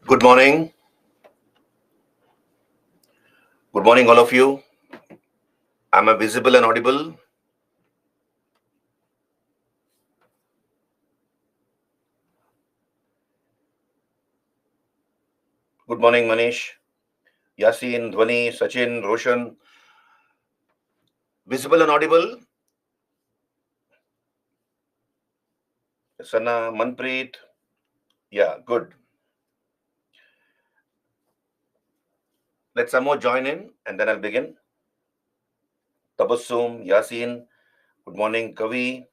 Good morning. Good morning, all of you. Am I visible and audible? Good morning, Manish, Yasin, Dhwani, Sachin, Roshan. Visible and audible? Sana, Manpreet. Yeah, good. Let some more join in and then I'll begin. Tabassum, Yasin. Good morning, Kavi.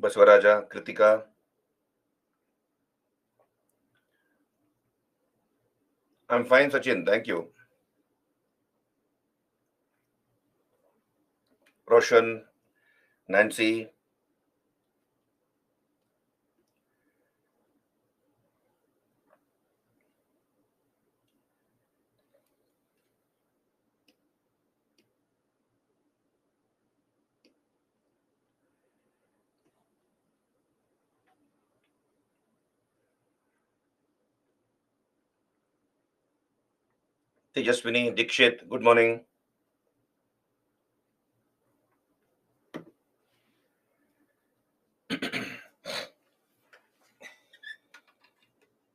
Baswaraja, Kritika. I'm fine, Sachin. Thank you. Roshan, Nancy. Tejaswini, Dikshit. Good morning.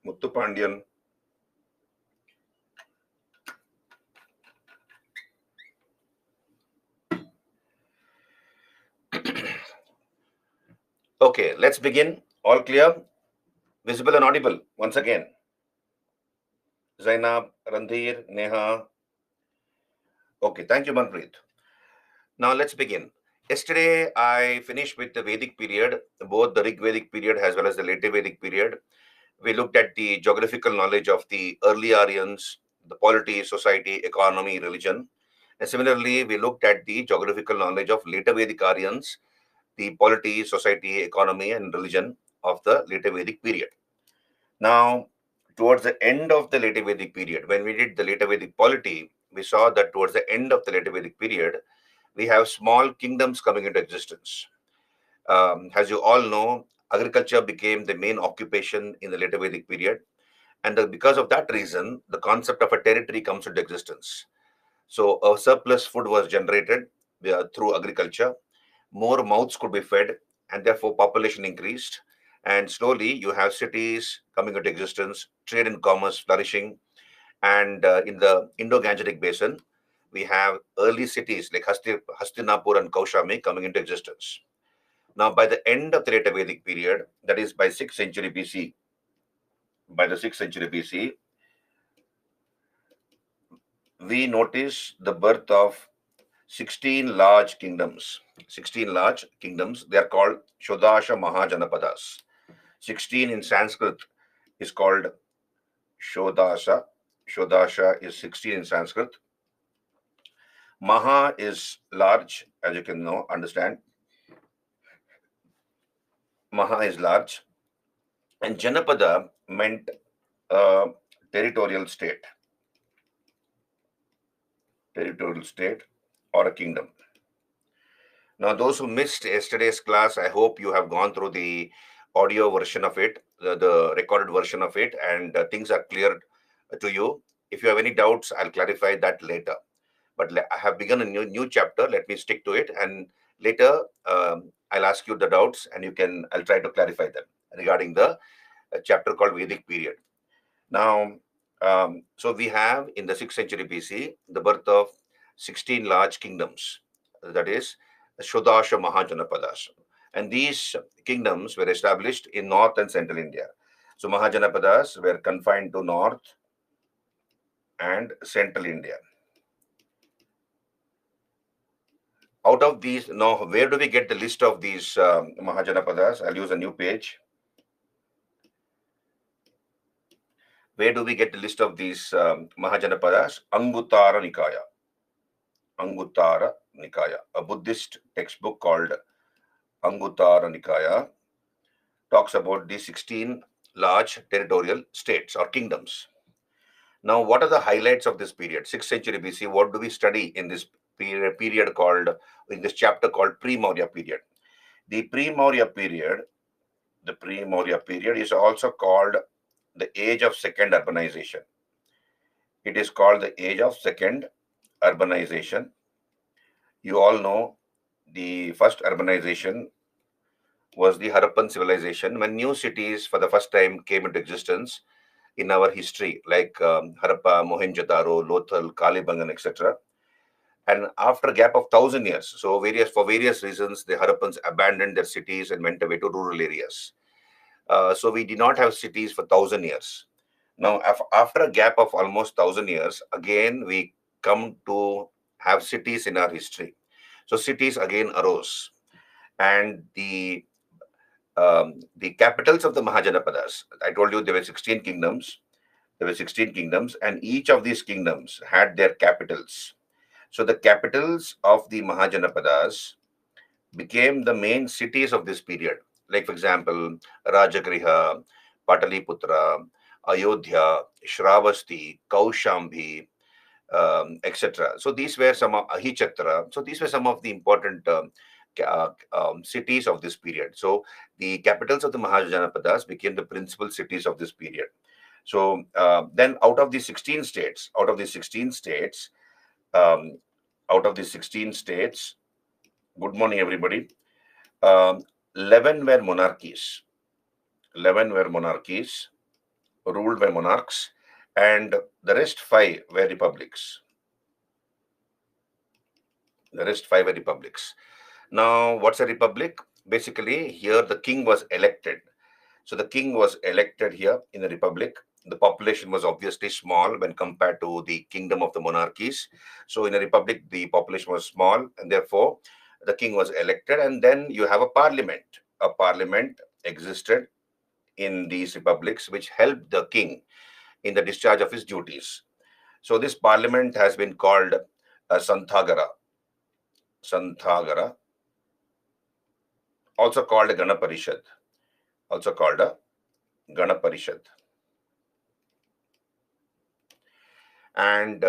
Muttu Pandian. Okay, let's begin. All clear? Visible and audible once again. Zainab, Randhir, Neha. Okay, thank you, Manpreet. Now let's begin. Yesterday, I finished with the Vedic period, both the Rig Vedic period as well as the later Vedic period. We looked at the geographical knowledge of the early Aryans, the polity, society, economy, religion. And similarly, we looked at the geographical knowledge of later Vedic Aryans, the polity, society, economy, and religion of the later Vedic period. Now, towards the end of the later Vedic period, when we did the later Vedic polity, we saw that towards the end of the later Vedic period, we have small kingdoms coming into existence. As you all know, agriculture became the main occupation in the later Vedic period. And because of that reason, the concept of a territory comes into existence. So a surplus food was generated through agriculture. More mouths could be fed, and therefore population increased. And slowly, you have cities coming into existence, trade and commerce flourishing. And in the Indo-Gangetic basin, we have early cities like Hastinapur and Kaushami coming into existence. Now, by the end of the later Vedic period, that is by 6th century BC, by the 6th century BC, we notice the birth of 16 large kingdoms. 16 large kingdoms, they are called Shodasha Mahajanapadas. 16 in Sanskrit is called Shodasha. Shodasha is 16 in Sanskrit. Maha is large, as you can know, understand. Maha is large. And Janapada meant a territorial state, or a kingdom. Now, those who missed yesterday's class, I hope you have gone through the audio version of it, the recorded version of it, and things are clear to you. If you have any doubts, I'll clarify that later. But I have begun a new chapter. Let me stick to it, and later I'll ask you the doubts, and I'll try to clarify them regarding the chapter called Vedic period. Now, so we have in the 6th century BC the birth of 16 large kingdoms, that is Shodasha Mahajanapadas. And these kingdoms were established in north and central India. So Mahajanapadas were confined to north and central India. Out of these, now where do we get the list of these Mahajanapadas? I'll use a new page. Where do we get the list of these Mahajanapadas? Anguttara Nikaya. Anguttara Nikaya, a Buddhist textbook called Anguttara Nikaya, talks about the 16 large territorial states or kingdoms. Now, what are the highlights of this period? 6th century BC, what do we study in this period called, in this chapter called pre-Maurya period. The pre-Maurya period is also called the age of second urbanization. It is called the age of second urbanization. You all know the first urbanization was the Harappan civilization, when new cities for the first time came into existence in our history, like Harappa, Mohenjo-daro, Lothal, Kalibangan, etc. And after a gap of 1,000 years, so for various reasons, the Harappans abandoned their cities and went away to rural areas. So we did not have cities for 1,000 years. Now, after a gap of almost 1,000 years, again we come to have cities in our history. So cities again arose, and the capitals of the Mahajanapadas. I told you there were 16 kingdoms. And each of these kingdoms had their capitals. So the capitals of the Mahajanapadas became the main cities of this period. Like, for example, Rajagriha, Pataliputra, Ayodhya, Shravasti, Kaushambi, etc. So these were some of Ahichatra. So these were some of the important cities of this period. So the capitals of the Mahajanapadas became the principal cities of this period. So then out of the 16 states, good morning, everybody. 11 were monarchies. 11 were monarchies, ruled by monarchs, and the rest 5 were republics. Now, what's a republic? Basically, here the king was elected. So the king was elected here in the republic. The population was obviously small when compared to the kingdom of the monarchies. So in a republic, the population was small, and therefore the king was elected. And then you have a parliament. A parliament existed in these republics, which helped the king in the discharge of his duties. So this parliament has been called a Santhagara, also called a Ganaparishad. And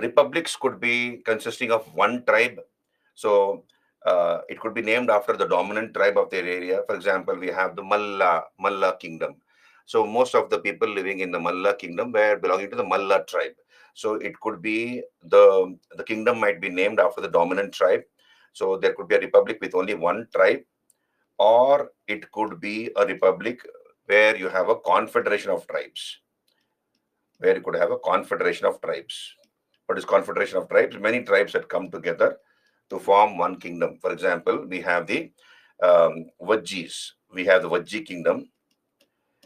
republics could be consisting of one tribe. So it could be named after the dominant tribe of their area. For example, we have the Malla kingdom. So most of the people living in the Malla kingdom were belonging to the Malla tribe. So it could be the kingdom might be named after the dominant tribe. So there could be a republic with only one tribe, or it could be a republic where you have a confederation of tribes. What is confederation of tribes? Many tribes had come together to form one kingdom. For example, we have the Vajjis. We have the Vajji kingdom,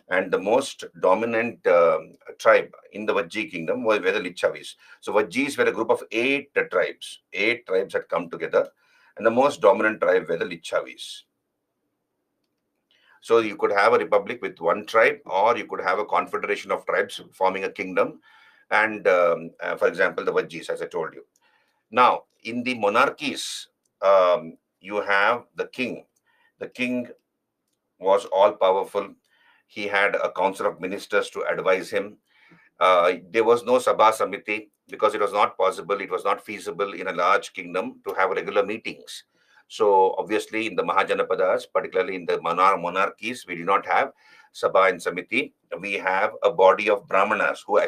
and the most dominant tribe in the Vajji kingdom were the Licchavis. So Vajjis were a group of 8 tribes. 8 tribes had come together, and the most dominant tribe were the Licchavis. So you could have a republic with one tribe, or you could have a confederation of tribes forming a kingdom. And for example, the Vajjis, as I told you. Now, in the monarchies, you have the king. The king was all powerful. He had a council of ministers to advise him. There was no Sabha Samiti because it was not possible, it was not feasible in a large kingdom to have regular meetings. So obviously in the Mahajanapadas, particularly in the monarchies, we do not have Sabha and Samiti. We have a body of Brahmanas who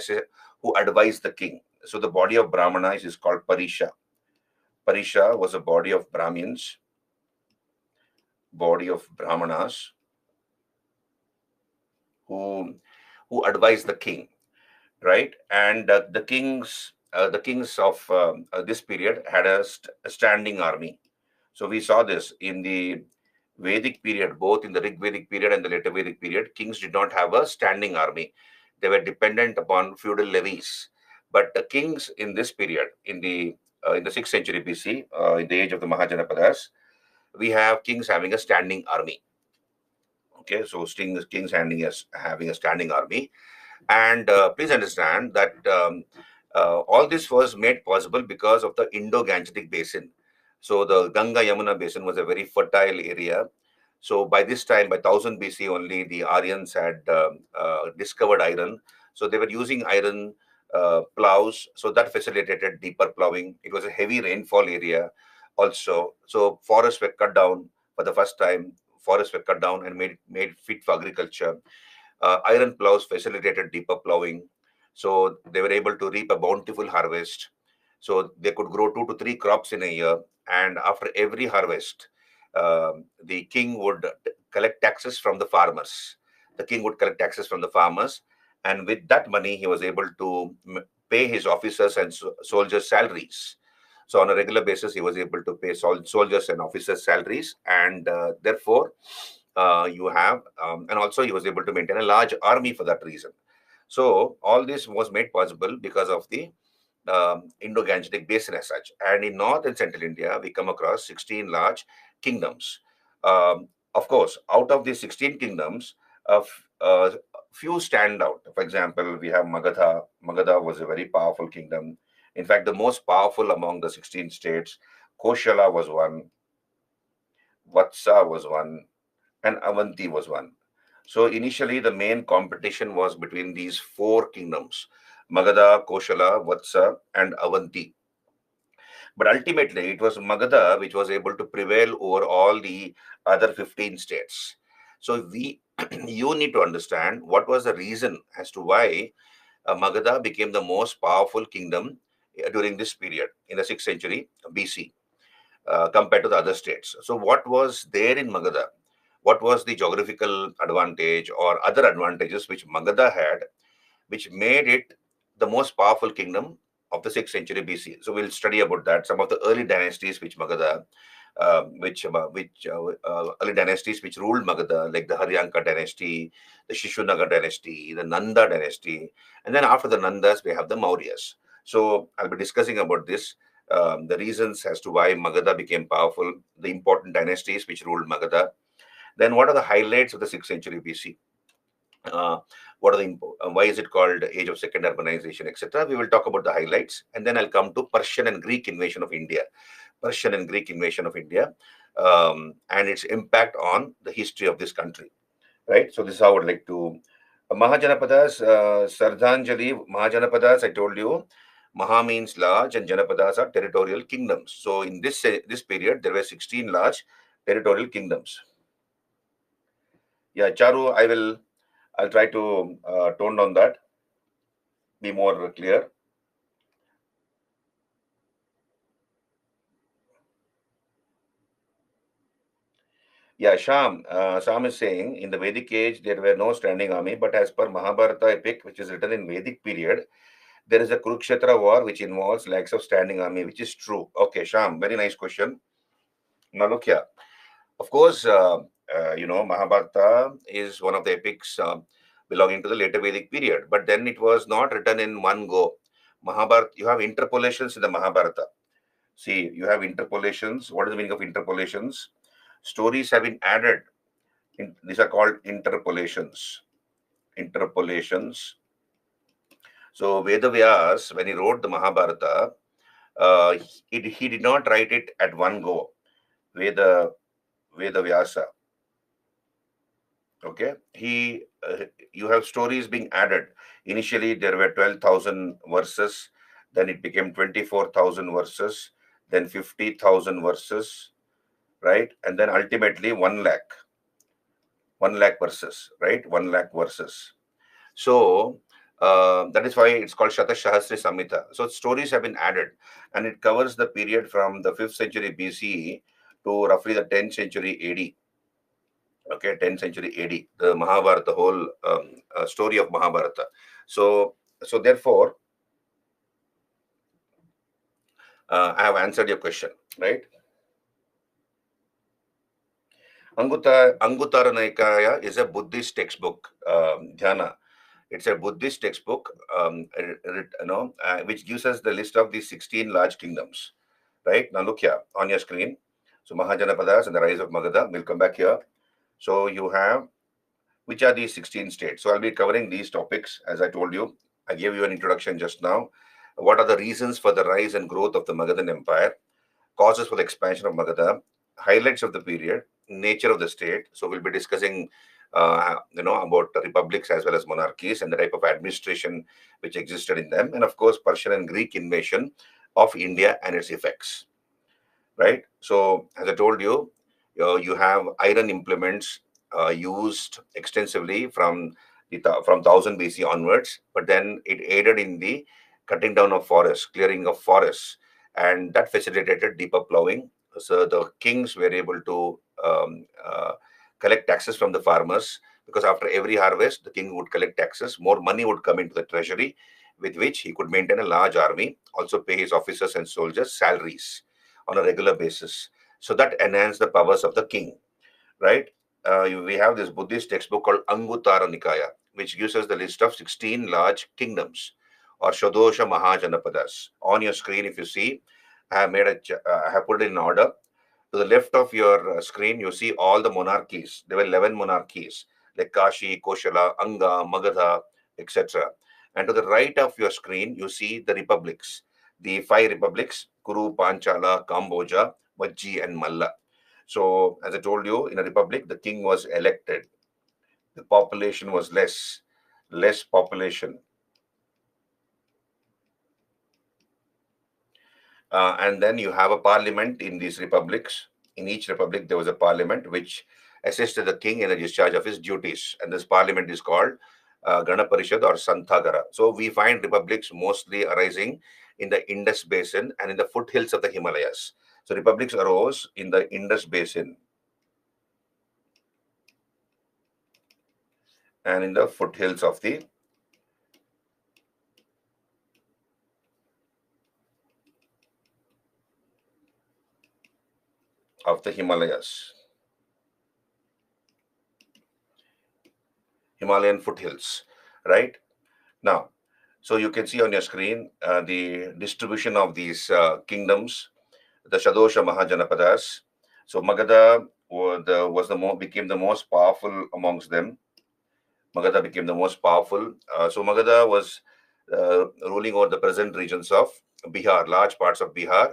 advise the king. So the body of Brahmanas is called Parisha. Parisha was a body of Brahmins, Brahmanas who advise the king, right? And the kings of this period had a standing army. So we saw this in the Vedic period, both in the Rig Vedic period and the later Vedic period. Kings did not have a standing army. They were dependent upon feudal levies. But the kings in this period, in the 6th century BC, in the age of the Mahajanapadas, we have kings having a standing army. Okay, so kings having a standing army. And please understand that all this was made possible because of the Indo-Gangetic basin. So the Ganga-Yamuna basin was a very fertile area. So by this time, by 1000 BC only, the Aryans had discovered iron. So they were using iron plows. So that facilitated deeper plowing. It was a heavy rainfall area also. So forests were cut down for the first time. Forests were cut down and made fit for agriculture. Iron plows facilitated deeper plowing. So they were able to reap a bountiful harvest. So they could grow 2 to 3 crops in a year. And after every harvest, the king would collect taxes from the farmers. The king would collect taxes from the farmers. And with that money, he was able to pay his officers and soldiers' salaries. So on a regular basis, he was able to pay soldiers and officers' salaries. And therefore, you have, and also he was able to maintain a large army for that reason. So all this was made possible because of the Indo-Gangetic basin as such. And in North and Central India, we come across 16 large kingdoms. Of course, out of these 16 kingdoms, few stand out. For example, we have Magadha. Magadha was a very powerful kingdom. In fact, the most powerful among the 16 states. Koshala was one, Vatsa was one, and Avanti was one. So initially, the main competition was between these 4 kingdoms: Magadha, Koshala, Vatsa, and Avanti. But ultimately, it was Magadha which was able to prevail over all the other 15 states. So you need to understand what was the reason as to why Magadha became the most powerful kingdom during this period in the 6th century BC compared to the other states. So what was there in Magadha? What was the geographical advantage or other advantages which Magadha had, which made it the most powerful kingdom of the 6th century BC? So we'll study about that. Some of the early dynasties which Magadha, early dynasties which ruled Magadha, like the Haryanka dynasty, the Shishunaga dynasty, the Nanda dynasty, and then after the Nandas we have the Mauryas. So I'll be discussing about this. The reasons as to why Magadha became powerful, the important dynasties which ruled Magadha. Then, what are the highlights of the 6th century BC? What are the why is it called age of second urbanization, etc.? We will talk about the highlights, and then I'll come to Persian and Greek invasion of India. Persian and Greek invasion of India, and its impact on the history of this country. Right. So this is how I would like to. Mahajanapadas, Sardhanjali, Mahajanapadas. I told you, Maha means large, and Janapadas are territorial kingdoms. So in this period, there were 16 large territorial kingdoms. Yeah, Charu, I'll try to tone down that, be more clear. Yeah, Sham is saying in the Vedic age there were no standing army, but as per Mahabharata epic, which is written in Vedic period, there is a Kurukshetra war which involves lacks of standing army, which is true. Okay, Sham, very nice question. Now look here. Of course, Mahabharata is one of the epics belonging to the later Vedic period, but then it was not written in one go. Mahabharata, you have interpolations in the Mahabharata. See, you have interpolations. What is the meaning of interpolations? Stories have been added. These are called interpolations. Interpolations. So Vedavyas, when he wrote the Mahabharata, he did not write it at one go. Vedavyasa. Okay, you have stories being added. Initially, there were 12,000 verses. Then it became 24,000 verses. Then 50,000 verses, right? And then ultimately 1 lakh. 1 lakh verses, right? 1 lakh verses. So that is why it's called Shatashahasri Samhita. So stories have been added, and it covers the period from the 5th century BCE to roughly the 10th century AD. Okay, 10th century AD, the Mahabharata, the whole story of Mahabharata. So therefore, I have answered your question, right? Anguttara Nikaya is a Buddhist textbook, Dhyana. It's a Buddhist textbook, which gives us the list of the 16 large kingdoms, right? Now look here on your screen. So Mahajanapadas and the rise of Magadha. We'll come back here. So you have, which are these 16 states? So I'll be covering these topics. As I told you, I gave you an introduction just now. What are the reasons for the rise and growth of the Magadhan Empire? Causes for the expansion of Magadha, highlights of the period, nature of the state. So we'll be discussing about the republics as well as monarchies and the type of administration which existed in them, and of course, Persian and Greek invasion of India and its effects. Right. So, as I told you, you have iron implements used extensively from 1000 BC onwards, but then it aided in the cutting down of forests, clearing of forests, and that facilitated deeper plowing. So the kings were able to collect taxes from the farmers, because after every harvest, the king would collect taxes. More money would come into the treasury, with which he could maintain a large army, also pay his officers and soldiers salaries on a regular basis. So that enhanced the powers of the king, right? We have this Buddhist textbook called Anguttara Nikaya, which gives us the list of 16 large kingdoms or Shodosha Mahajanapadas. On your screen, if you see, I have put it in order. To the left of your screen, you see all the monarchies. There were 11 monarchies like Kashi, Koshala, Anga, Magadha, etc. And to the right of your screen, you see the republics. The 5 republics: Kuru, Panchala, Kamboja, Vajji, and Malla. So, as I told you, in a republic, the king was elected. The population was less population. And then you have a parliament in these republics. In each republic, there was a parliament which assisted the king in the discharge of his duties. And this parliament is called Ganaparishad or Santhagara. So we find republics mostly arising in the Indus Basin and in the foothills of the Himalayas. So republics arose in the Indus Basin and in the foothills of the Himalayas, Himalayan foothills, right? Now, so you can see on your screen the distribution of these kingdoms, the Shadosha Mahajanapadas. So Magadha became the most powerful amongst them. Magadha became the most powerful. So Magadha was ruling over the present regions of Bihar, large parts of Bihar,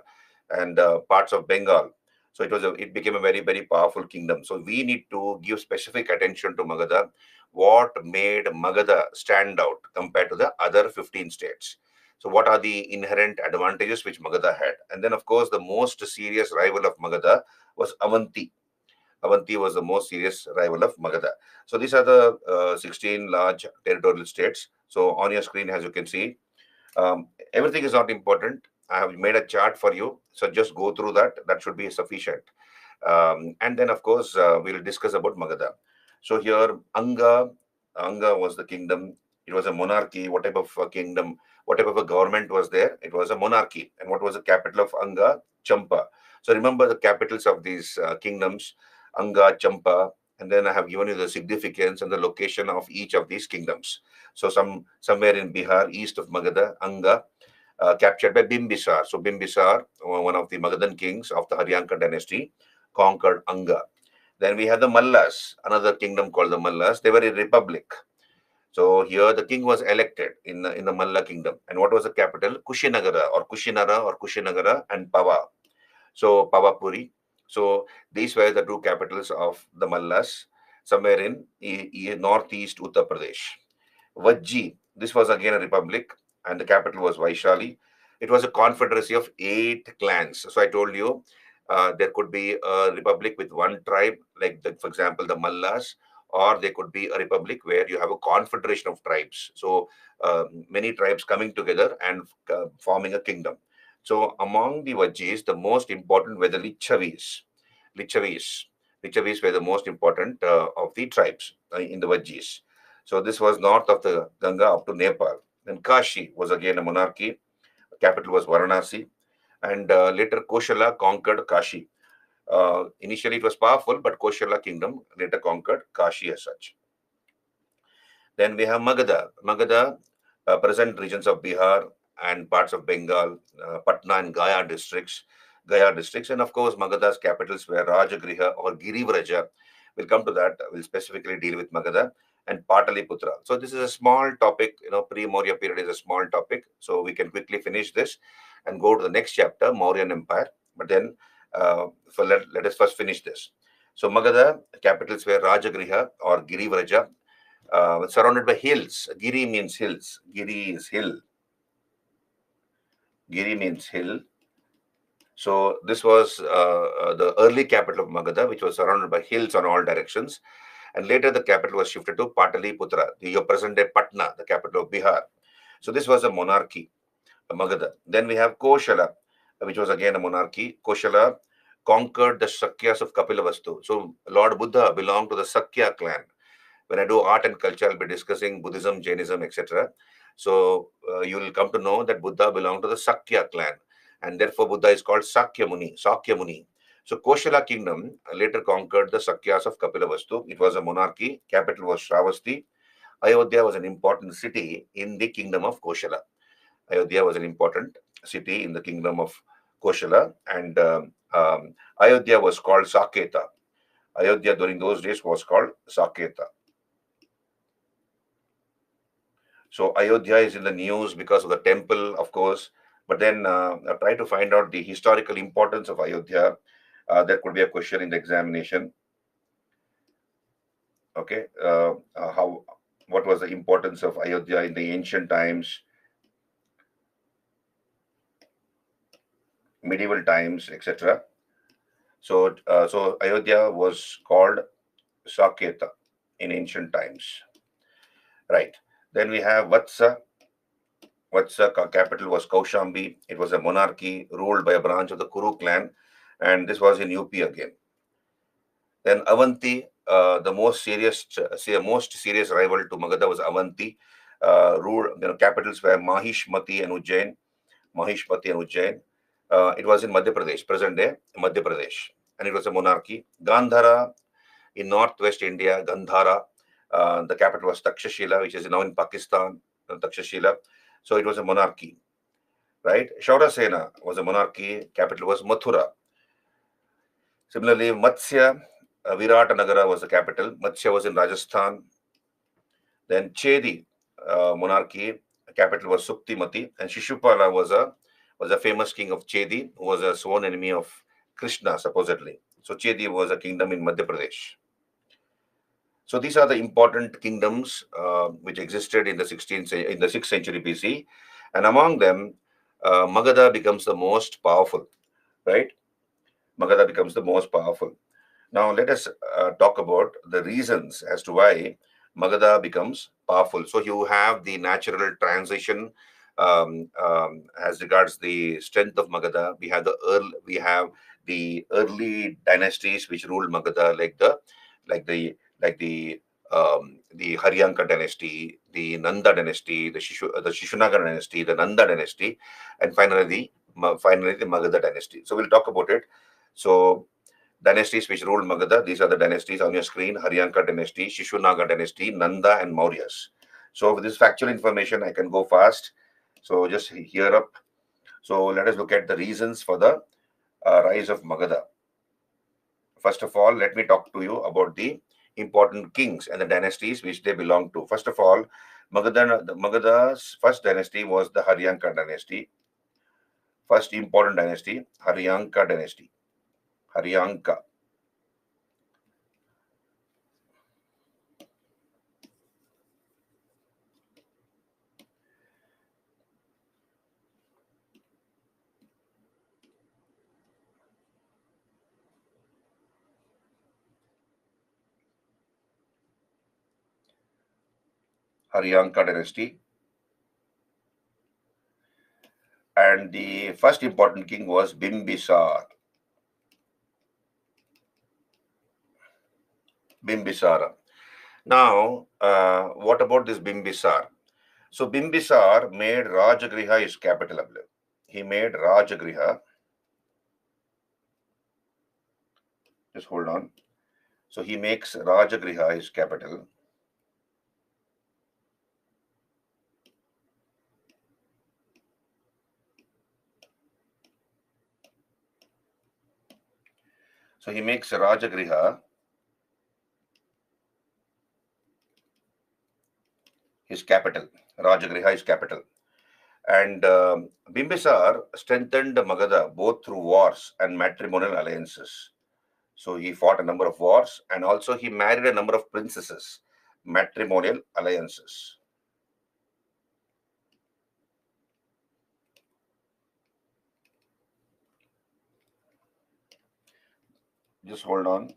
and parts of Bengal. So it became a very, very powerful kingdom. So we need to give specific attention to Magadha. What made Magadha stand out compared to the other 15 states? So what are the inherent advantages which Magadha had? And then, of course, the most serious rival of Magadha was Avanti. Avanti was the most serious rival of Magadha. So these are the 16 large territorial states. So on your screen, as you can see, everything is not important. I have made a chart for you. So just go through that. That should be sufficient. And then, of course, we'll discuss about Magadha. So here, Anga was the kingdom. It was a monarchy. What type of kingdom, what type of a government was there? It was a monarchy. And what was the capital of Anga? Champa. So remember the capitals of these kingdoms: Anga, Champa, and then I have given you the significance and the location of each of these kingdoms. So somewhere in Bihar, east of Magadha, Anga, captured by Bimbisar. So Bimbisar, one of the Magadhan kings of the Haryanka dynasty, conquered Anga. Then we have the Mallas, another kingdom called the Mallas. They were a republic. So here the king was elected in the Malla kingdom. And what was the capital? Kushinagara or Kushinara or Kushinagara and Pava. So Pavapuri. So these were the two capitals of the Mallas, somewhere in northeast Uttar Pradesh. Vajji, this was again a republic, and the capital was Vaishali. It was a confederacy of 8 clans. So I told you there could be a republic with one tribe, like for example, the Mallas, or there could be a republic where you have a confederation of tribes. So many tribes coming together and forming a kingdom. So among the Vajjis, the most important were the Lichavis. Lichavis. Lichavis were the most important of the tribes in the Vajjis. So this was north of the Ganga up to Nepal. Then Kashi was again a monarchy. Capital was Varanasi. And later Koshala conquered Kashi. Initially it was powerful, but Koshala kingdom later conquered Kashi as such. Then we have Magadha. Magadha, present regions of Bihar and parts of Bengal, Patna and Gaya districts. And of course, Magadha's capitals were Rajagriha or Girivraja. We'll come to that. We'll specifically deal with Magadha and Pataliputra. So this is a small topic. Pre-Maurya period is a small topic. So we can quickly finish this and go to the next chapter, Mauryan Empire. But then, let us first finish this. So Magadha capitals were Rajagriha or Girivraja, surrounded by hills. Giri means hills. Giri is hill. Giri means hill. So this was the early capital of Magadha, which was surrounded by hills on all directions. And later the capital was shifted to Pataliputra, your present-day Patna, the capital of Bihar. So this was a monarchy, Magadha. Then we have Koshala, which was again a monarchy. Koshala conquered the Sakyas of Kapilavastu. So Lord Buddha belonged to the Sakya clan. When I do art and culture, I'll be discussing Buddhism, Jainism, etc. So you will come to know that Buddha belonged to the Sakya clan, and therefore Buddha is called Sakya Muni. Sakya Muni. So Koshala kingdom later conquered the Sakyas of Kapilavastu. It was a monarchy. Capital was Shravasti. Ayodhya was an important city in the kingdom of Koshala. Ayodhya was an important city in the kingdom of Koshala, and Ayodhya was called Saketa. Ayodhya during those days was called Saketa. So Ayodhya is in the news because of the temple, of course. But then try to find out the historical importance of Ayodhya. There could be a question in the examination. Okay, what was the importance of Ayodhya in the ancient times, medieval times, etc. So, so Ayodhya was called Saketa in ancient times. Right. Then we have Vatsa. Vatsa capital was Kaushambi. It was a monarchy ruled by a branch of the Kuru clan, and this was in UP again. Then Avanti, the most serious rival to Magadha was Avanti. Capitals were Mahishmati and Ujjain. Mahishmati and Ujjain. It was in Madhya Pradesh, present day Madhya Pradesh, and it was a monarchy. Gandhara in northwest India, Gandhara. The capital was Takshashila, which is now in Pakistan, Takshashila. So it was a monarchy, right? Shaurasena was a monarchy. Capital was Mathura. Similarly, Matsya, Viratnagara was the capital. Matsya was in Rajasthan. Then Chedi, monarchy, capital was Suktimati, and Shishupala was a famous king of Chedi, who was a sworn enemy of Krishna, supposedly. So Chedi was a kingdom in Madhya Pradesh. So these are the important kingdoms which existed in the 6th century BC, and among them, Magadha becomes the most powerful, right? Magadha becomes the most powerful. Now let us talk about the reasons as to why Magadha becomes powerful. So you have the natural transition as regards the strength of Magadha. We have the early dynasties which ruled Magadha, like the Haryanka dynasty, the Nanda dynasty, the Shishunaga dynasty, the Nanda dynasty, and finally the Magadha dynasty. So we'll talk about it. So dynasties which ruled Magadha, these are the dynasties on your screen: Haryanka dynasty, Shishunaga dynasty, Nanda, and Mauryas. So with this factual information, I can go fast. So just hear up. So let us look at the reasons for the rise of Magadha. First of all, let me talk to you about the important kings and the dynasties which they belong to. First of all, Magadha's first dynasty was the Haryanka dynasty. First important dynasty, Haryanka dynasty. Haryanka. Haryanka dynasty. And the first important king was Bimbisar. Bimbisara. Now, what about this Bimbisar? So Bimbisar made Rajagriha his capital. He made Rajagriha. Just hold on. So he makes Rajagriha his capital. So he makes Rajagriha his capital. Rajagriha is capital. And Bimbisar strengthened Magadha both through wars and matrimonial alliances. So he fought a number of wars, and also he married a number of princesses, matrimonial alliances. Just hold on.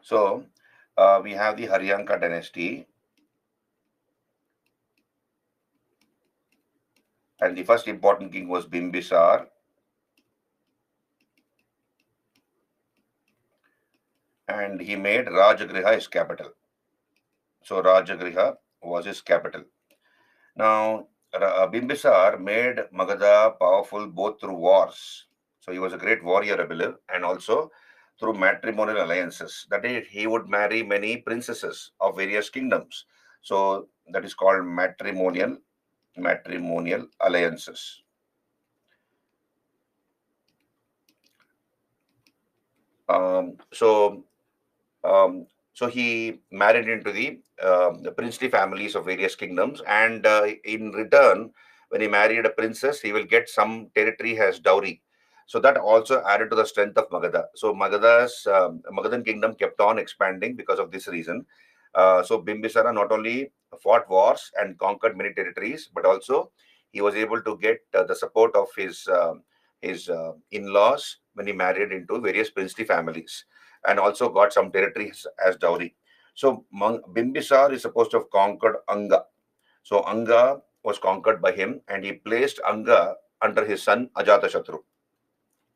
So we have the Haryanka dynasty, and the first important king was Bimbisar, and he made Rajagriha his capital. So Rajagriha was his capital. Now, Bimbisar made Magadha powerful both through wars. So he was a great warrior, I believe, and also through matrimonial alliances. That is, he would marry many princesses of various kingdoms. So that is called matrimonial alliances. Um, so um, so he married into the princely families of various kingdoms, and in return, when he married a princess, he will get some territory as dowry. So that also added to the strength of Magadha. So Magadhan kingdom kept on expanding because of this reason. So Bimbisara not only fought wars and conquered many territories, but also he was able to get the support of his in-laws when he married into various princely families, and also got some territories as dowry. So Bimbisar is supposed to have conquered Anga. So Anga was conquered by him, and he placed Anga under his son Ajatashatru.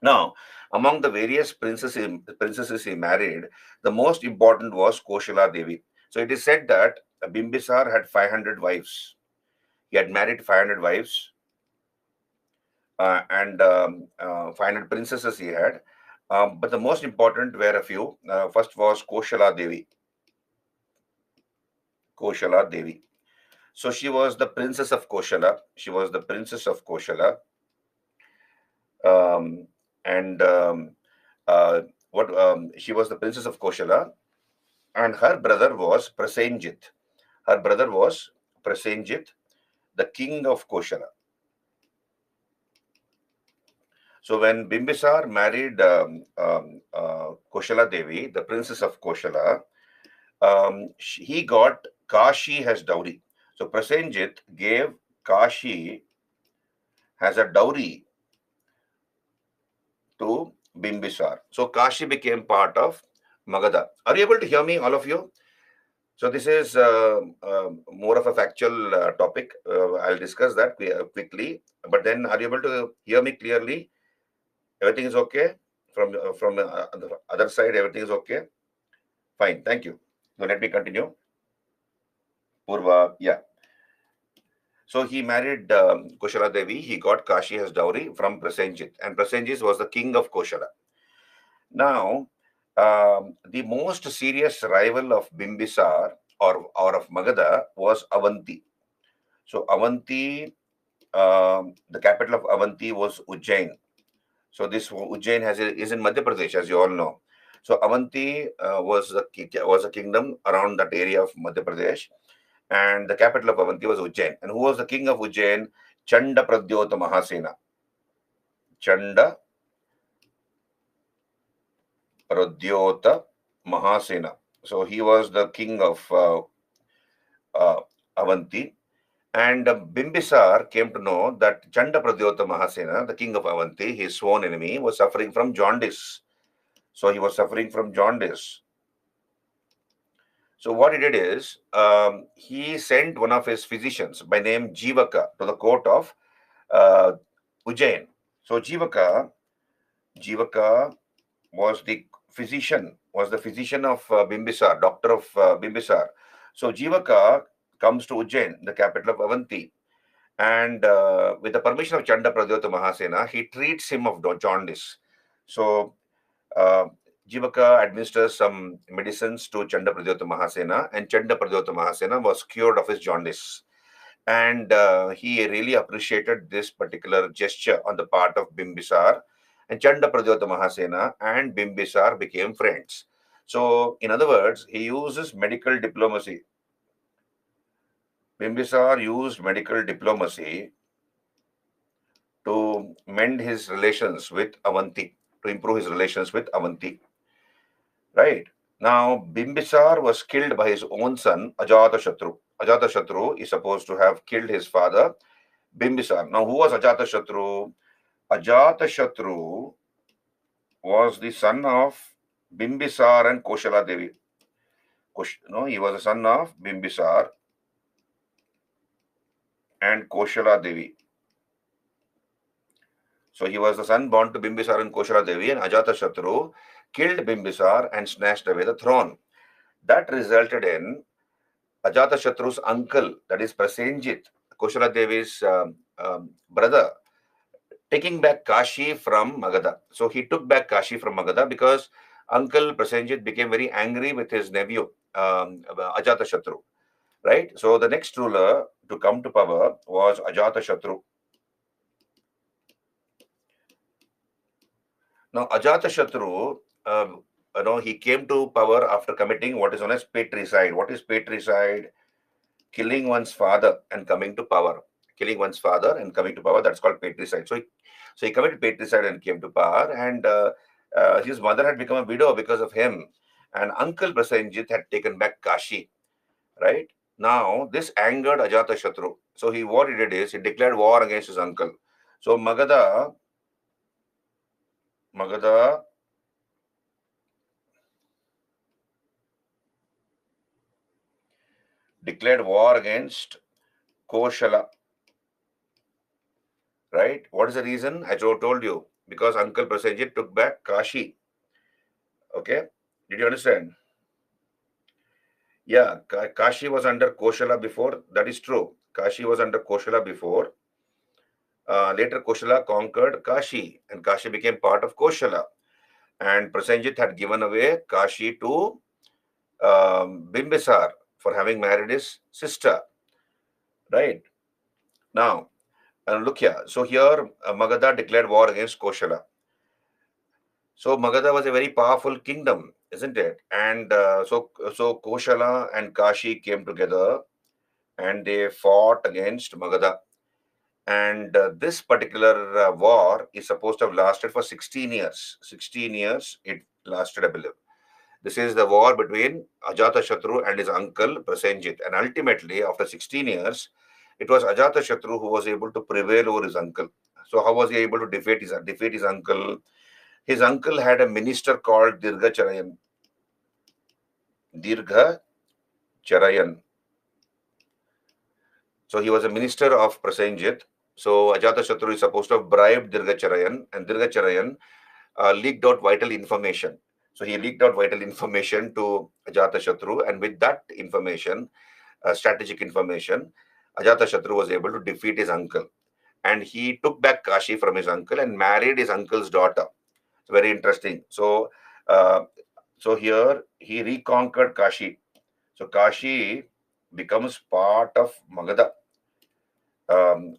Now, among the various princesses he married, the most important was Koshala Devi. So it is said that Bimbisar had 500 wives. He had married 500 wives, and 500 princesses he had. But the most important were a few. First was Koshala Devi. Koshala Devi. So she was the princess of Koshala. She was the princess of Koshala. Um, and uh, what She was the princess of Koshala, and her brother was Prasenjit. Her brother was Prasenjit, the king of Koshala. So when Bimbisar married Koshala Devi, the princess of Koshala, he got Kashi as dowry. So Prasenjit gave Kashi as a dowry to Bimbisar. So Kashi became part of Magadha. Are you able to hear me, all of you? So this is more of a factual topic. I'll discuss that quickly. But then, are you able to hear me clearly? Everything is okay from the other side. Everything is okay. Fine. Thank you. So let me continue. Purva, yeah. So he married Koshala Devi. He got Kashi as dowry from Prasenjit, and Prasenjit was the king of Koshala. Now, the most serious rival of Bimbisar or of Magadha was Avanti. So Avanti, the capital of Avanti was Ujjain. So this Ujjain is in Madhya Pradesh, as you all know. So Avanti was a kingdom around that area of Madhya Pradesh, and the capital of Avanti was Ujjain. And who was the king of Ujjain? Chanda Pradyota Mahasena. Chanda Pradyota Mahasena. So he was the king of Avanti. And Bimbisar came to know that Chanda Pradyota Mahasena, the king of Avanti, his sworn enemy, was suffering from jaundice. So he was suffering from jaundice. So what he did is he sent one of his physicians by name Jivaka to the court of uh, Ujjain. So Jivaka was the physician of Bimbisar, doctor of Bimbisar. So Jivaka comes to Ujjain, the capital of Avanti, and with the permission of Chanda Pradyota Mahasena, he treats him of jaundice. So uh, Jivaka administers some medicines to Chanda Pradyota Mahasena, and Chanda Pradyota Mahasena was cured of his jaundice. And he really appreciated this particular gesture on the part of Bimbisar. And Chanda Pradyota Mahasena and Bimbisar became friends. So, in other words, he uses medical diplomacy. Bimbisar used medical diplomacy to mend his relations with Avanti, to improve his relations with Avanti. Right? Now, Bimbisar was killed by his own son, Ajatashatru. Ajatashatru is supposed to have killed his father, Bimbisar. Now, who was Ajatashatru? Ajatashatru was the son of Bimbisar and Koshala Devi. He was the son of Bimbisar and Koshala Devi. So he was the son born to Bimbisar and Koshala Devi, and Ajatashatru killed Bimbisar and snatched away the throne. That resulted in Ajatashatru's uncle, that is Prasenjit, Koshala Devi's brother, taking back Kashi from Magadha. So he took back Kashi from Magadha because Uncle Prasenjit became very angry with his nephew, Ajatashatru. Right? So the next ruler to come to power was Ajatashatru. Now, Ajatashatru, he came to power after committing what is known as patricide. What is patricide? Killing one's father and coming to power. Killing one's father and coming to power, that's called patricide. So he committed patricide and came to power, and his mother had become a widow because of him. And Uncle Prasenjit had taken back Kashi, right? Now, this angered Ajatashatru. So what he did is, he declared war against his uncle. So Magadha declared war against Koshala. Right? What is the reason? I told you. Because Uncle Prasenjit took back Kashi. Okay? Did you understand? Yeah, Kashi was under Koshala before. That is true. Kashi was under Koshala before. Later, Koshala conquered Kashi, and Kashi became part of Koshala. And Prasenjit had given away Kashi to Bimbisar for having married his sister. Right? Now, look here. So here, Magadha declared war against Koshala. So Magadha was a very powerful kingdom, isn't it? And so Koshala and Kashi came together and they fought against Magadha. And this particular war is supposed to have lasted for 16 years. 16 years it lasted, I believe. This is the war between Ajatashatru and his uncle Prasenjit. And ultimately, after 16 years, it was Ajatashatru who was able to prevail over his uncle. So how was he able to defeat his uncle? His uncle had a minister called Dirgha Charayan. Dirgha Charayan. So he was a minister of Prasenjit. So Ajatashatru is supposed to have bribed Dirgha Charayan, and Dirgha Charayan leaked out vital information. So he leaked out vital information to Ajatashatru, and with that information, strategic information, Ajatashatru was able to defeat his uncle. And he took back Kashi from his uncle and married his uncle's daughter. It's very interesting. So, here he reconquered Kashi. So Kashi becomes part of Magadha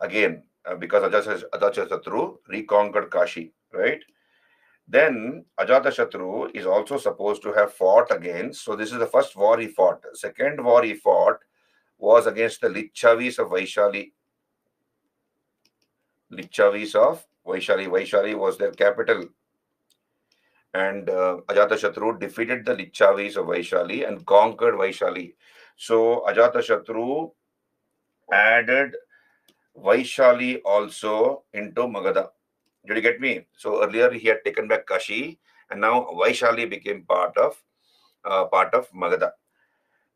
again because Ajatashatru reconquered Kashi, right? Then Ajatashatru is also supposed to have fought against. So this is the first war he fought. Second war he fought was against the Lichavis of Vaishali. Lichavis of Vaishali. Vaishali was their capital. And Ajatashatru defeated the Lichavis of Vaishali and conquered Vaishali. So Ajatashatru added Vaishali also into Magadha. Did you get me? So earlier he had taken back Kashi, and now Vaishali became part of Magadha.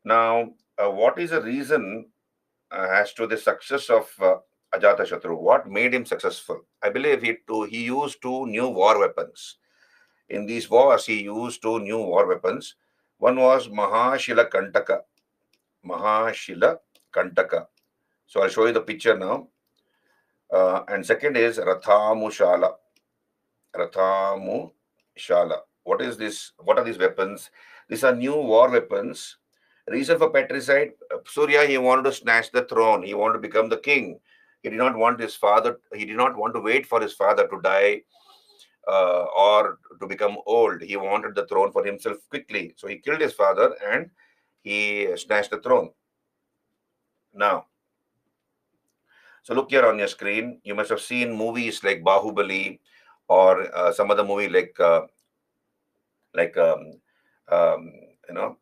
Now, what is the reason as to the success of Ajatashatru? What made him successful? I believe he used two new war weapons. In these wars, he used two new war weapons. One was Mahashila Kantaka. Mahashila Kantaka. So I'll show you the picture now. And second is Rathamushala. Rathamushala. What is this? What are these weapons? These are new war weapons. Reason for patricide: Surya, he wanted to snatch the throne. He wanted to become the king. He did not want his father. He did not want to wait for his father to die or to become old. He wanted the throne for himself quickly. So he killed his father and he snatched the throne. Now, so look here on your screen. You must have seen movies like Bahubali or some other movie like um, you know.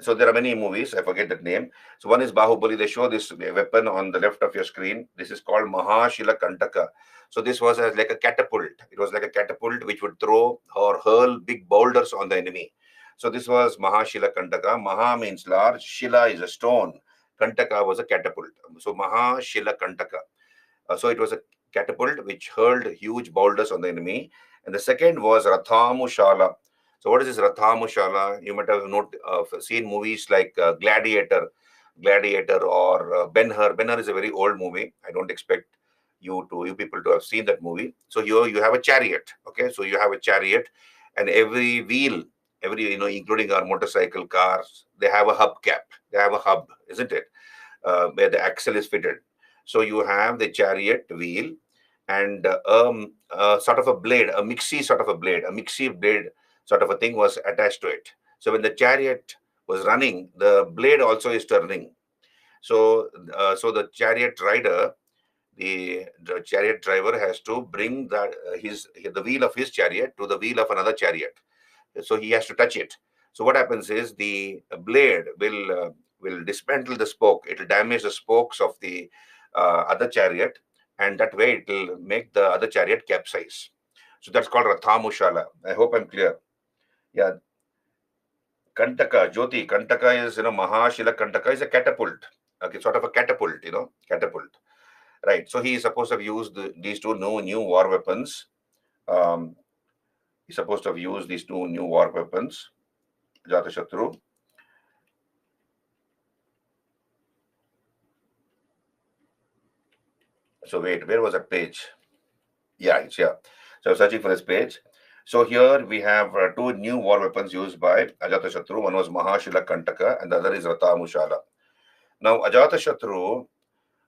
So there are many movies. I forget that name. So one is Bahubali. They show this weapon on the left of your screen. This is called Mahashila Kantaka. So this was like a catapult. It was like a catapult which would throw or hurl big boulders on the enemy. So this was Mahashila Kantaka. Maha means large. Shila is a stone. Kantaka was a catapult. So Mahashila Kantaka. So it was a catapult which hurled huge boulders on the enemy. And the second was Rathamushala. So what is this Rathamushala? You might have seen movies like Gladiator or Ben-Hur. Ben-Hur is a very old movie. I don't expect you people to have seen that movie. So you have a chariot. Okay, so you have a chariot, and every wheel, including our motorcycle, cars, they have a hubcap. They have a hub, isn't it? Where the axle is fitted. So you have the chariot wheel and sort of a blade, a mixie blade sort of a thing was attached to it. So when the chariot was running, the blade also is turning. So the chariot rider, the chariot driver has to bring the wheel of his chariot to the wheel of another chariot. So he has to touch it. So what happens is the blade will dismantle the spoke. It will damage the spokes of the other chariot, and that way it will make the other chariot capsize. So that's called Rathamushala. I hope I'm clear. Yeah. Kantaka, Jyoti, Kantaka is, Mahashila Kantaka is a catapult. Okay, sort of a catapult, catapult. Right. So he is supposed to have used these two new war weapons. He's supposed to have used these two new war weapons, Ajatashatru. So wait, where was that page? Yeah, it's here. So I was searching for this page. So here we have two new war weapons used by Ajatashatru. One was Mahashila Kantaka and the other is Rathamushala. Now Ajatashatru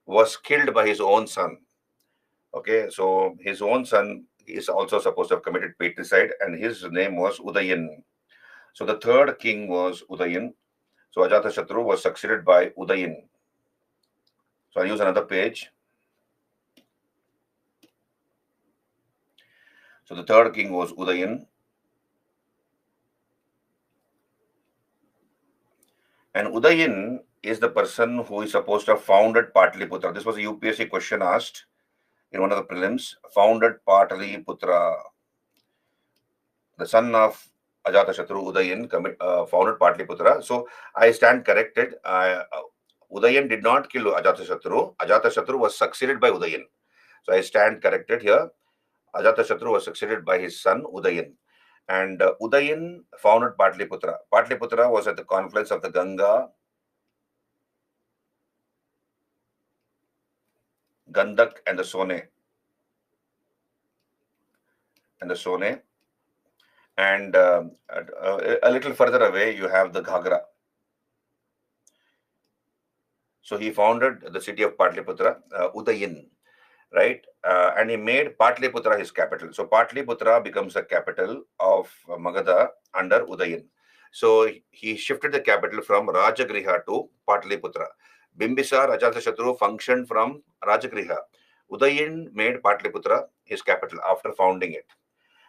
was killed by his own son. Okay, so his own son is also supposed to have committed patricide and his name was Udayan. So the third king was Udayan. So Ajatashatru was succeeded by Udayan. So I'll use another page. So the third king was Udayan. And Udayan is the person who is supposed to have founded Patliputra. This was a UPSC question asked in one of the prelims. Founded Patliputra. The son of Ajatashatru, Udayan, founded Patliputra. So I stand corrected. Udayan did not kill Ajatashatru. Ajatashatru was succeeded by Udayan. So I stand corrected here. Ajatashatru was succeeded by his son Udayan. And Udayan founded Patliputra. Patliputra was at the confluence of the Ganga, Gandak, and the Sone. And a little further away, you have the Ghagra. So he founded the city of Patliputra, Udayan, right? And he made Patliputra his capital. So Patliputra becomes the capital of Magadha under Udayan. So he shifted the capital from Rajagriha to Patliputra. Bimbisar, Ajatashatru functioned from Rajagriha. Udayan made Patliputra his capital after founding it.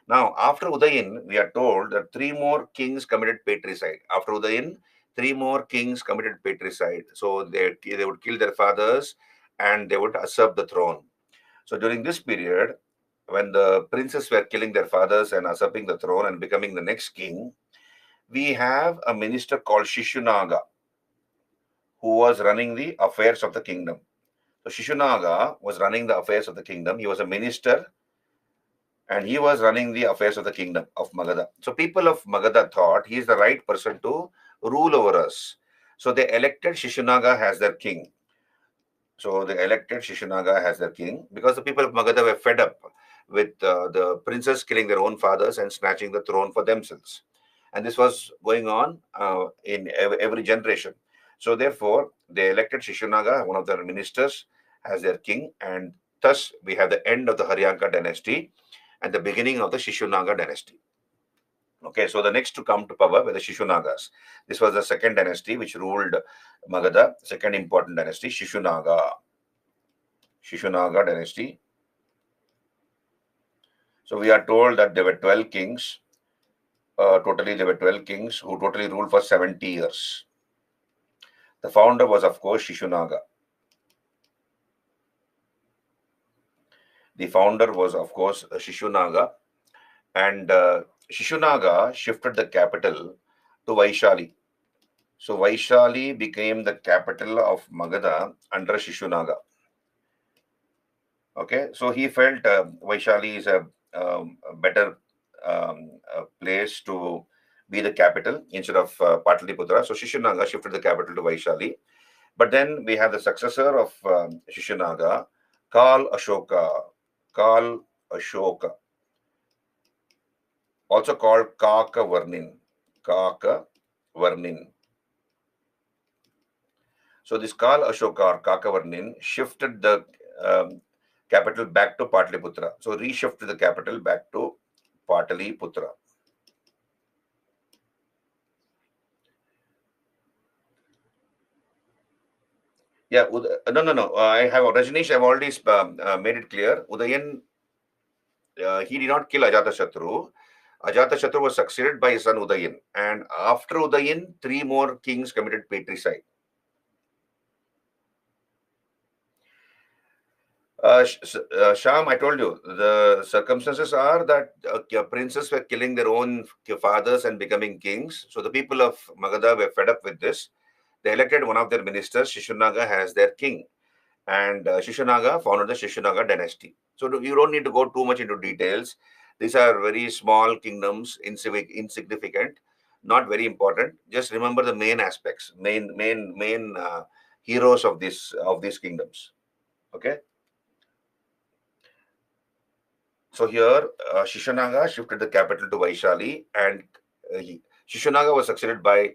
Now, after Udayan, we are told that three more kings committed patricide. After Udayan, three more kings committed patricide. So they would kill their fathers and they would usurp the throne. So during this period, when the princes were killing their fathers and usurping the throne and becoming the next king, we have a minister called Shishunaga who was running the affairs of the kingdom. So Shishunaga was running the affairs of the kingdom. He was a minister and he was running the affairs of the kingdom of Magadha. So people of Magadha thought he is the right person to rule over us. So they elected Shishunaga as their king. So they elected Shishunaga as their king because the people of Magadha were fed up with the princes killing their own fathers and snatching the throne for themselves. And this was going on in every generation. So therefore, they elected Shishunaga, one of their ministers, as their king, and thus we have the end of the Haryanka dynasty and the beginning of the Shishunaga dynasty. Okay, so the next to come to power were the Shishunagas. This was the second dynasty which ruled Magadha, second important dynasty, Shishunaga. Shishunaga dynasty. So we are told that there were 12 kings. Totally, there were 12 kings who totally ruled for 70 years. The founder was, of course, Shishunaga. The founder was, of course, Shishunaga. And Shishunaga shifted the capital to Vaishali. So Vaishali became the capital of Magadha under Shishunaga. Okay, so he felt Vaishali is a better place to be the capital instead of Pataliputra. So Shishunaga shifted the capital to Vaishali. But then we have the successor of Shishunaga, Kal Ashoka. Kal Ashoka, also called Kakavarnin. Kakavarnin. So this Kal Ashoka or Kakavarnin shifted the capital back to Pataliputra. So reshifted the capital back to Pataliputra. Yeah, no. I have Rajneesh. I've already made it clear. Udayan, he did not kill Ajatashatru. Ajatashatru was succeeded by his son Udayan, and after Udayan, 3 more kings committed patricide. Sham, I told you, the circumstances are that princes were killing their own fathers and becoming kings. So the people of Magadha were fed up with this. They elected one of their ministers, Shishunaga, as their king. And Shishunaga founded the Shishunaga dynasty. So you don't need to go too much into details. These are very small kingdoms, insignificant, not very important. Just remember the main aspects, main heroes of these kingdoms. Okay. So here, Shishunaga shifted the capital to Vaishali, and Shishunaga was succeeded by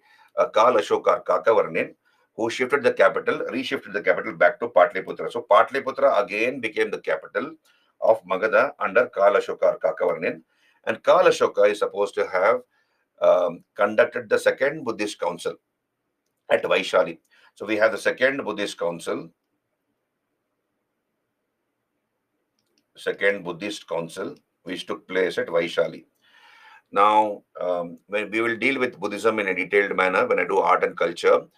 Kal Ashoka Kakavarnin, who reshifted the capital back to Patliputra. So Patliputra again became the capital of Magadha under Kal Ashoka Kakavarnin, and Kal Ashoka is supposed to have conducted the second Buddhist council at Vaishali. So we have the second Buddhist council. Which took place at Vaishali. Now, when we will deal with Buddhism in a detailed manner when I do art and culture.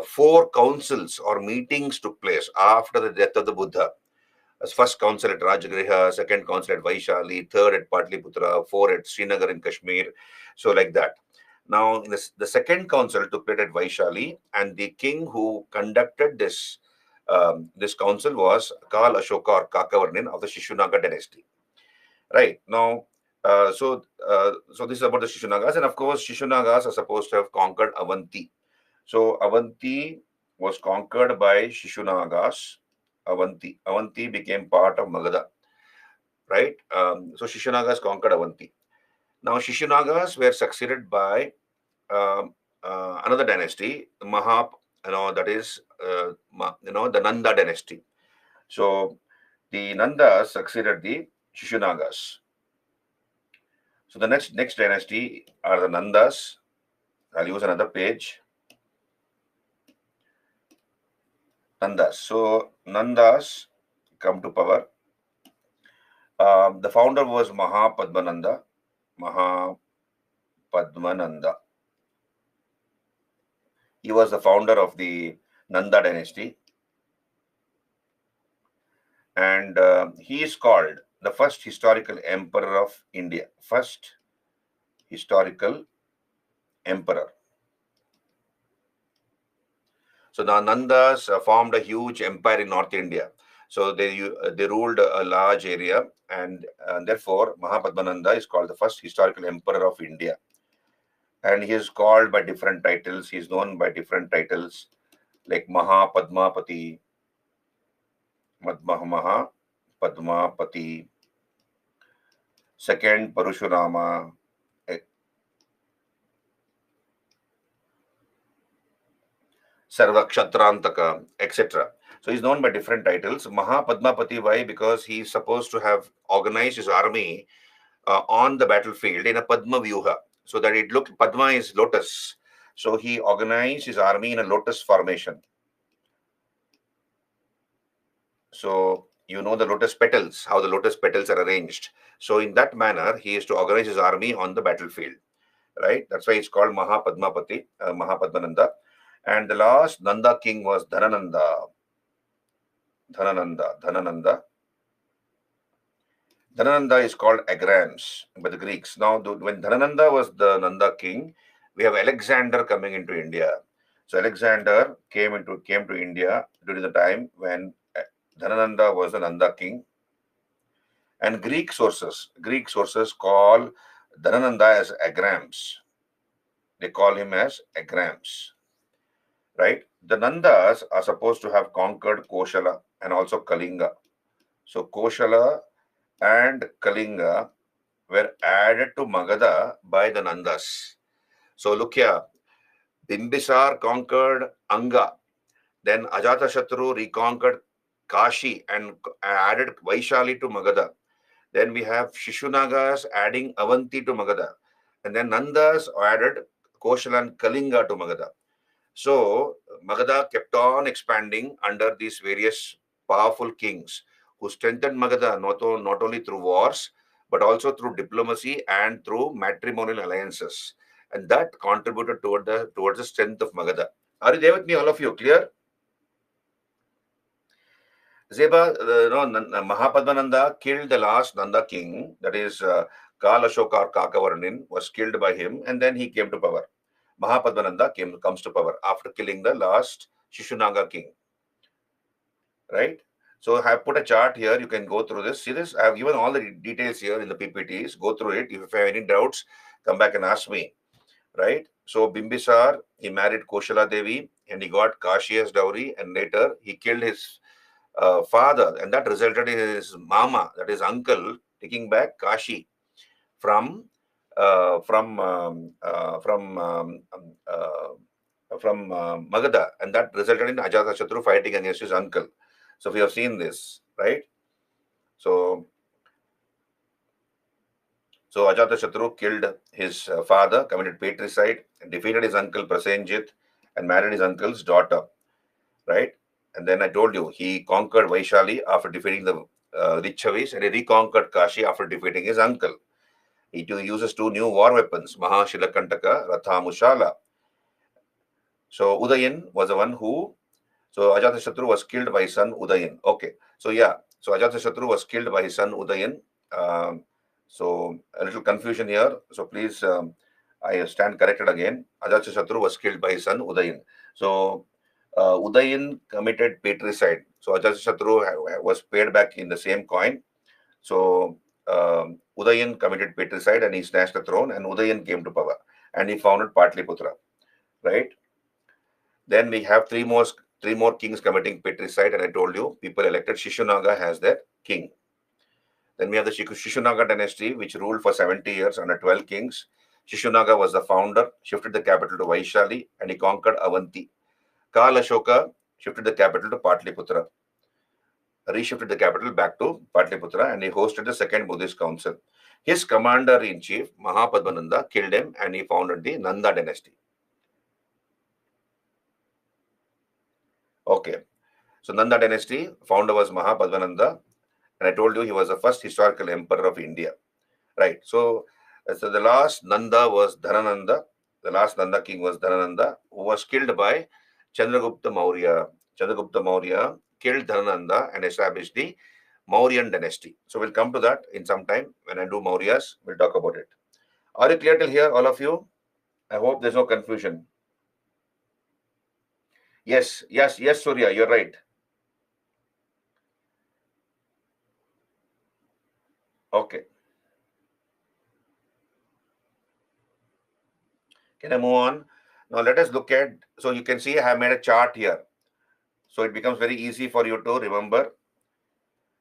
4 councils or meetings took place after the death of the Buddha. As first council at Rajagriha, second council at Vaishali, third at Patliputra, 4 at Srinagar in Kashmir. So like that. Now, in the second council took place at Vaishali, and the king who conducted this council was Kal Ashoka or Kakavarnin of the Shishunaga dynasty. Right now, so this is about the Shishunagas, and of course, Shishunagas are supposed to have conquered Avanti. So Avanti was conquered by Shishunagas. Avanti became part of Magadha, right? So Shishunagas conquered Avanti. Now Shishunagas were succeeded by another dynasty, that is the Nanda dynasty. So the Nandas succeeded the Shishunagas. So the next dynasty are the Nandas. I'll use another page. Nandas. So Nandas come to power. The founder was Mahapadmananda. He was the founder of the Nanda dynasty. And he is called the first historical emperor of India. First historical emperor. So the Nandas formed a huge empire in North India. So they ruled a large area, and therefore Mahapadmananda is called the first historical emperor of India. And he is called by different titles. He is known by different titles like Mahapadmapati, second Parashurama, Sarvakshatrantaka, etc. So he's known by different titles. Mahapadmapati, why? Because he's supposed to have organized his army on the battlefield in a Padma Vyuha, so that it looked, Padma is lotus. So he organized his army in a lotus formation. So you know the lotus petals, how the lotus petals are arranged. So in that manner, he is to organize his army on the battlefield, right? That's why it's called Mahapadmapati, Mahapadmananda. And the last Nanda king was Dhanananda. Dhanananda. Dhanananda is called Agrams by the Greeks. Now, when Dhanananda was the Nanda king, we have Alexander coming into India. So Alexander came to India during the time when Dhanananda was the Nanda king. And Greek sources call Dhanananda as Agrams. They call him as Agrams, right? The Nandas are supposed to have conquered Koshala and also Kalinga. So Koshala and Kalinga were added to Magadha by the Nandas. So look here, Bimbisar conquered Anga. Then Ajatashatru reconquered Kashi and added Vaishali to Magadha. Then we have Shishunagas adding Avanti to Magadha. And then Nandas added Koshala and Kalinga to Magadha. So Magadha kept on expanding under these various powerful kings who strengthened Magadha not only through wars, but also through diplomacy and through matrimonial alliances. And that contributed towards the strength of Magadha. Are you there with me, all of you? Clear? Zeba, Mahapadmananda killed the last Nanda king, that is Kalashoka or Kakavarnin, was killed by him, and then he came to power. Mahapadmananda comes to power after killing the last Shishunaga king. Right? So I have put a chart here. You can go through this. See this? I have given all the details here in the PPTs. Go through it. If you have any doubts, come back and ask me. Right? So Bimbisar, he married Koshala Devi and he got Kashi as dowry, and later he killed his father, and that resulted in his mama, that is uncle, taking back Kashi from Magadha, and that resulted in Ajatashatru fighting against his uncle. So we have seen this, right? So Ajatashatru killed his father, committed patricide, defeated his uncle Prasenjit, and married his uncle's daughter, right? And then I told you, he conquered Vaishali after defeating the Lichavis, and he reconquered Kashi after defeating his uncle. He uses two new war weapons, Mahashilakantaka, Rathamushala. So Udayan was the one who, so Ajatashatru was killed by his son Udayan. Okay, so yeah, so Ajatashatru was killed by his son Udayan. So a little confusion here. So please, I stand corrected again. Ajatashatru was killed by his son Udayan. So Udayan committed patricide. So Ajatashatru was paid back in the same coin. So Udayan committed patricide and he snatched the throne, and Udayan came to power and he founded Patliputra, right? Then we have three more kings committing patricide, and I told you people elected Shishunaga as their king. Then we have the Shishunaga dynasty, which ruled for 70 years under 12 kings. Shishunaga was the founder, shifted the capital to Vaishali, and he conquered Avanti. Kalashoka shifted the capital to Patliputra, reshifted the capital back to Patliputra, and he hosted the second Buddhist council. His commander-in-chief, Mahapadmananda, killed him, and he founded the Nanda dynasty. Okay. So Nanda dynasty, founder was Mahapadmananda, and I told you he was the first historical emperor of India. Right. So the last Nanda was Dhanananda. The last Nanda king was Dhanananda, who was killed by Chandragupta Maurya. Chandragupta Maurya killed Dhanananda and established the Mauryan dynasty. So we'll come to that in some time. When I do Mauryas, we'll talk about it. Are you clear till here, all of you? I hope there's no confusion. Yes, Surya, you're right. Okay. Can I move on? Now let us look at, so you can see I have made a chart here. So it becomes very easy for you to remember.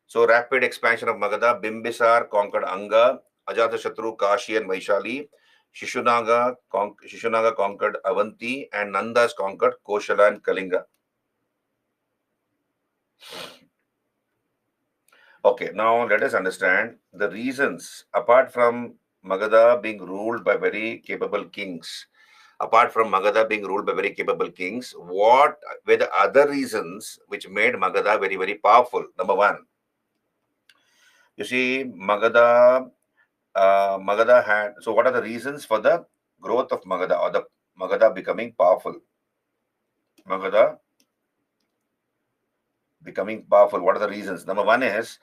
So rapid expansion of Magadha, Bimbisar conquered Anga, Ajatashatru, Kashi, and Vaishali. Shishunaga conquered Avanti, and Nandas conquered Koshala and Kalinga. Okay, now let us understand the reasons. Apart from Magadha being ruled by very capable kings, what were the other reasons which made Magadha very, very powerful? Number one, you see, Magadha had. So, what are the reasons for the growth of Magadha or the Magadha becoming powerful? Magadha becoming powerful. What are the reasons? Number one is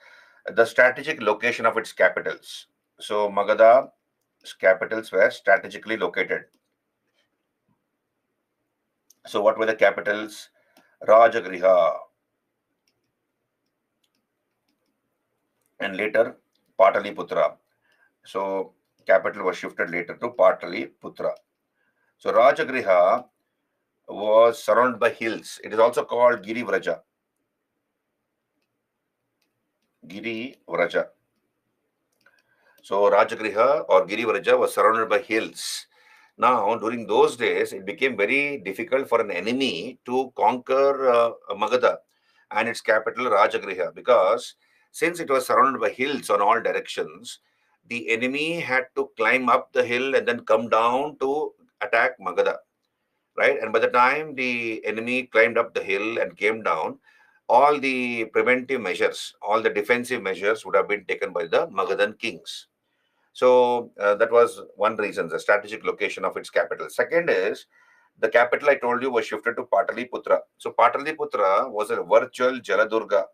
the strategic location of its capitals. So, Magadha's capitals were strategically located. So, what were the capitals? Rajagriha and later Pataliputra. So, capital was shifted later to Pataliputra. So, Rajagriha was surrounded by hills. It is also called Girivraja. Girivraja. So, Rajagriha or Girivraja was surrounded by hills. Now, during those days, it became very difficult for an enemy to conquer Magadha and its capital Rajagriha, because since it was surrounded by hills on all directions, the enemy had to climb up the hill and then come down to attack Magadha, right? And by the time the enemy climbed up the hill and came down, all the preventive measures, all the defensive measures would have been taken by the Magadhan kings. So that was one reason, the strategic location of its capital. Second is the capital I told you was shifted to Pataliputra. So Pataliputra was a virtual Jaladurga.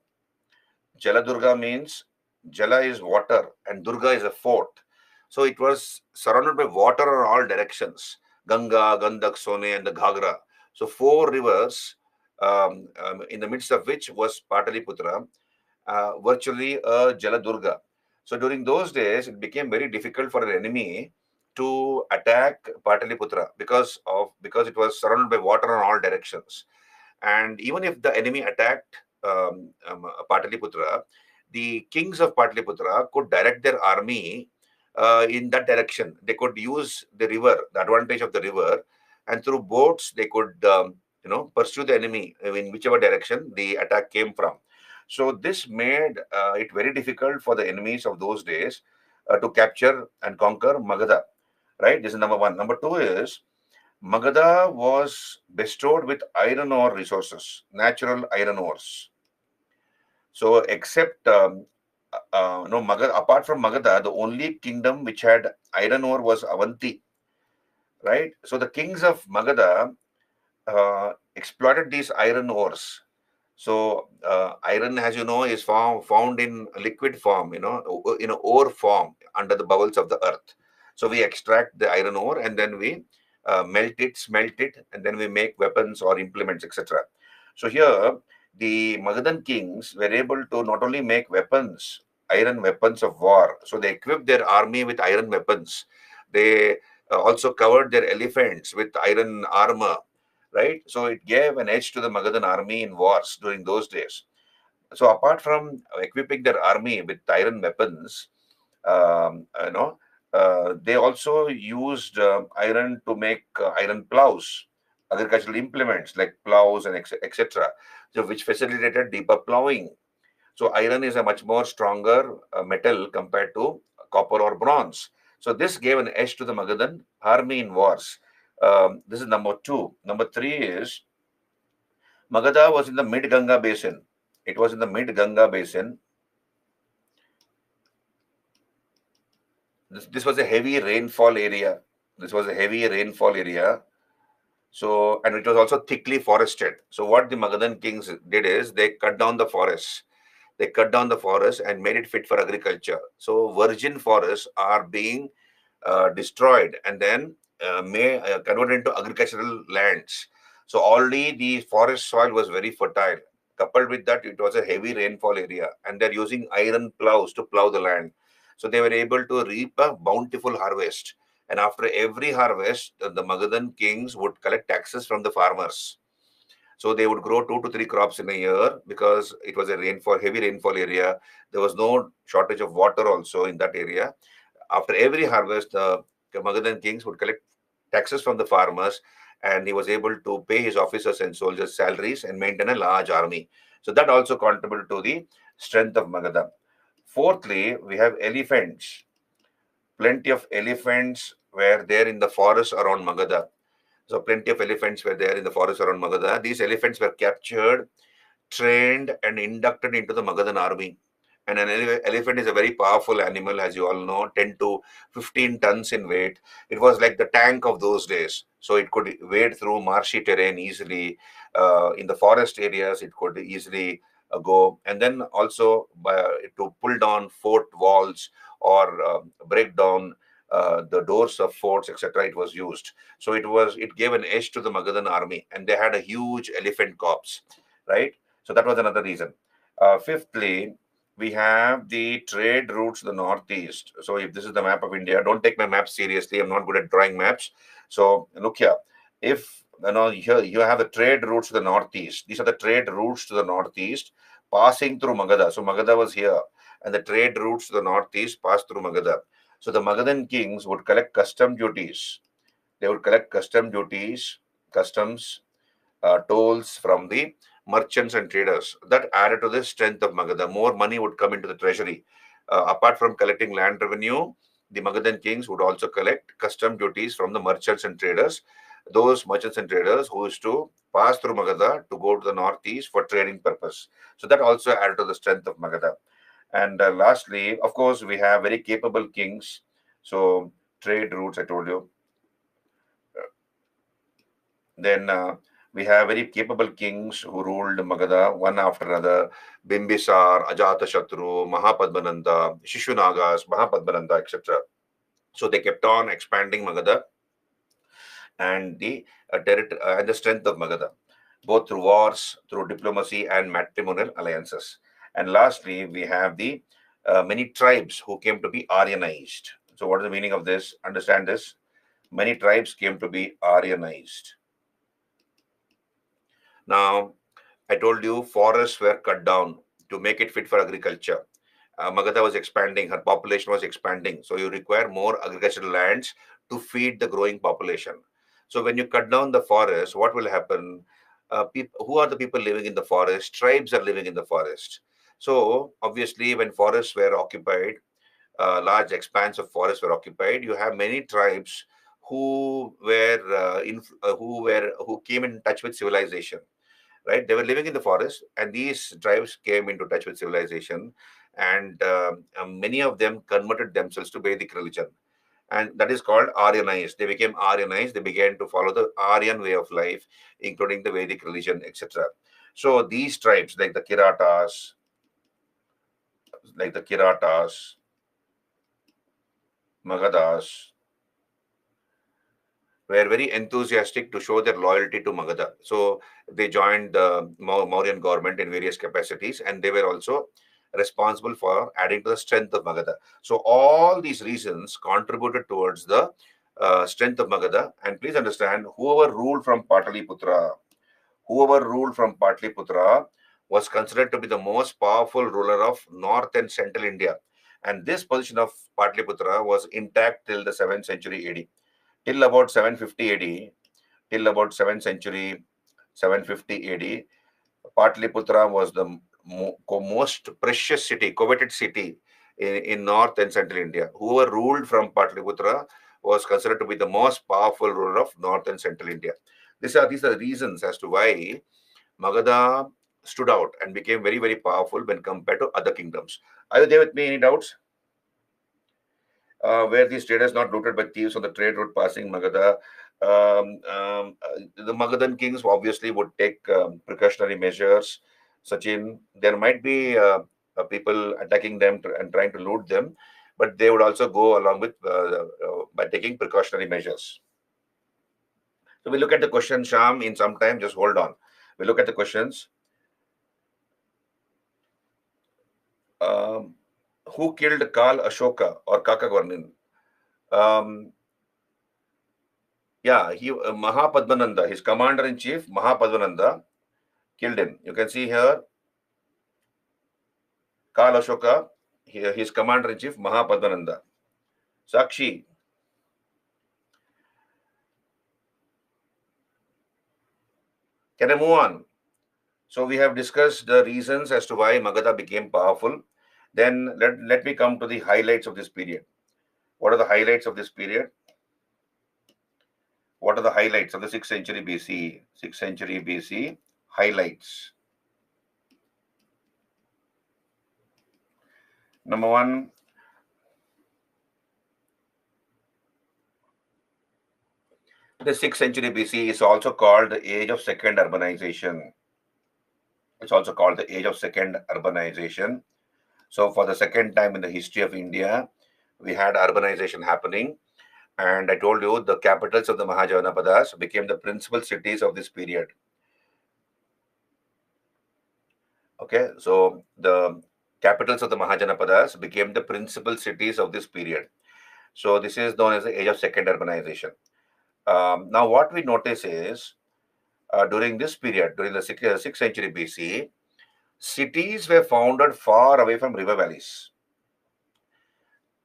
Jaladurga means Jala is water and Durga is a fort. So it was surrounded by water on all directions. Ganga, Gandak, Sone, and the Ghagra. So four rivers, in the midst of which was Pataliputra, virtually a Jaladurga. So during those days, it became very difficult for an enemy to attack Pataliputra because it was surrounded by water on all directions. And even if the enemy attacked Pataliputra, the kings of Pataliputra could direct their army in that direction. They could use the river, the advantage of the river, and through boats they could pursue the enemy in whichever direction the attack came from. So this made it very difficult for the enemies of those days to capture and conquer Magadha. Right? This is number one. Number two is Magadha was bestowed with iron ore resources, natural iron ores. So, except no Magadha, apart from Magadha, the only kingdom which had iron ore was Avanti. Right? So, the kings of Magadha exploited these iron ores. So, iron, as you know, is found in liquid form, in ore form under the bowels of the earth. So, we extract the iron ore and then we melt it, smelt it, and then we make weapons or implements, etc. So, here the Magadhan kings were able to not only make weapons, iron weapons of war. So, they equipped their army with iron weapons. They also covered their elephants with iron armor, right? So it gave an edge to the Magadhan army in wars during those days. So apart from equipping their army with iron weapons, um, you know, they also used iron to make iron plows, agricultural implements like plows and etc. So which facilitated deeper plowing. So iron is a much more stronger metal compared to copper or bronze. So this gave an edge to the Magadhan army in wars. This is number two. Number three is Magadha was in the mid-Ganga basin. It was in the mid-Ganga basin. This was a heavy rainfall area. So, and it was also thickly forested. So what the Magadhan kings did is they cut down the forests. They cut down the forest and made it fit for agriculture. So virgin forests are being destroyed and then converted into agricultural lands. So already the forest soil was very fertile. Coupled with that, it was a heavy rainfall area, and they're using iron plows to plow the land. So they were able to reap a bountiful harvest. And after every harvest, the Magadhan kings would collect taxes from the farmers. So they would grow 2 to 3 crops in a year because it was a heavy rainfall area. There was no shortage of water also in that area. After every harvest, the Magadhan kings would collect taxes from the farmers, and he was able to pay his officers and soldiers salaries and maintain a large army. So that also contributed to the strength of Magadha. Fourthly, we have elephants. Plenty of elephants were there in the forest around Magadha. So plenty of elephants were there in the forest around Magadha. These elephants were captured, trained, and inducted into the Magadhan army. And an elephant is a very powerful animal, as you all know, 10 to 15 tons in weight. It was like the tank of those days. So it could wade through marshy terrain easily. In the forest areas, it could easily go. And then also to pull down fort walls or break down the doors of forts, etc. It was used. So it gave an edge to the Magadhan army, and they had a huge elephant corps, right? So that was another reason. Fifthly, we have the trade routes to the northeast. So if this is the map of India, don't take my map seriously. I'm not good at drawing maps. So look here. If here you have the trade routes to the northeast. These are the trade routes to the northeast passing through Magadha. So Magadha was here, and the trade routes to the northeast passed through Magadha. So the Magadhan kings would collect custom duties. They would collect custom duties, customs, tolls from the merchants and traders. That added to the strength of Magadha. More money would come into the treasury. Apart from collecting land revenue, the Magadhan kings would also collect custom duties from the merchants and traders. Those merchants and traders who used to pass through Magadha to go to the northeast for trading purpose. So that also added to the strength of Magadha. And lastly, of course, we have very capable kings. So trade routes, I told you. Then we have very capable kings who ruled Magadha one after another: Bimbisar, Ajatashatru, Mahapadmananda, Shishunagas, Mahapadmananda, etc. So they kept on expanding Magadha and the and the strength of Magadha, both through wars, through diplomacy, and matrimonial alliances. And lastly, we have the many tribes who came to be Aryanized. So, what is the meaning of this? Understand this. Many tribes came to be Aryanized. Now, I told you forests were cut down to make it fit for agriculture. Magadha was expanding, her population was expanding. So you require more agricultural lands to feed the growing population. So when you cut down the forest, what will happen? Who are the people living in the forest? Tribes are living in the forest. So obviously, when forests were occupied, large expanse of forests were occupied, you have many tribes who came in touch with civilization, right? They were living in the forest, and these tribes came into touch with civilization, and many of them converted themselves to Vedic religion, and that is called Aryanized. They became Aryanized. They began to follow the Aryan way of life, including the Vedic religion, etc. So these tribes, like the Kiratas, Magadhas, were very enthusiastic to show their loyalty to Magadha. So they joined the Mauryan government in various capacities, and they were also responsible for adding to the strength of Magadha. So all these reasons contributed towards the strength of Magadha. And please understand, whoever ruled from Patliputra was considered to be the most powerful ruler of North and Central India. And this position of Patliputra was intact till the 7th century AD. Till about 750 AD, till about 7th century, 750 AD, Patliputra was the most precious city, coveted city in North and Central India. Whoever ruled from Patliputra was considered to be the most powerful ruler of North and Central India. These are the reasons as to why Magadha stood out and became very, very powerful when compared to other kingdoms. Are you there with me? Any doubts? Where these traders not looted by thieves on the trade route passing Magadha. The Magadhan kings obviously would take precautionary measures. Sachin, there might be people attacking them and trying to loot them, but they would also go along with by taking precautionary measures. So we look at the question, Sham, in some time. Just hold on. We look at the questions. Who killed Kal Ashoka or Kakavarnin? Mahapadmananda, his commander-in-chief, Mahapadmananda, killed him. You can see here, Kal Ashoka, his commander-in-chief, Mahapadmananda. Sakshi. Can I move on? So we have discussed the reasons as to why Magadha became powerful. Then let me come to the highlights of this period. What are the highlights of this period? What are the highlights of the 6th century BC? 6th century BC highlights. Number one, the 6th century BC is also called the age of second urbanization. It's also called the age of second urbanization. So for the second time in the history of India, we had urbanization happening. And I told you the capitals of the Mahajanapadas became the principal cities of this period. Okay, so the capitals of the Mahajanapadas became the principal cities of this period. So this is known as the age of second urbanization. Now, what we notice is during this period, during the 6th century BC, cities were founded far away from river valleys.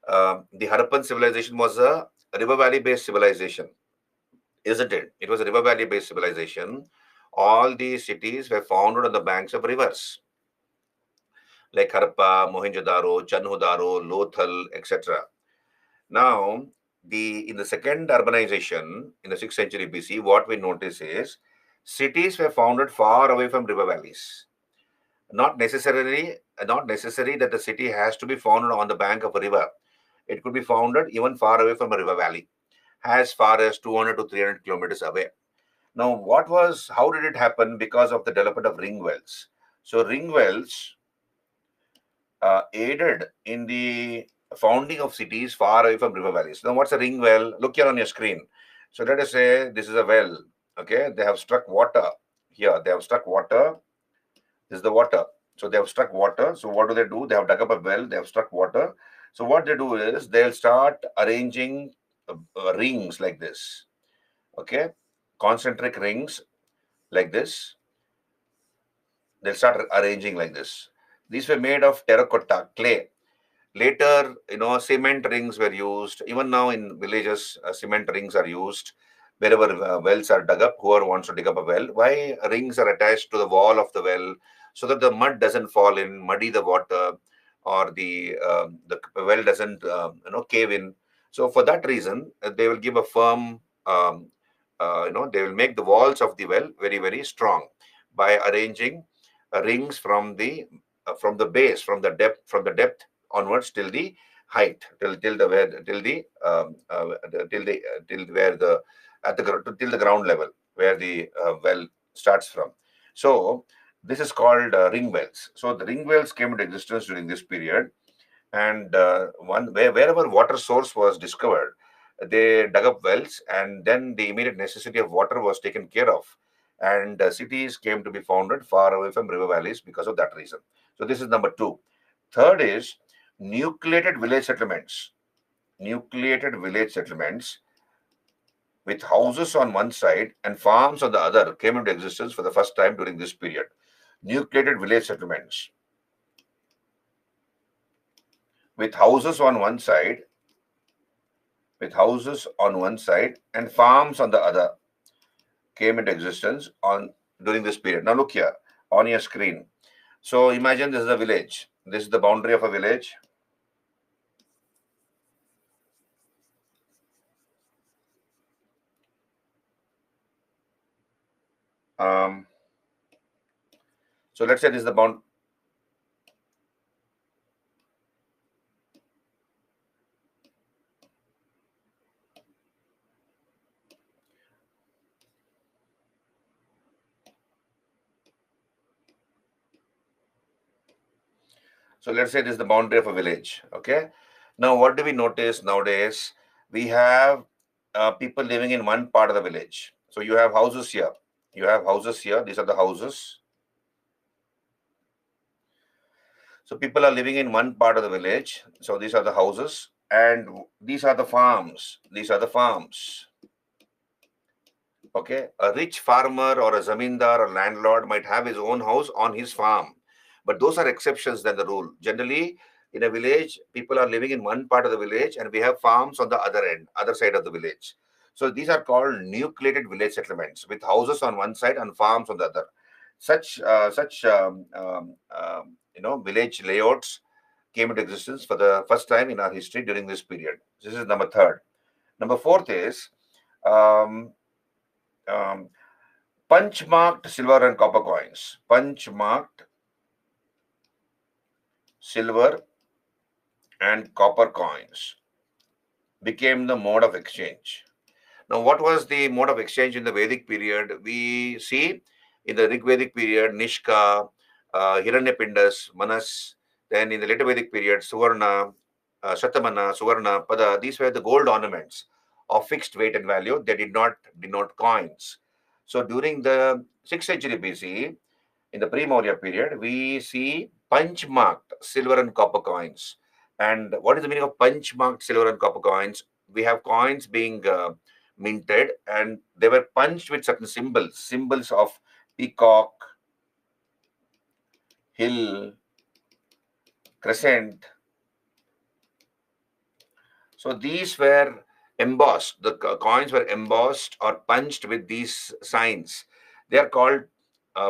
The Harappan civilization was a river valley based civilization, isn't it? It was a river valley based civilization. All these cities were founded on the banks of rivers like Harappa, Mohenjo-daro, Chanhu-daro, Lothal, etc. Now, in the second urbanization in the 6th century BC, what we notice is cities were founded far away from river valleys. Not necessarily, not necessary that the city has to be founded on the bank of a river. It could be founded even far away from a river valley, as far as 200 to 300 kilometers away. Now, how did it happen? Because of the development of ring wells. So, ring wells aided in the founding of cities far away from river valleys. Now, what's a ring well? Look here on your screen. So, let us say this is a well. Okay, they have struck water here. They have struck water. This is the water. So, they have struck water. So, what do? They have dug up a well. They have struck water. So, what they do is they'll start arranging rings like this. Okay, concentric rings like this. They'll start arranging like this. These were made of terracotta clay. Later, cement rings were used. Even now in villages, cement rings are used wherever wells are dug up. Whoever wants to dig up a well, why rings are attached to the wall of the well so that the mud doesn't fall in, muddy the water, or the well doesn't cave in. So for that reason, they will give a firm. They will make the walls of the well very very strong by arranging rings from the base, from the depth onwards till the height, till where the till the ground level where the well starts from. So this is called ring wells. So the ring wells came into existence during this period, and wherever water source was discovered, they dug up wells, and then the immediate necessity of water was taken care of, and cities came to be founded far away from river valleys because of that reason. So this is number two. Third is nucleated village settlements. Nucleated village settlements with houses on one side and farms on the other came into existence for the first time during this period. Nucleated village settlements with houses on one side, and farms on the other came into existence during this period. Now look here on your screen. So imagine this is a village. This is the boundary of a village. So let's say this is the bound. So let's say this is the boundary of a village. Okay. Now what do we notice nowadays? We have people living in one part of the village. So you have houses here. You have houses here. These are the houses. So people are living in one part of the village. So these are the houses, and these are the farms. These are the farms. Okay, a rich farmer or a zamindar or landlord might have his own house on his farm, but those are exceptions than the rule. Generally, In a village, people are living in one part of the village, and we have farms on the other end, other side of the village. So these are called nucleated village settlements with houses on one side and farms on the other. Such village layouts came into existence for the first time in our history during this period. This is number third. Number fourth is um, um, punch marked silver and copper coins. Punch marked silver and copper coins became the mode of exchange. Now, what was the mode of exchange in the Vedic period? We see in the Rig Vedic period, Nishka, Hiranyapindas, Manas. Then in the later Vedic period, Suvarna, Shatamana, Suvarna, Pada. These were the gold ornaments of fixed weight and value. They did not denote coins. So during the 6th century BC, in the pre-Maurya period, we see punch-marked silver and copper coins. And what is the meaning of punch-marked silver and copper coins? We have coins being minted, and they were punched with certain symbols of peacock, hill, crescent. So these were embossed. The coins were embossed or punched with these signs. They are called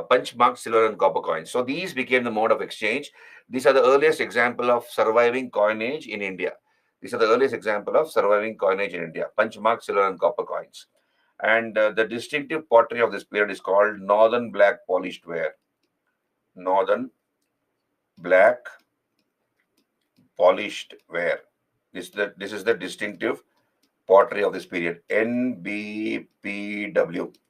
punch marked silver and copper coins. So these became the mode of exchange. These are the earliest example of surviving coinage in India. These are the earliest example of surviving coinage in India. Punch marked silver and copper coins. And the distinctive pottery of this period is called Northern Black Polished Ware. Northern Black Polished Ware. This is the distinctive pottery of this period, NBPW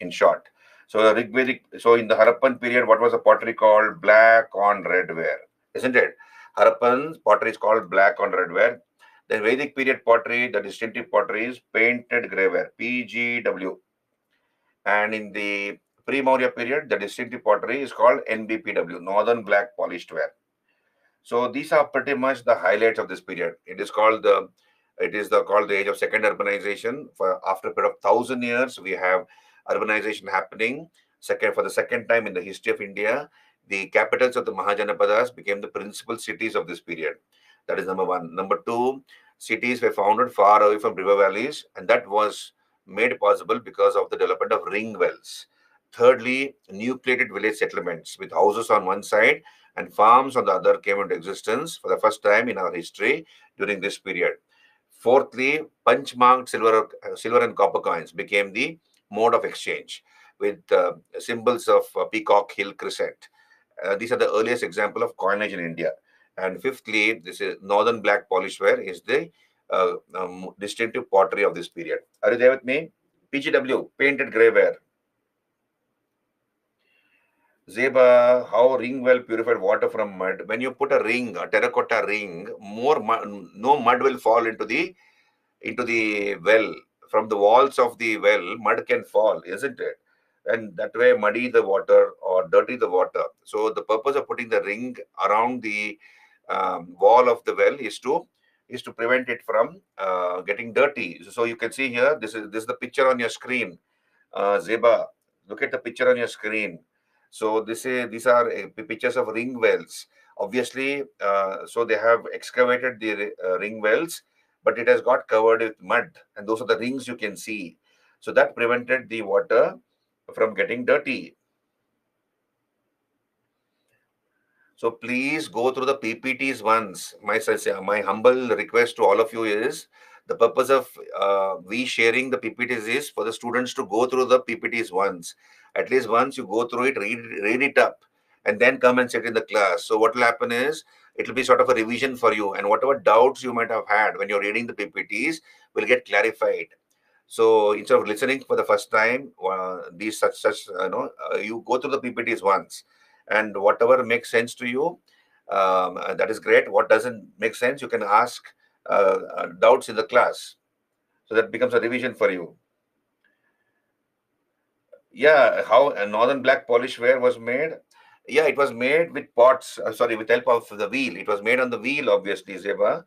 in short. So the Rigvedic, so in the Harappan period, what was the pottery called? Black on red ware, isn't it? Harappan pottery is called black on red ware. The Vedic period pottery, the distinctive pottery is painted grey ware, PGW. And in the pre-Maurya period, the distinctive pottery is called NBPW, Northern Black Polished Ware. So these are pretty much the highlights of this period. Called the age of second urbanization. For after a period of 1,000 years, we have urbanization happening. For the second time in the history of India, the capitals of the Mahajanapadas became the principal cities of this period. That is number one. Number two, cities were founded far away from river valleys, and that was made possible because of the development of ring wells. Thirdly, nucleated village settlements with houses on one side and farms on the other came into existence for the first time in our history during this period. Fourthly, punch-marked silver and copper coins became the mode of exchange with symbols of peacock, hill, crescent. These are the earliest example of coinage in India. And fifthly, this is northern black polish ware is the distinctive pottery of this period. Are you there with me? PGW, painted grey ware. Zeba, how ring well purified water from mud. When you put a ring, a terracotta ring, no mud will fall into the well. From the walls of the well, mud can fall, isn't it? And that way muddy the water or dirty the water. So the purpose of putting the ring around the wall of the well is to prevent it from getting dirty. So you can see here, this is the picture on your screen. Zeba, look at the picture on your screen. So these are pictures of ring wells. Obviously, so they have excavated the ring wells, but it has got covered with mud, and those are the rings you can see. So that prevented the water from getting dirty. So please go through the PPTs once. My humble request to all of you is the purpose of we sharing the PPTs is for the students to go through the PPTs once. At least once you go through it, read it up, and then come and sit in the class. So what will happen is it will be sort of a revision for you, and whatever doubts you might have had when you're reading the PPTs will get clarified. So instead of listening for the first time, you go through the PPTs once, and whatever makes sense to you, that is great. What doesn't make sense, you can ask doubts in the class. So that becomes a revision for you. Yeah, how a northern black polish ware was made? Yeah, it was made with pots. With help of the wheel. It was made on the wheel, obviously, Zeba,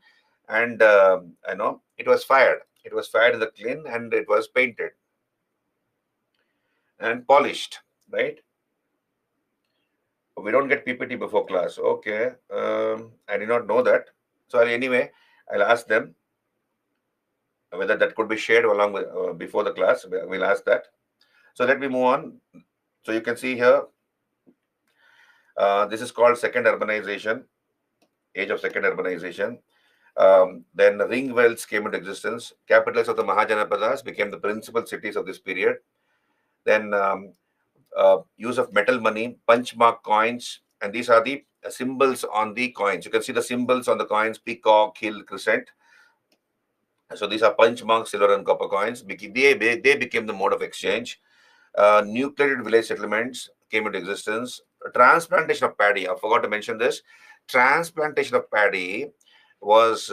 and it was fired. It was fired in the kiln, and it was painted and polished, right? We don't get PPT before class. Okay. I did not know that. So anyway, I'll ask them whether that could be shared along with before the class. We'll ask that. So let me move on. So you can see here, this is called second urbanization, age of second urbanization. Then ring wells came into existence. Capitals of the Mahajanapadas became the principal cities of this period. Then use of metal money, punch mark coins, and these are the symbols on the coins. You can see the symbols on the coins: peacock, hill, crescent. So these are punch mark silver and copper coins. They became the mode of exchange. Nucleated village settlements came into existence. Transplantation of paddy, I forgot to mention this. Transplantation of paddy was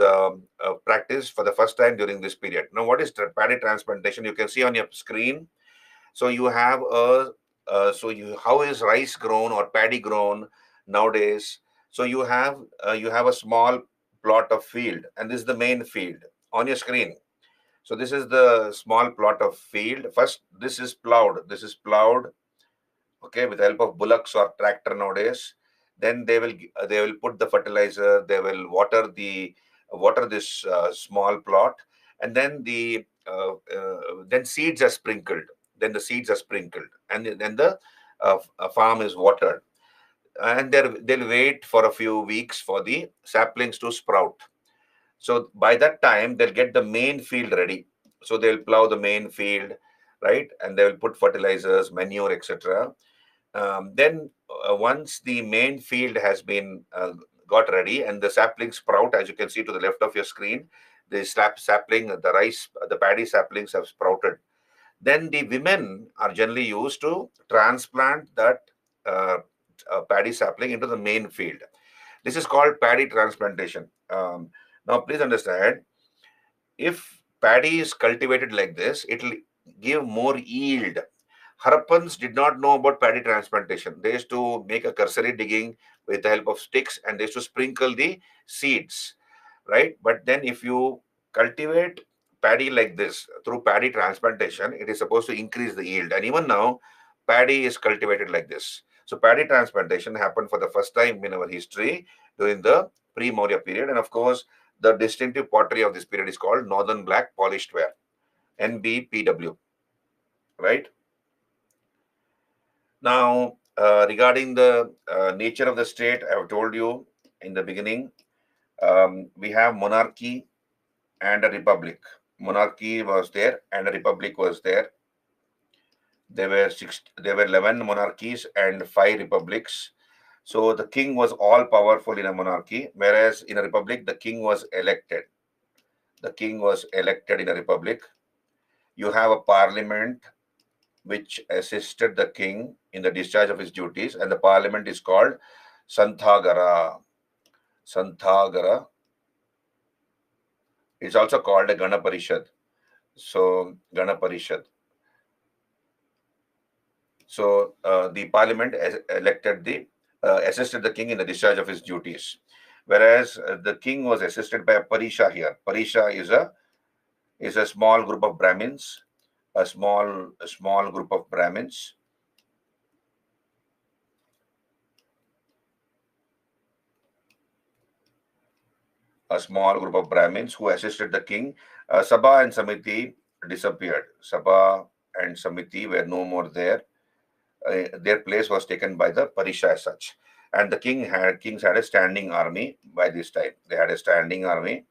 practiced for the first time during this period. Now, what is paddy transplantation? You can see on your screen. So you have how is rice grown or paddy grown nowadays? So you have a small plot of field, and this is the main field on your screen. So this is the small plot of field. First, this is plowed. This is plowed, okay, with the help of bullocks or tractor nowadays. Then they will put the fertilizer. They will water this small plot, and then then seeds are sprinkled. Then the seeds are sprinkled, and then the farm is watered. And they'll wait for a few weeks for the saplings to sprout. So by that time, they'll get the main field ready. So they'll plow the main field, right? And they will put fertilizers, manure, etc. Then once the main field has been got ready and the saplings sprout, as you can see to the left of your screen, the the paddy saplings have sprouted. Then the women are generally used to transplant that paddy sapling into the main field. This is called paddy transplantation. Now, please understand, if paddy is cultivated like this, it will give more yield. Harappans did not know about paddy transplantation. They used to make a cursory digging with the help of sticks, and they used to sprinkle the seeds, right? But then if you cultivate paddy like this through paddy transplantation, it is supposed to increase the yield. And even now, paddy is cultivated like this. So paddy transplantation happened for the first time in our history during the pre-Maurya period. And of course, the distinctive pottery of this period is called Northern Black Polished Ware, NBPW, right? Now, regarding the nature of the state, I have told you in the beginning, we have monarchy and a republic. Monarchy was there and a republic was there. There were 11 monarchies and 5 republics. So the king was all powerful in a monarchy, whereas in a republic, the king was elected. The king was elected in a republic. You have a parliament which assisted the king in the discharge of his duties, and the parliament is called Santhagara. Santhagara. It's also called a Gana Parishad. So, Gana Parishad. So, the parliament assisted the king in the discharge of his duties, whereas the king was assisted by a Parisha here. Parisha is a small group of Brahmins, a small group of Brahmins. A small group of Brahmins who assisted the king. Sabha and Samiti disappeared. Sabha and Samiti were no more there. Their place was taken by the Parisha as such. And the kings had a standing army by this time. They had a standing army,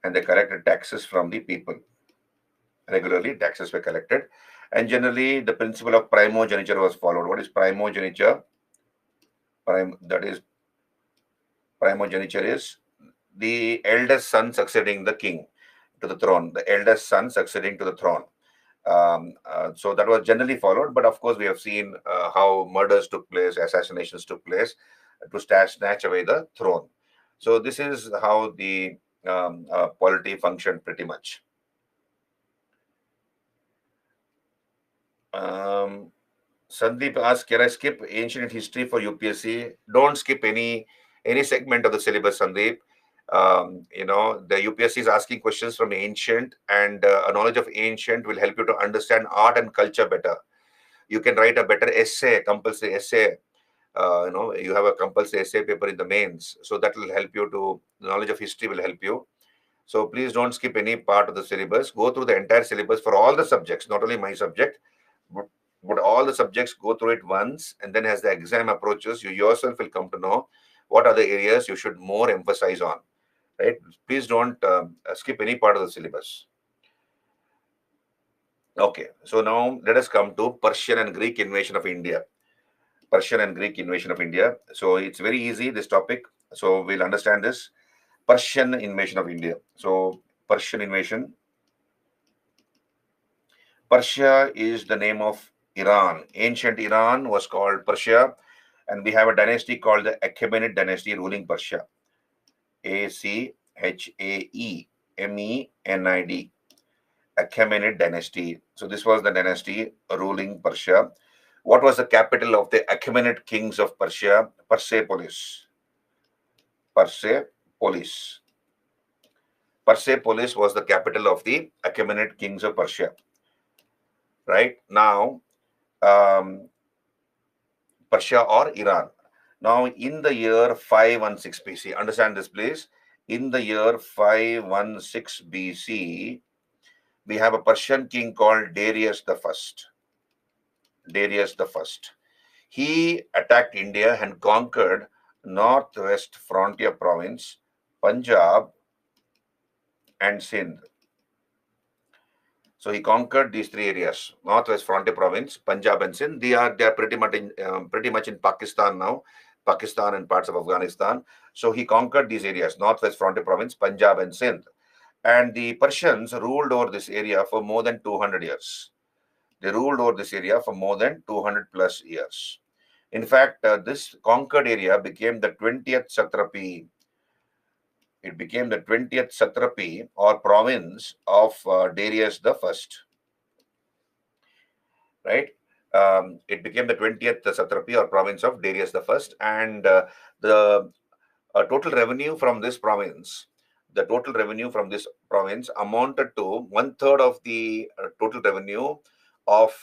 and they collected taxes from the people. Regularly, taxes were collected. And generally, the principle of primogeniture was followed. What is primogeniture? Primogeniture is the eldest son succeeding the king to the throne, the eldest son succeeding to the throne. So that was generally followed, but of course we have seen how murders took place, assassinations took place to snatch away the throne. So this is how the polity functioned pretty much. Sandeep asks, can I skip ancient history for UPSC? Don't skip any segment of the syllabus, Sandeep. The UPSC is asking questions from ancient, and a knowledge of ancient will help you to understand art and culture better. You can write a better essay, compulsory essay you have a compulsory essay paper in the mains, so that will help you to, the knowledge of history will help you. So please don't skip any part of the syllabus. Go through the entire syllabus for all the subjects, not only my subject, but all the subjects. Go through it once, and then as the exam approaches, you yourself will come to know what are the areas you should more emphasize on. Right? Please don't skip any part of the syllabus. Okay, so now let us come to Persian and Greek invasion of India. Persian and Greek invasion of India. So it's very easy, this topic. So we'll understand this. Persian invasion of India. So Persian invasion. Persia is the name of Iran. Ancient Iran was called Persia, and we have a dynasty called the Achaemenid dynasty ruling Persia. Achaemenid. Achaemenid dynasty. So this was the dynasty ruling Persia. What was the capital of the Achaemenid kings of Persia? Persepolis. Persepolis. Persepolis was the capital of the Achaemenid kings of Persia. Right now, Persia or Iran. Now, in the year 516 BC, understand this, please. In the year 516 BC, we have a Persian king called Darius the First. Darius the First. He attacked India and conquered northwest frontier province, Punjab and Sindh. So he conquered these three areas: northwest frontier province, Punjab and Sindh. They are pretty much in Pakistan now, Pakistan and parts of Afghanistan. So he conquered these areas: northwest frontier province, Punjab and Sindh. And the Persians ruled over this area for more than 200 years. They ruled over this area for more than 200 plus years. In fact, this conquered area became the 20th satrapy. It became the 20th satrapy or province of Darius the First. Right? It became the 20th satrapy or province of Darius the First, and the total revenue from this province, amounted to 1/3 of the total revenue of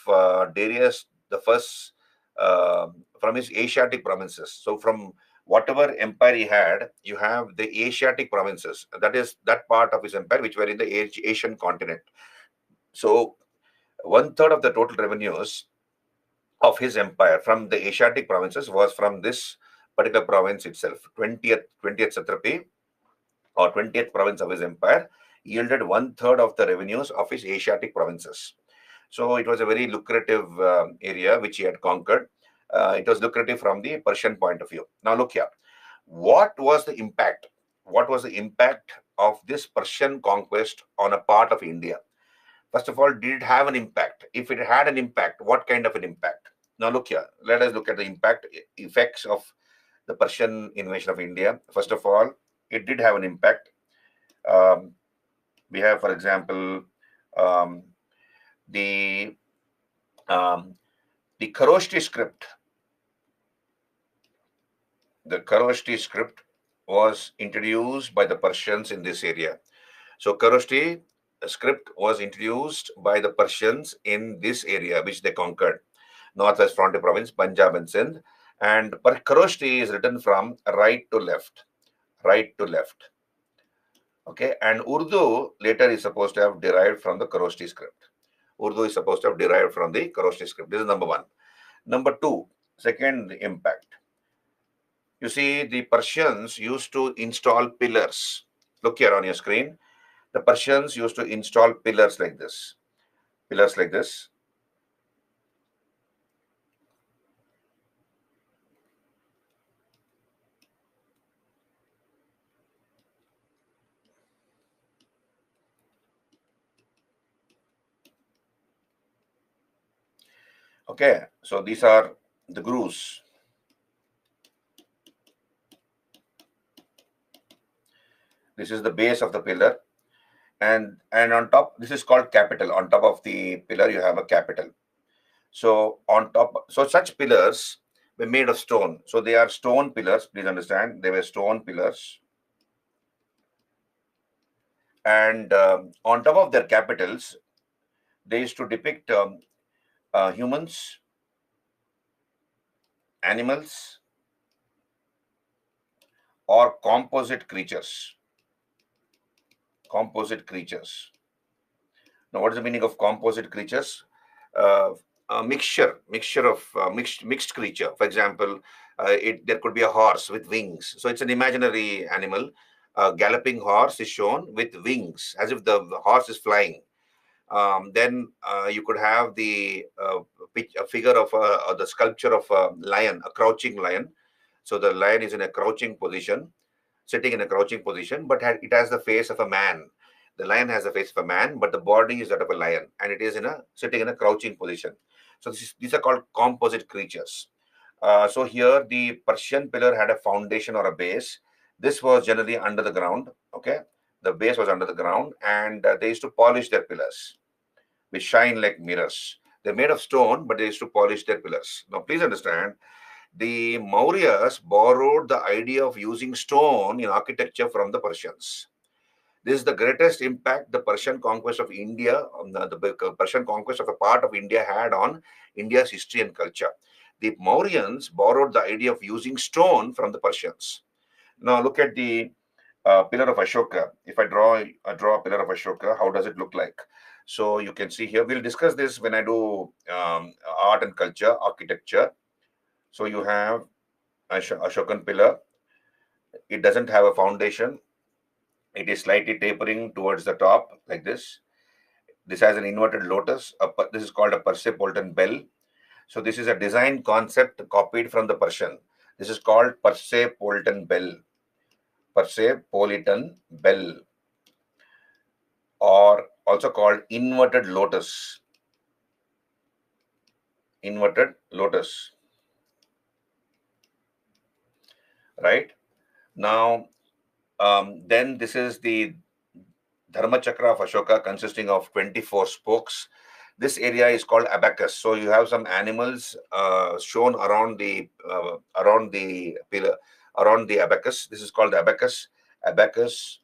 Darius the First from his Asiatic provinces. So from whatever empire he had, you have the Asiatic provinces. That is that part of his empire which were in the Asian continent. So 1/3 of the total revenues of his empire from the Asiatic provinces was from this particular province itself. 20th satrapy or 20th province of his empire yielded 1/3 of the revenues of his Asiatic provinces. So it was a very lucrative area which he had conquered. It was lucrative from the Persian point of view. Now look here. What was the impact? What was the impact of this Persian conquest on a part of India? First of all, did it have an impact? If it had an impact, what kind of an impact? Now look here. Let us look at the effects of the Persian invasion of India. First of all, it did have an impact. We have, for example, the Kharoshti script. The Kharoshti script was introduced by the Persians in this area. So Kharoshti script was introduced by the Persians in this area, which they conquered, northwest frontier province, Punjab and Sindh. And Kharoshti is written from right to left. Okay, and Urdu later is supposed to have derived from the Kharoshti script. Urdu is supposed to have derived from the Kharoshti script. This is number one. Number two, second impact. You see, the Persians used to install pillars. Look here on your screen. The Persians used to install pillars like this. Pillars like this. Okay, so these are the grooves. This is the base of the pillar. And on top, this is called capital. On top of the pillar, you have a capital. So on top, so such pillars were made of stone. So they are stone pillars. Please understand, they were stone pillars. And on top of their capitals, they used to depict humans, animals, or composite creatures. Composite creatures. Now, what is the meaning of composite creatures? A mixture of mixed creature. For example, there could be a horse with wings. So it's an imaginary animal. A galloping horse is shown with wings, as if the horse is flying. Then you could have a figure of the sculpture of a lion, a crouching lion. So the lion is in a crouching position, sitting in a crouching position, but it has the face of a man. The lion has the face of a man, but the body is that of a lion, and it is sitting in a crouching position. So these are called composite creatures. So here the Persian pillar had a foundation or a base. This was generally under the ground. Okay, the base was under the ground, and they used to polish their pillars, which shine like mirrors. They're made of stone, but they used to polish their pillars. Now, please understand, the Mauryas borrowed the idea of using stone in architecture from the Persians. This is the greatest impact the Persian conquest of India, the Persian conquest of a part of India had on India's history and culture. The Mauryans borrowed the idea of using stone from the Persians. Now look at the pillar of Ashoka. If I draw a pillar of Ashoka, how does it look like? So you can see here, we'll discuss this when I do art and culture, architecture. So you have Ashokan pillar. It doesn't have a foundation. It is slightly tapering towards the top like this. This has an inverted lotus. This is called a Persepolitan bell. So this is a design concept copied from the Persian. This is called Persepolitan bell. Persepolitan bell, or also called inverted lotus. Inverted lotus. Right? Now, then this is the Dharma Chakra of Ashoka, consisting of 24 spokes. This area is called abacus. So you have some animals shown around the pillar, around the abacus. This is called the abacus. Abacus.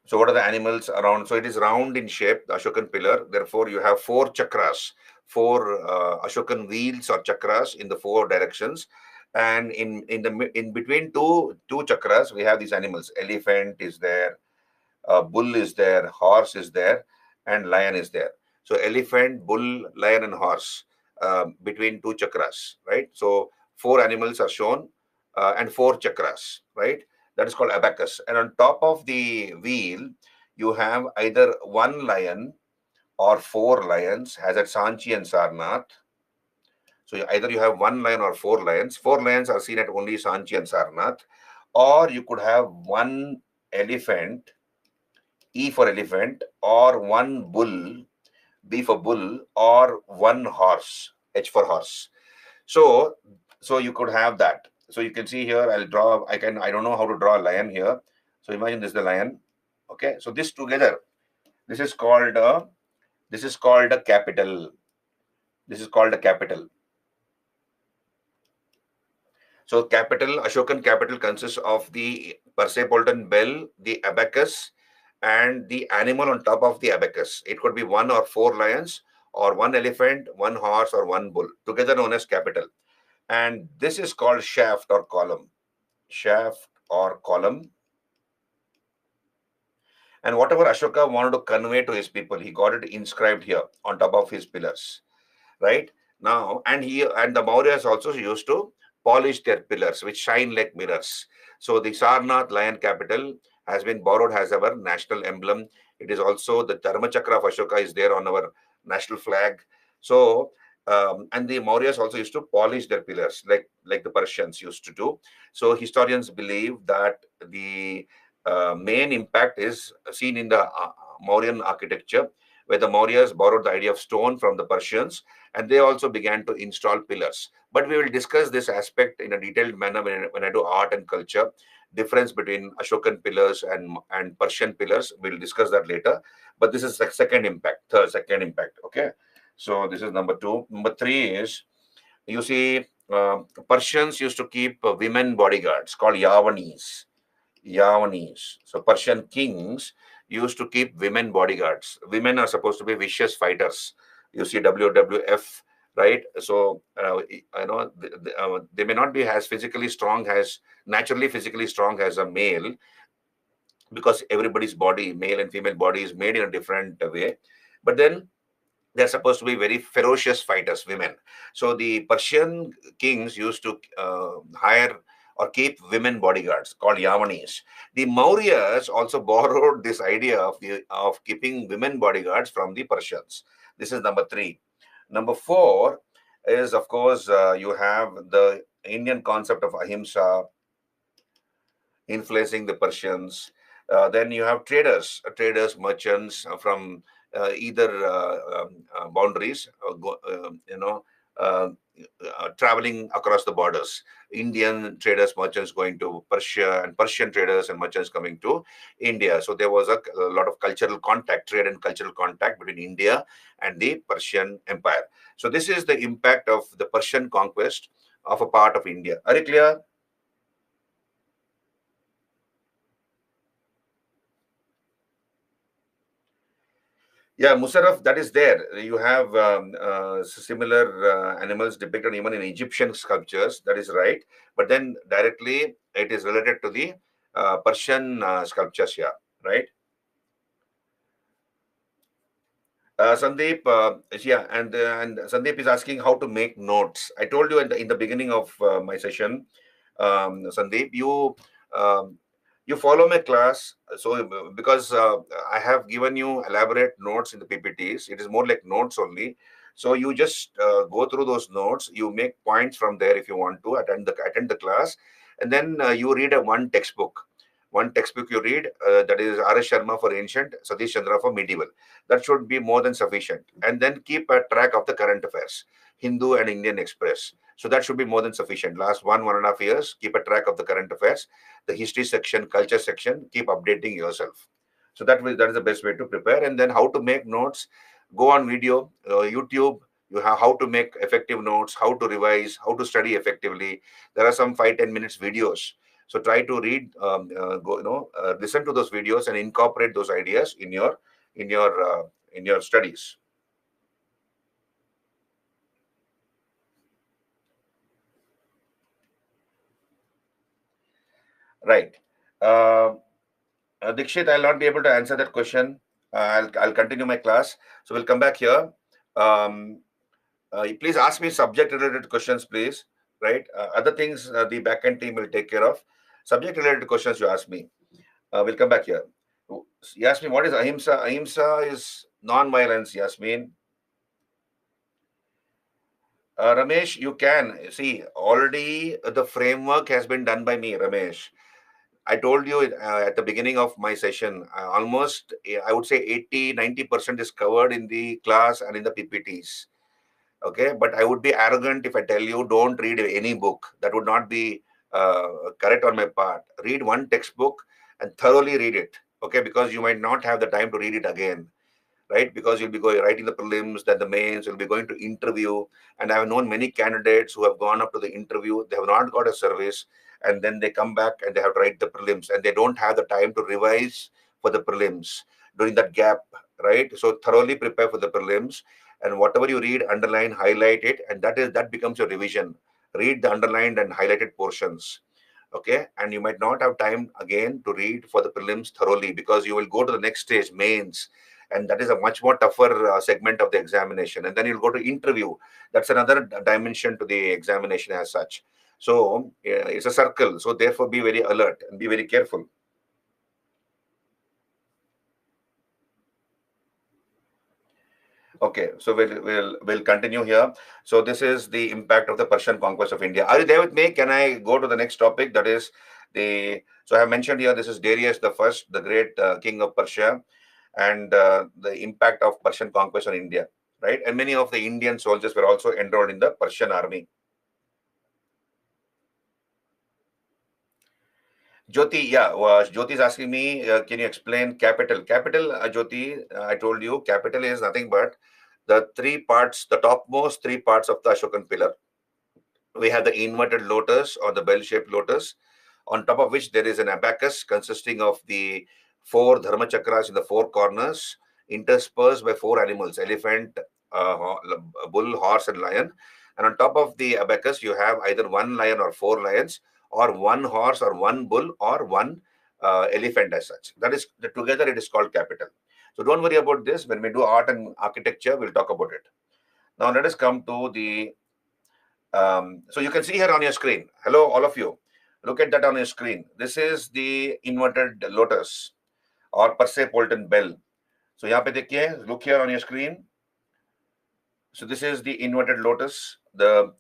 So what are the animals around? So it is round in shape, the Ashokan pillar. Therefore, you have four chakras, four Ashokan wheels or chakras in the four directions. And in between two chakras, we have these animals. Elephant is there, bull is there, horse is there, and lion is there. So elephant, bull, lion, and horse between two chakras, right? So four animals are shown and four chakras, right? That is called abacus. And on top of the wheel, you have either one lion or four lions, as at Sanchi and Sarnath. So either you have one lion or four lions. Four lions are seen at only Sanchi and Sarnath. Or you could have one elephant, E for elephant, or one bull, B for bull, or one horse, H for horse. So you could have that. So you can see here, I don't know how to draw a lion here. So imagine this is the lion. Okay. So this together, this is called a capital. This is called a capital. So Ashokan capital consists of the Persepolitan bell, the abacus, and the animal on top of the abacus. It could be one or four lions, or one elephant, one horse, or one bull, together known as capital. And this is called shaft or column. Shaft or column. And whatever Ashoka wanted to convey to his people, he got it inscribed here on top of his pillars. Right? Now, and the Mauryas also used to polish their pillars, which shine like mirrors. So the Sarnath lion capital has been borrowed as our national emblem. It is also the Dharma Chakra of Ashoka is there on our national flag. So, and the Mauryas also used to polish their pillars like the Persians used to do. So historians believe that the main impact is seen in the Mauryan architecture, where the Mauryas borrowed the idea of stone from the Persians, and they also began to install pillars. But we will discuss this aspect in a detailed manner when I do art and culture. Difference between Ashokan pillars and Persian pillars, we'll discuss that later. But this is second impact. Okay. So this is number two. Number three is, you see, Persians used to keep women bodyguards called Yavanis. Yavanis. So Persian kings used to keep women bodyguards. Women are supposed to be vicious fighters. You see WWF right? So they may not be as physically strong as naturally physically strong as a male, because everybody's body, male and female body, is made in a different way. But then they're supposed to be very ferocious fighters, women. So the Persian kings used to hire or keep women bodyguards called Yavanis. The Mauryas also borrowed this idea of keeping women bodyguards from the Persians. This is number three. Number four is, of course, you have the Indian concept of ahimsa influencing the Persians. Then you have traders, merchants from either boundaries, uh, traveling across the borders. Indian traders, merchants going to Persia, and Persian traders and merchants coming to India. So there was a lot of cultural contact, trade and cultural contact between India and the Persian Empire. So this is the impact of the Persian conquest of a part of India. Are you clear? Yeah, Musarraf, that is there. You have similar animals depicted even in Egyptian sculptures. That is right. But then directly it is related to the Persian sculptures here, right? Sandeep, yeah, and Sandeep is asking how to make notes. I told you in the beginning of my session, Sandeep, um, you follow my class. So because I have given you elaborate notes in the PPTs, it is more like notes only. So you just go through those notes. You make points from there if you want to attend the class, and then you read one textbook. One textbook you read, that is R.S. Sharma for ancient, Satish Chandra for medieval. That should be more than sufficient. And then keep a track of the current affairs, Hindu and Indian Express. So that should be more than sufficient. Last 1.5 years, keep a track of the current affairs, the history section, culture section, keep updating yourself. So that is the best way to prepare. And then how to make notes, go on video, YouTube. You have how to make effective notes, how to revise, how to study effectively. There are some 5-10 minutes videos. So try to read, listen to those videos and incorporate those ideas in your uh, in your studies. Right. Uh, Dikshit, I'll not be able to answer that question. I'll continue my class. So we'll come back here. Um, please ask me subject-related questions, please. Right. Other things the backend team will take care of. Subject-related questions you ask me. We'll come back here. Yasmin, what is ahimsa? Ahimsa is non-violence. Yasmin. Ramesh, you can see already the framework has been done by me, Ramesh. I told you at the beginning of my session, almost I would say 80-90% is covered in the class and in the PPTs. Okay, but I would be arrogant if I tell you don't read any book. That would not be correct on my part. Read one textbook and thoroughly read it. Okay, because you might not have the time to read it again, right? Because you'll be going writing the prelims, then the mains, you'll be going to interview. And I've known many candidates who have gone up to the interview, they have not got a service, and then they come back and they have to write the prelims, and they don't have the time to revise for the prelims during that gap, right? So thoroughly prepare for the prelims, and whatever you read, underline, highlight it, and that becomes your revision. Read the underlined and highlighted portions. Okay, and you might not have time again to read for the prelims thoroughly, because you will go to the next stage, mains, and that is a much more tougher segment of the examination, and then you'll go to interview. That's another dimension to the examination as such. So it's a circle, so therefore be very alert and be very careful. Okay, so we'll continue here. So this is the impact of the Persian conquest of India. Are you there with me? Can I go to the next topic? That is the so I have mentioned here, this is Darius the First, the great king of Persia, and the impact of Persian conquest on India, right? And many of the Indian soldiers were also enrolled in the Persian army. Jyoti, yeah, Jyoti is asking me, can you explain capital? Capital, Jyoti, I told you, capital is nothing but the three parts, the topmost three parts of the Ashokan pillar. We have the inverted lotus or the bell-shaped lotus, on top of which there is an abacus consisting of the four dharma chakras in the four corners, interspersed by four animals: elephant, bull, horse, and lion. And on top of the abacus, you have either one lion or four lions, or one horse, or one bull, or one elephant as such. That is together it is called capital. So don't worry about this. When we do art and architecture, we'll talk about it. Now let us come to the. So you can see here on your screen. Hello, all of you. Look at that on your screen. This is the inverted lotus or Persei-Polton bell. So यहाँ पे देखिए, look here on your screen. So this is the inverted lotus, the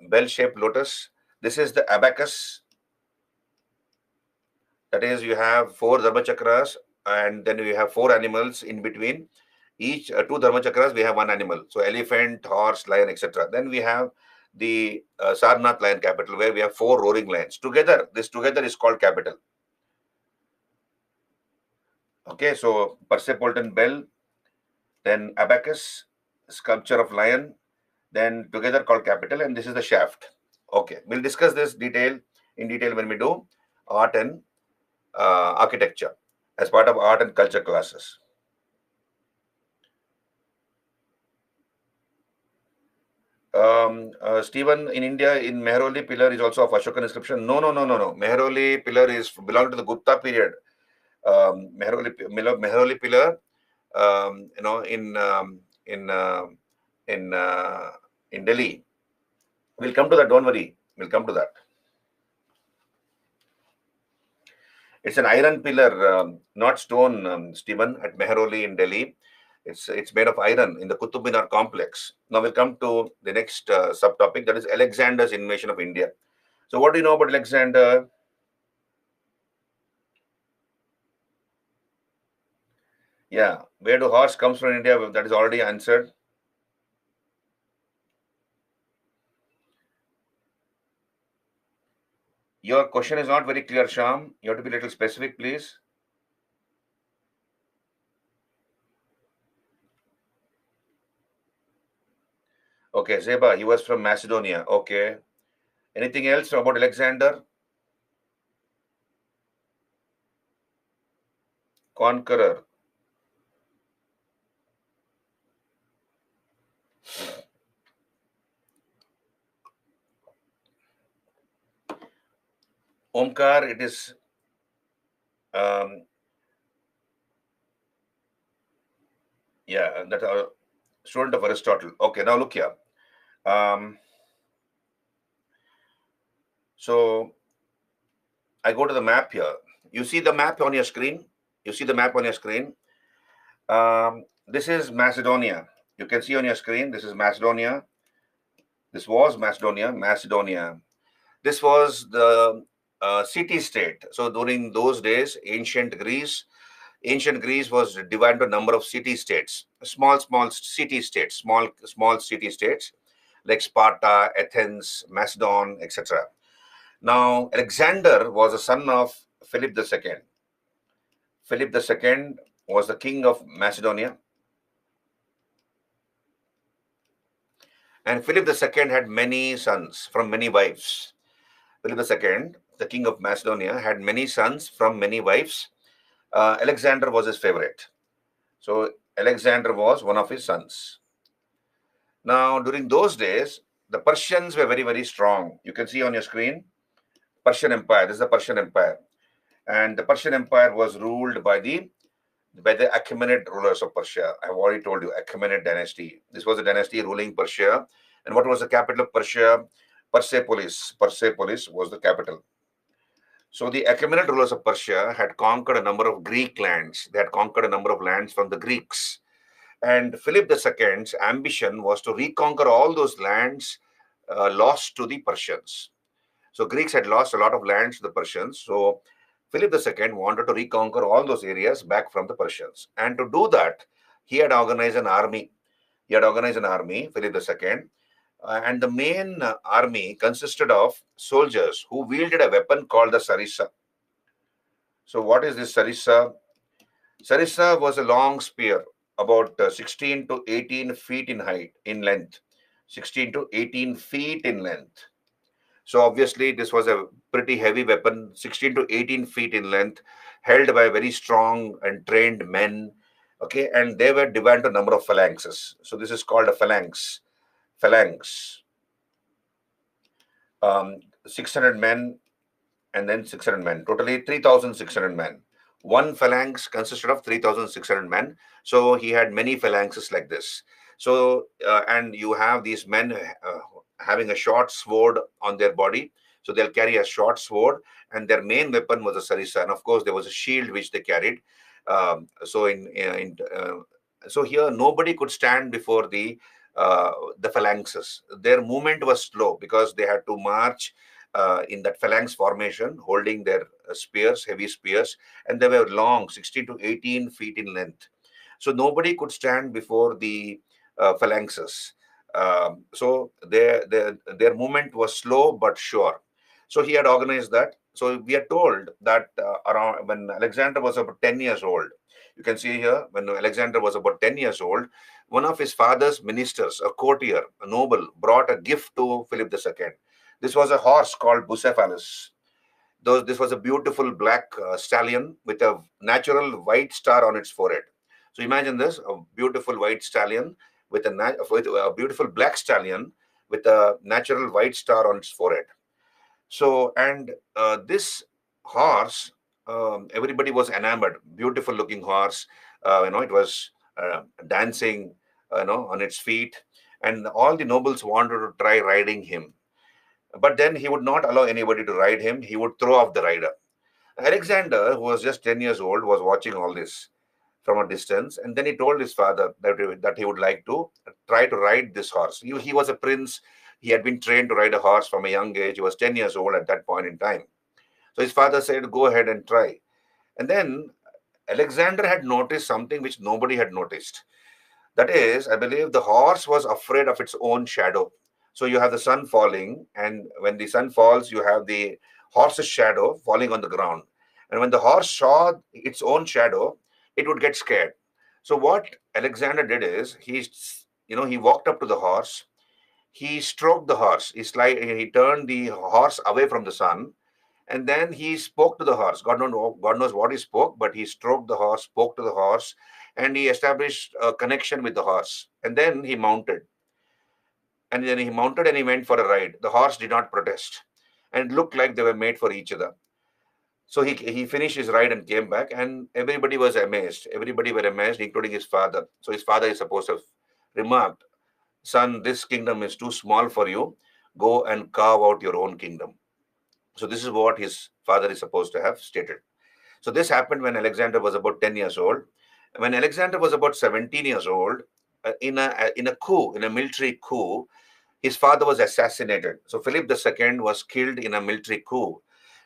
bell-shaped lotus. This is the abacus. That is, you have four dharma chakras, and then you have four animals in between. Each two dharma chakras, we have one animal. So elephant, horse, lion, etc. Then we have the Sarnath lion capital, where we have four roaring lions. Together, this together is called capital. Okay, so Persei-Polton bell, then abacus, sculpture of lion, then together called capital, and this is the shaft. Okay, we'll discuss this in detail when we do art and architecture as part of art and culture classes. Stephen, in India, in Mehrauli pillar is also of Ashokan inscription. No. Mehrauli pillar is belong to the Gupta period. Mehrauli pillar, in Delhi. We'll come to that. Don't worry. We'll come to that. It's an iron pillar, not stone, Stephen, at Mehrauli in Delhi. It's made of iron in the Qutub Minar complex. Now we'll come to the next subtopic, that is Alexander's invasion of India. So what do you know about Alexander? Yeah, where do horse comes from in India? That is already answered. Your question is not very clear, Sham. You have to be a little specific, please. Okay, Zeba, he was from Macedonia. Okay. Anything else about Alexander? Conqueror. Omkar, it is that's a student of Aristotle. Okay, now look here. So I go to the map here. You see the map on your screen? This is Macedonia. You can see on your screen, this is Macedonia. This was Macedonia. This was the city-state. So during those days, ancient Greece was divided into a number of city-states, small city-states, small city-states like Sparta, Athens, Macedon, etc. Now, Alexander was a son of Philip II. Philip II was the king of Macedonia. And Philip II had many sons from many wives. Philip II, the king of Macedonia, had many sons from many wives. Alexander was his favorite. So Alexander was one of his sons. Now, during those days, the Persians were very, very strong. You can see on your screen, Persian Empire. This is the Persian Empire. And the Persian Empire was ruled by the Achaemenid rulers of Persia. I have already told you, Achaemenid dynasty. This was a dynasty ruling Persia. And what was the capital of Persia? Persepolis. Persepolis was the capital. So the Achaemenid rulers of Persia had conquered a number of Greek lands. They had conquered a number of lands from the Greeks. And Philip II's ambition was to reconquer all those lands lost to the Persians. So Greeks had lost a lot of lands to the Persians. So Philip II wanted to reconquer all those areas back from the Persians. And to do that, he had organized an army. Philip II. And the main army consisted of soldiers who wielded a weapon called the sarissa. So what is this sarissa? Sarissa was a long spear, about 16 to 18 feet in length. 16 to 18 feet in length. So obviously this was a pretty heavy weapon, 16 to 18 feet in length, held by very strong and trained men. Okay, and they were divided into a number of phalanxes. So this is called a phalanx. Phalanx. 600 men and then 600 men. Totally 3,600 men. One phalanx consisted of 3,600 men. So he had many phalanxes like this. So, and you have these men having a short sword on their body. So they'll carry a short sword, and their main weapon was a sarisa. And of course, there was a shield which they carried. So here, nobody could stand before the phalanxes. Their movement was slow because they had to march in that phalanx formation, holding their spears, heavy spears, and they were long, 16 to 18 feet in length. So nobody could stand before the phalanxes. So their movement was slow but sure. So he had organized that. So we are told that around when Alexander was about 10 years old, you can see here, when Alexander was about 10 years old, one of his father's ministers, a courtier, a noble, brought a gift to Philip II. This was a horse called Bucephalus. This was a beautiful black stallion with a natural white star on its forehead. So imagine this, a beautiful white stallion with a beautiful black stallion with a natural white star on its forehead. So, and this horse, everybody was enamored. Beautiful looking horse. It was dancing, on its feet, and all the nobles wanted to try riding him. But then he would not allow anybody to ride him. He would throw off the rider. Alexander, who was just 10 years old, was watching all this from a distance. And then he told his father that he would like to try to ride this horse. He was a prince. He had been trained to ride a horse from a young age. He was 10 years old at that point in time. So his father said, go ahead and try. And then Alexander had noticed something which nobody had noticed. That is, I believe the horse was afraid of its own shadow. So you have the sun falling, and when the sun falls, you have the horse's shadow falling on the ground. And when the horse saw its own shadow, it would get scared. So what Alexander did is he walked up to the horse, he stroked the horse, he turned the horse away from the sun, and then he spoke to the horse. God knows what he spoke, but he stroked the horse, spoke to the horse, and he established a connection with the horse. And then he mounted. And then he mounted and he went for a ride. The horse did not protest and it looked like they were made for each other. So he finished his ride and came back, and everybody was amazed. Everybody were amazed, including his father. So his father is supposed to have remarked, son, this kingdom is too small for you. Go and carve out your own kingdom. So this is what his father is supposed to have stated. So this happened when Alexander was about 10 years old. When Alexander was about 17 years old, in a military coup, his father was assassinated. So Philip II was killed in a military coup.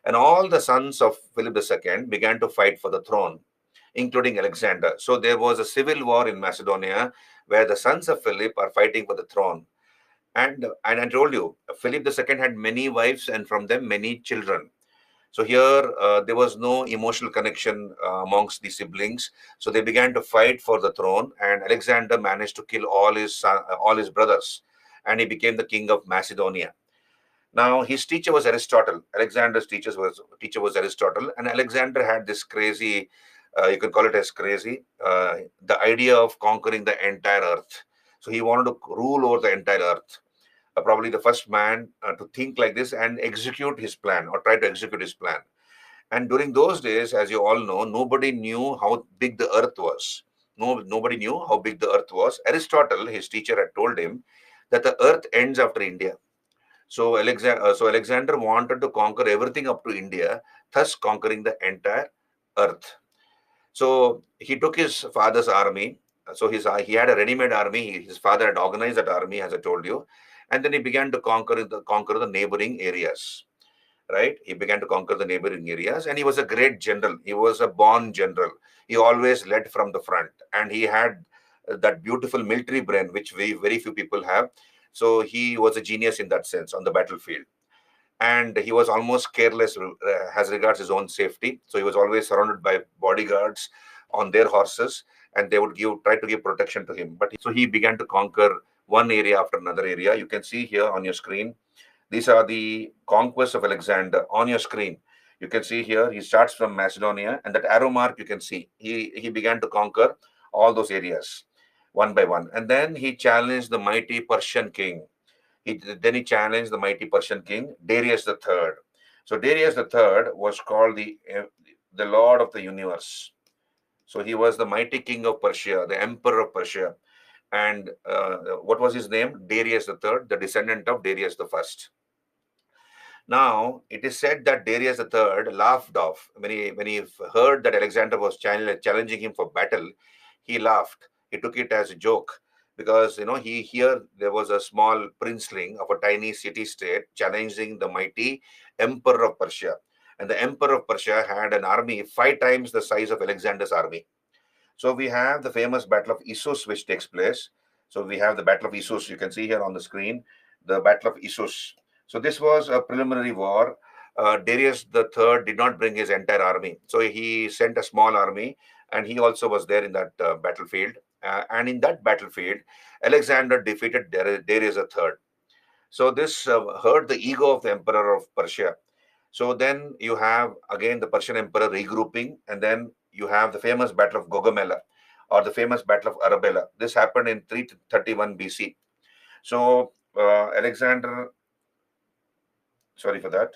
And all the sons of Philip II began to fight for the throne, including Alexander. So there was a civil war in Macedonia where the sons of Philip are fighting for the throne. And I told you, Philip II had many wives and from them many children. So here there was no emotional connection amongst the siblings. So they began to fight for the throne, and Alexander managed to kill all his brothers, and he became the king of Macedonia. Now his teacher was Aristotle. Alexander's teacher was Aristotle, and Alexander had this crazy, you can call it as crazy, the idea of conquering the entire earth. So he wanted to rule over the entire earth. Probably the first man to think like this and execute his plan, or try to execute his plan. And during those days, as you all know, nobody knew how big the earth was. Nobody knew how big the earth was. Aristotle, his teacher, had told him that the earth ends after India. So Alexander wanted to conquer everything up to India, thus conquering the entire earth. So he took his father's army. So he had a ready-made army. His father had organized that army, as I told you, and then he began to conquer the neighboring areas. Right? He began to conquer the neighboring areas, and he was a great general. He was a born general. He always led from the front, and he had that beautiful military brain, which very few people have. So he was a genius in that sense on the battlefield. And he was almost careless as regards his own safety. So he was always surrounded by bodyguards on their horses, and they would try to give protection to him. But so he began to conquer one area after another area. You can see here on your screen, these are the conquests of Alexander on your screen. You can see here, he starts from Macedonia, and that arrow mark you can see. He began to conquer all those areas one by one. And then he challenged the mighty Persian king. Then he challenged the mighty Persian king, Darius the Third. So Darius the Third was called the Lord of the universe. So he was the mighty king of Persia, the emperor of Persia. And what was his name? Darius the Third, the descendant of Darius the First. Now, it is said that Darius the Third laughed off when he heard that Alexander was challenging him for battle. He laughed. He took it as a joke because here there was a small princeling of a tiny city-state challenging the mighty emperor of Persia, and the emperor of Persia had an army 5 times the size of Alexander's army. So we have the famous Battle of Issus, which takes place. So we have the Battle of Issus. You can see here on the screen the Battle of Issus. So this was a preliminary war. Darius the Third did not bring his entire army, so he sent a small army, and he also was there in that battlefield. And in that battlefield, Alexander defeated Darius the Third. So this hurt the ego of the emperor of Persia. So then you have again the Persian emperor regrouping, and then you have the famous Battle of Gaugamela, or the famous Battle of Arbela. This happened in 331 BC. So Alexander, sorry for that.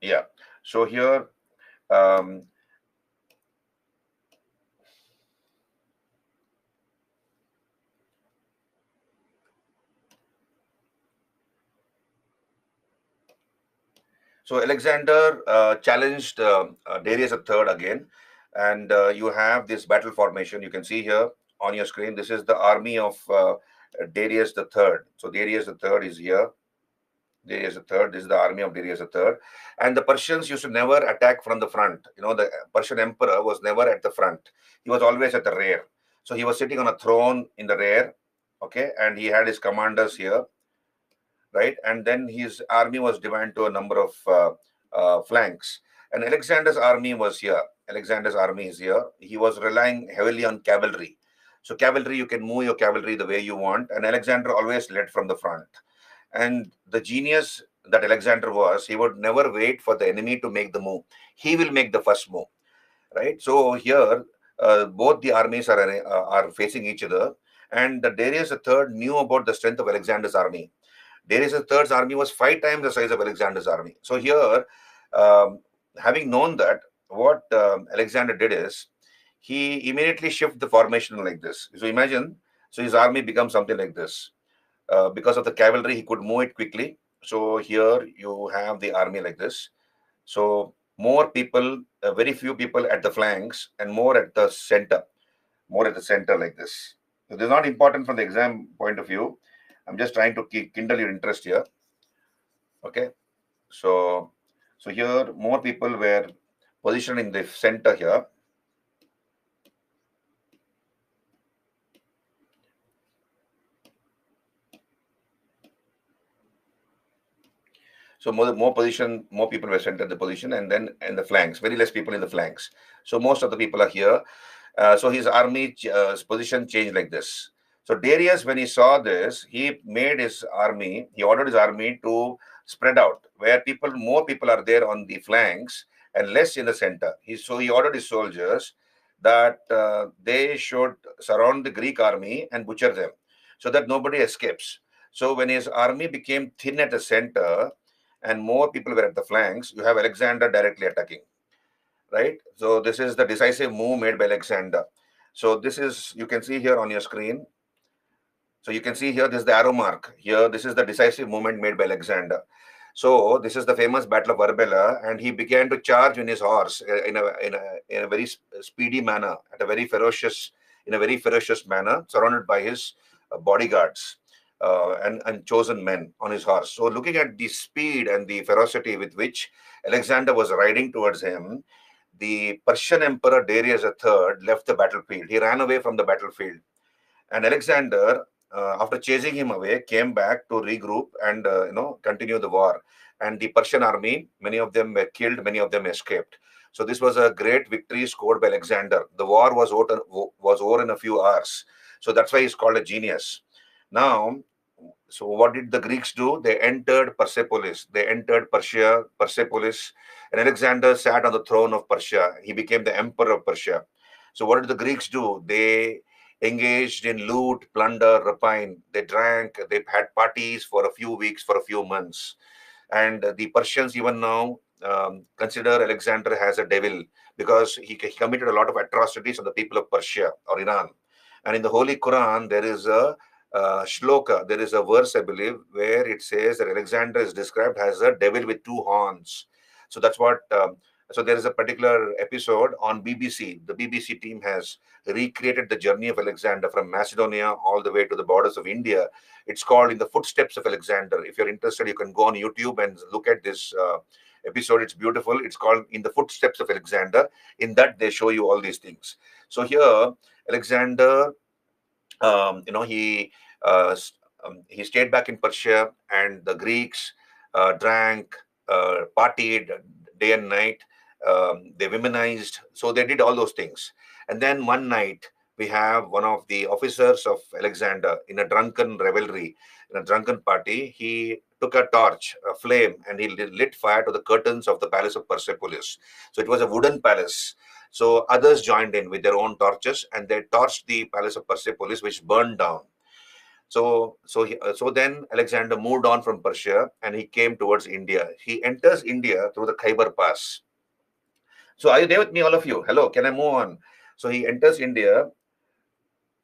Yeah. So here, so Alexander challenged Darius III again, and you have this battle formation. You can see here on your screen. This is the army of Darius III. So Darius III is here. Darius III. This is the army of Darius III. And the Persians used to never attack from the front. The Persian emperor was never at the front. He was always at the rear. So he was sitting on a throne in the rear, okay, and he had his commanders here, right? And then his army was divided to a number of flanks. And Alexander's army was here. Alexander's army is here. He was relying heavily on cavalry. So cavalry, you can move your cavalry the way you want. And Alexander always led from the front. And the genius that Alexander was, he would never wait for the enemy to make the move. He will make the first move, right? So here, both the armies are facing each other. And the Darius III knew about the strength of Alexander's army. Darius III's army was 5 times the size of Alexander's army. So here, having known that, what Alexander did is, he immediately shifted the formation like this. So imagine, so his army becomes something like this. Because of the cavalry, he could move it quickly. So here you have the army like this. So more people, very few people at the flanks, and more at the center, like this. So this is not important from the exam point of view. I'm just trying to kindle your interest here. Okay, so here more people were positioned in the center here. So more people were centered the position, and then in the flanks, very less people in the flanks. So most of the people are here. So his army position changed like this. So Darius, when he saw this, he ordered his army to spread out, where more people are there on the flanks and less in the center. He ordered his soldiers that they should surround the Greek army and butcher them, so that nobody escapes. So when his army became thin at the center and more people were at the flanks, you have Alexander directly attacking, right? So this is the decisive move made by Alexander. So this is, you can see here on your screen. So you can see here, this is the arrow mark. Here, this is the decisive movement made by Alexander. So this is the famous Battle of Arbela, and he began to charge in his horse in a very speedy manner, in a very ferocious manner, surrounded by his bodyguards and chosen men on his horse. So looking at the speed and the ferocity with which Alexander was riding towards him, the Persian Emperor Darius III left the battlefield. He ran away from the battlefield. And Alexander, after chasing him away, came back to regroup and continue the war. And the Persian army, many of them were killed, many of them escaped. So this was a great victory scored by Alexander. The war was over in a few hours. So that's why he's called a genius. Now, So what did the Greeks do? They entered Persepolis. They entered Persia, Persepolis, and Alexander sat on the throne of Persia. He became the emperor of Persia. So what did the Greeks do? They engaged in loot, plunder, rapine. They drank. They had parties for a few weeks, for a few months. And the Persians even now consider Alexander as a devil because he committed a lot of atrocities on the people of Persia or Iran. And in the Holy Quran, there is a shloka, there is a verse, I believe, where it says that Alexander is described as a devil with two horns. So that's what. So there is a particular episode on BBC. The BBC team has recreated the journey of Alexander from Macedonia all the way to the borders of India. It's called In the Footsteps of Alexander. If you're interested, you can go on YouTube and look at this episode. It's beautiful. It's called In the Footsteps of Alexander. In that, they show you all these things. So here, Alexander, he stayed back in Persia, and the Greeks drank, partied day and night. They womenized, so they did all those things. And then one night, we have one of the officers of Alexander in a drunken revelry, in a drunken party. He took a torch, a flame, and he lit fire to the curtains of the palace of Persepolis. So it was a wooden palace. So others joined in with their own torches, and they torched the palace of Persepolis, which burned down. So then Alexander moved on from Persia, and he came towards India. He enters India through the Khyber Pass. So are you there with me, all of you? Hello, can I move on? So he enters India.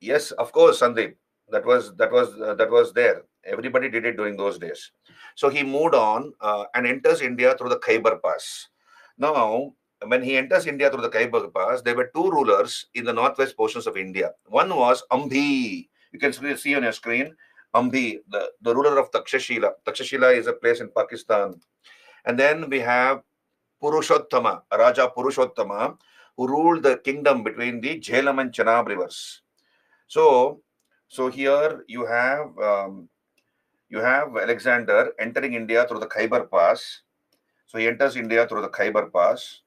Yes, of course, Sandeep. That was there. Everybody did it during those days. So he moved on and enters India through the Khyber Pass. Now, when he enters India through the Khyber Pass, there were two rulers in the northwest portions of India. One was Ambhi. You can see on your screen, Ambhi, the ruler of Takshashila. Takshashila is a place in Pakistan. And then we have Purushottama, Raja Purushottama, who ruled the kingdom between the Jhelum and Chenab rivers. So here you have Alexander entering India through the Khyber Pass. So he enters India through the Khyber Pass.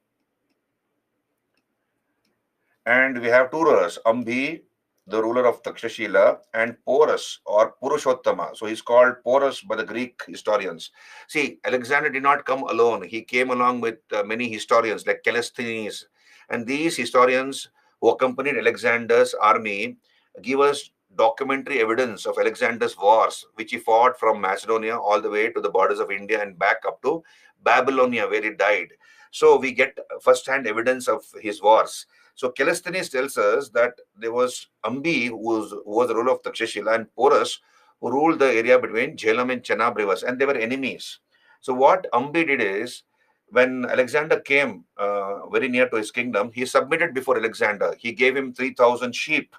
And we have two rulers, Ambhi, the ruler of Takshashila, and Porus or Purushottama. So he's called Porus by the Greek historians. See, Alexander did not come alone. He came along with many historians like Callisthenes. And these historians who accompanied Alexander's army give us documentary evidence of Alexander's wars, which he fought from Macedonia all the way to the borders of India and back up to Babylonia, where he died. So we get first-hand evidence of his wars. So Callisthenes tells us that there was Ambi, who was the ruler of Takshashila, and Porus, who ruled the area between Jhelum and Chenab rivers, and they were enemies. So what Ambi did is, when Alexander came very near to his kingdom, he submitted before Alexander. He gave him 3,000 sheep.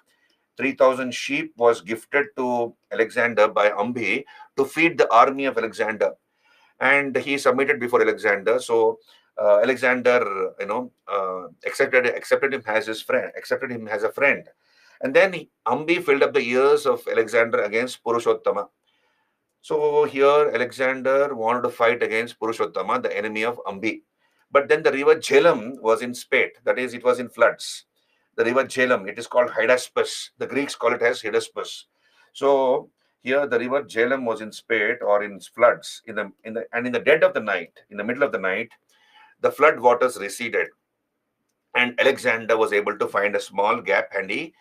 3,000 sheep was gifted to Alexander by Ambi to feed the army of Alexander. And he submitted before Alexander. So Alexander, accepted him as his friend, accepted him as a friend. And then Ambi filled up the ears of Alexander against Purushottama. So here Alexander wanted to fight against Purushottama, the enemy of Ambi. But then the river Jhelum was in spate, that is, it was in floods. The river Jhelum, it is called Hydaspes. The Greeks call it as Hydaspes. So here the river Jhelum was in spate or in floods. In the dead of the night, in the middle of the night, the flood waters receded, and Alexander was able to find a small gap, and he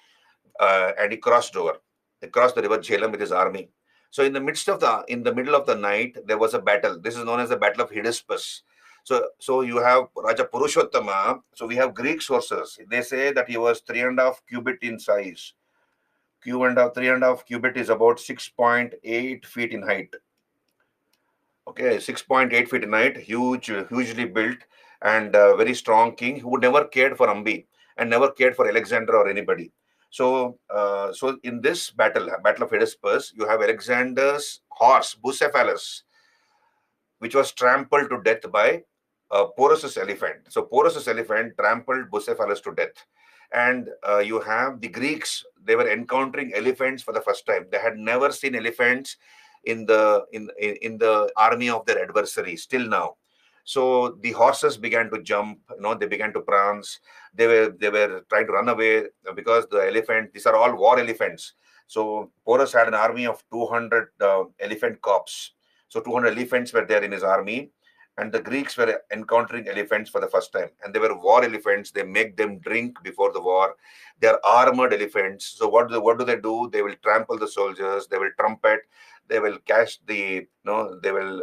crossed over. He crossed the river Jhelum with his army. So in the middle of the night, there was a battle. This is known as the Battle of Hydaspes. So you have Raja Purushottama. So we have Greek sources. They say that he was 3.5 cubit in size. 3.5 cubit is about 6.8 feet in height. Okay, 6.8 feet in height, hugely built, and very strong king who never cared for Ambi and never cared for Alexander or anybody. So in this Battle of Hydaspes, you have Alexander's horse, Bucephalus, which was trampled to death by Porus's elephant. So Porus's elephant trampled Bucephalus to death. And you have the Greeks, they were encountering elephants for the first time. They had never seen elephants in the army of their adversaries till now. So the horses began to jump, they began to prance. They were trying to run away because the elephant, these are all war elephants. So Porus had an army of 200 elephant corps. So 200 elephants were there in his army, and the Greeks were encountering elephants for the first time. And they were war elephants. They make them drink before the war. They are armored elephants. So what do they do? They will trample the soldiers. They will trumpet. They will catch they will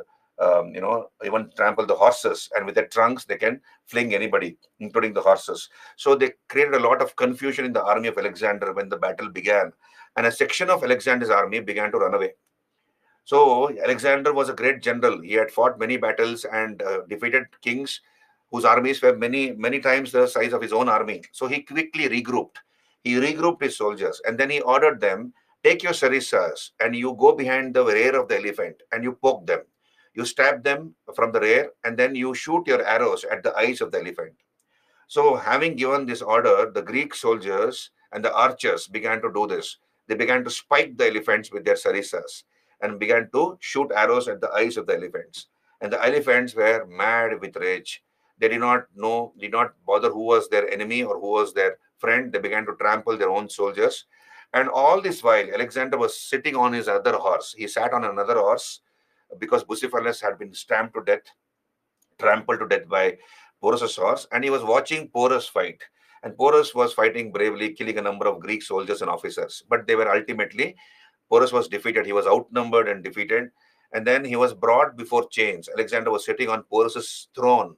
even trample the horses. And with their trunks, they can fling anybody, including the horses. So they created a lot of confusion in the army of Alexander when the battle began, and a section of Alexander's army began to run away. So Alexander was a great general. He had fought many battles and defeated kings whose armies were many times the size of his own army. So he quickly regrouped. He regrouped his soldiers, and then he ordered them, take your sarissas and you go behind the rear of the elephant and you poke them. You stab them from the rear, and then you shoot your arrows at the eyes of the elephant. So, having given this order, the Greek soldiers and the archers began to do this. They began to spike the elephants with their sarissas and began to shoot arrows at the eyes of the elephants. And the elephants were mad with rage. They did not bother who was their enemy or who was their friend. They began to trample their own soldiers. And all this while, Alexander was sitting on his other horse. He sat on another horse because Bucephalus had been stamped to death, trampled to death by Porus's horse, and he was watching Porus fight. And Porus was fighting bravely, killing a number of Greek soldiers and officers. But they were ultimately, Porus was defeated. He was outnumbered and defeated. And then he was brought before chains. Alexander was sitting on Porus's throne,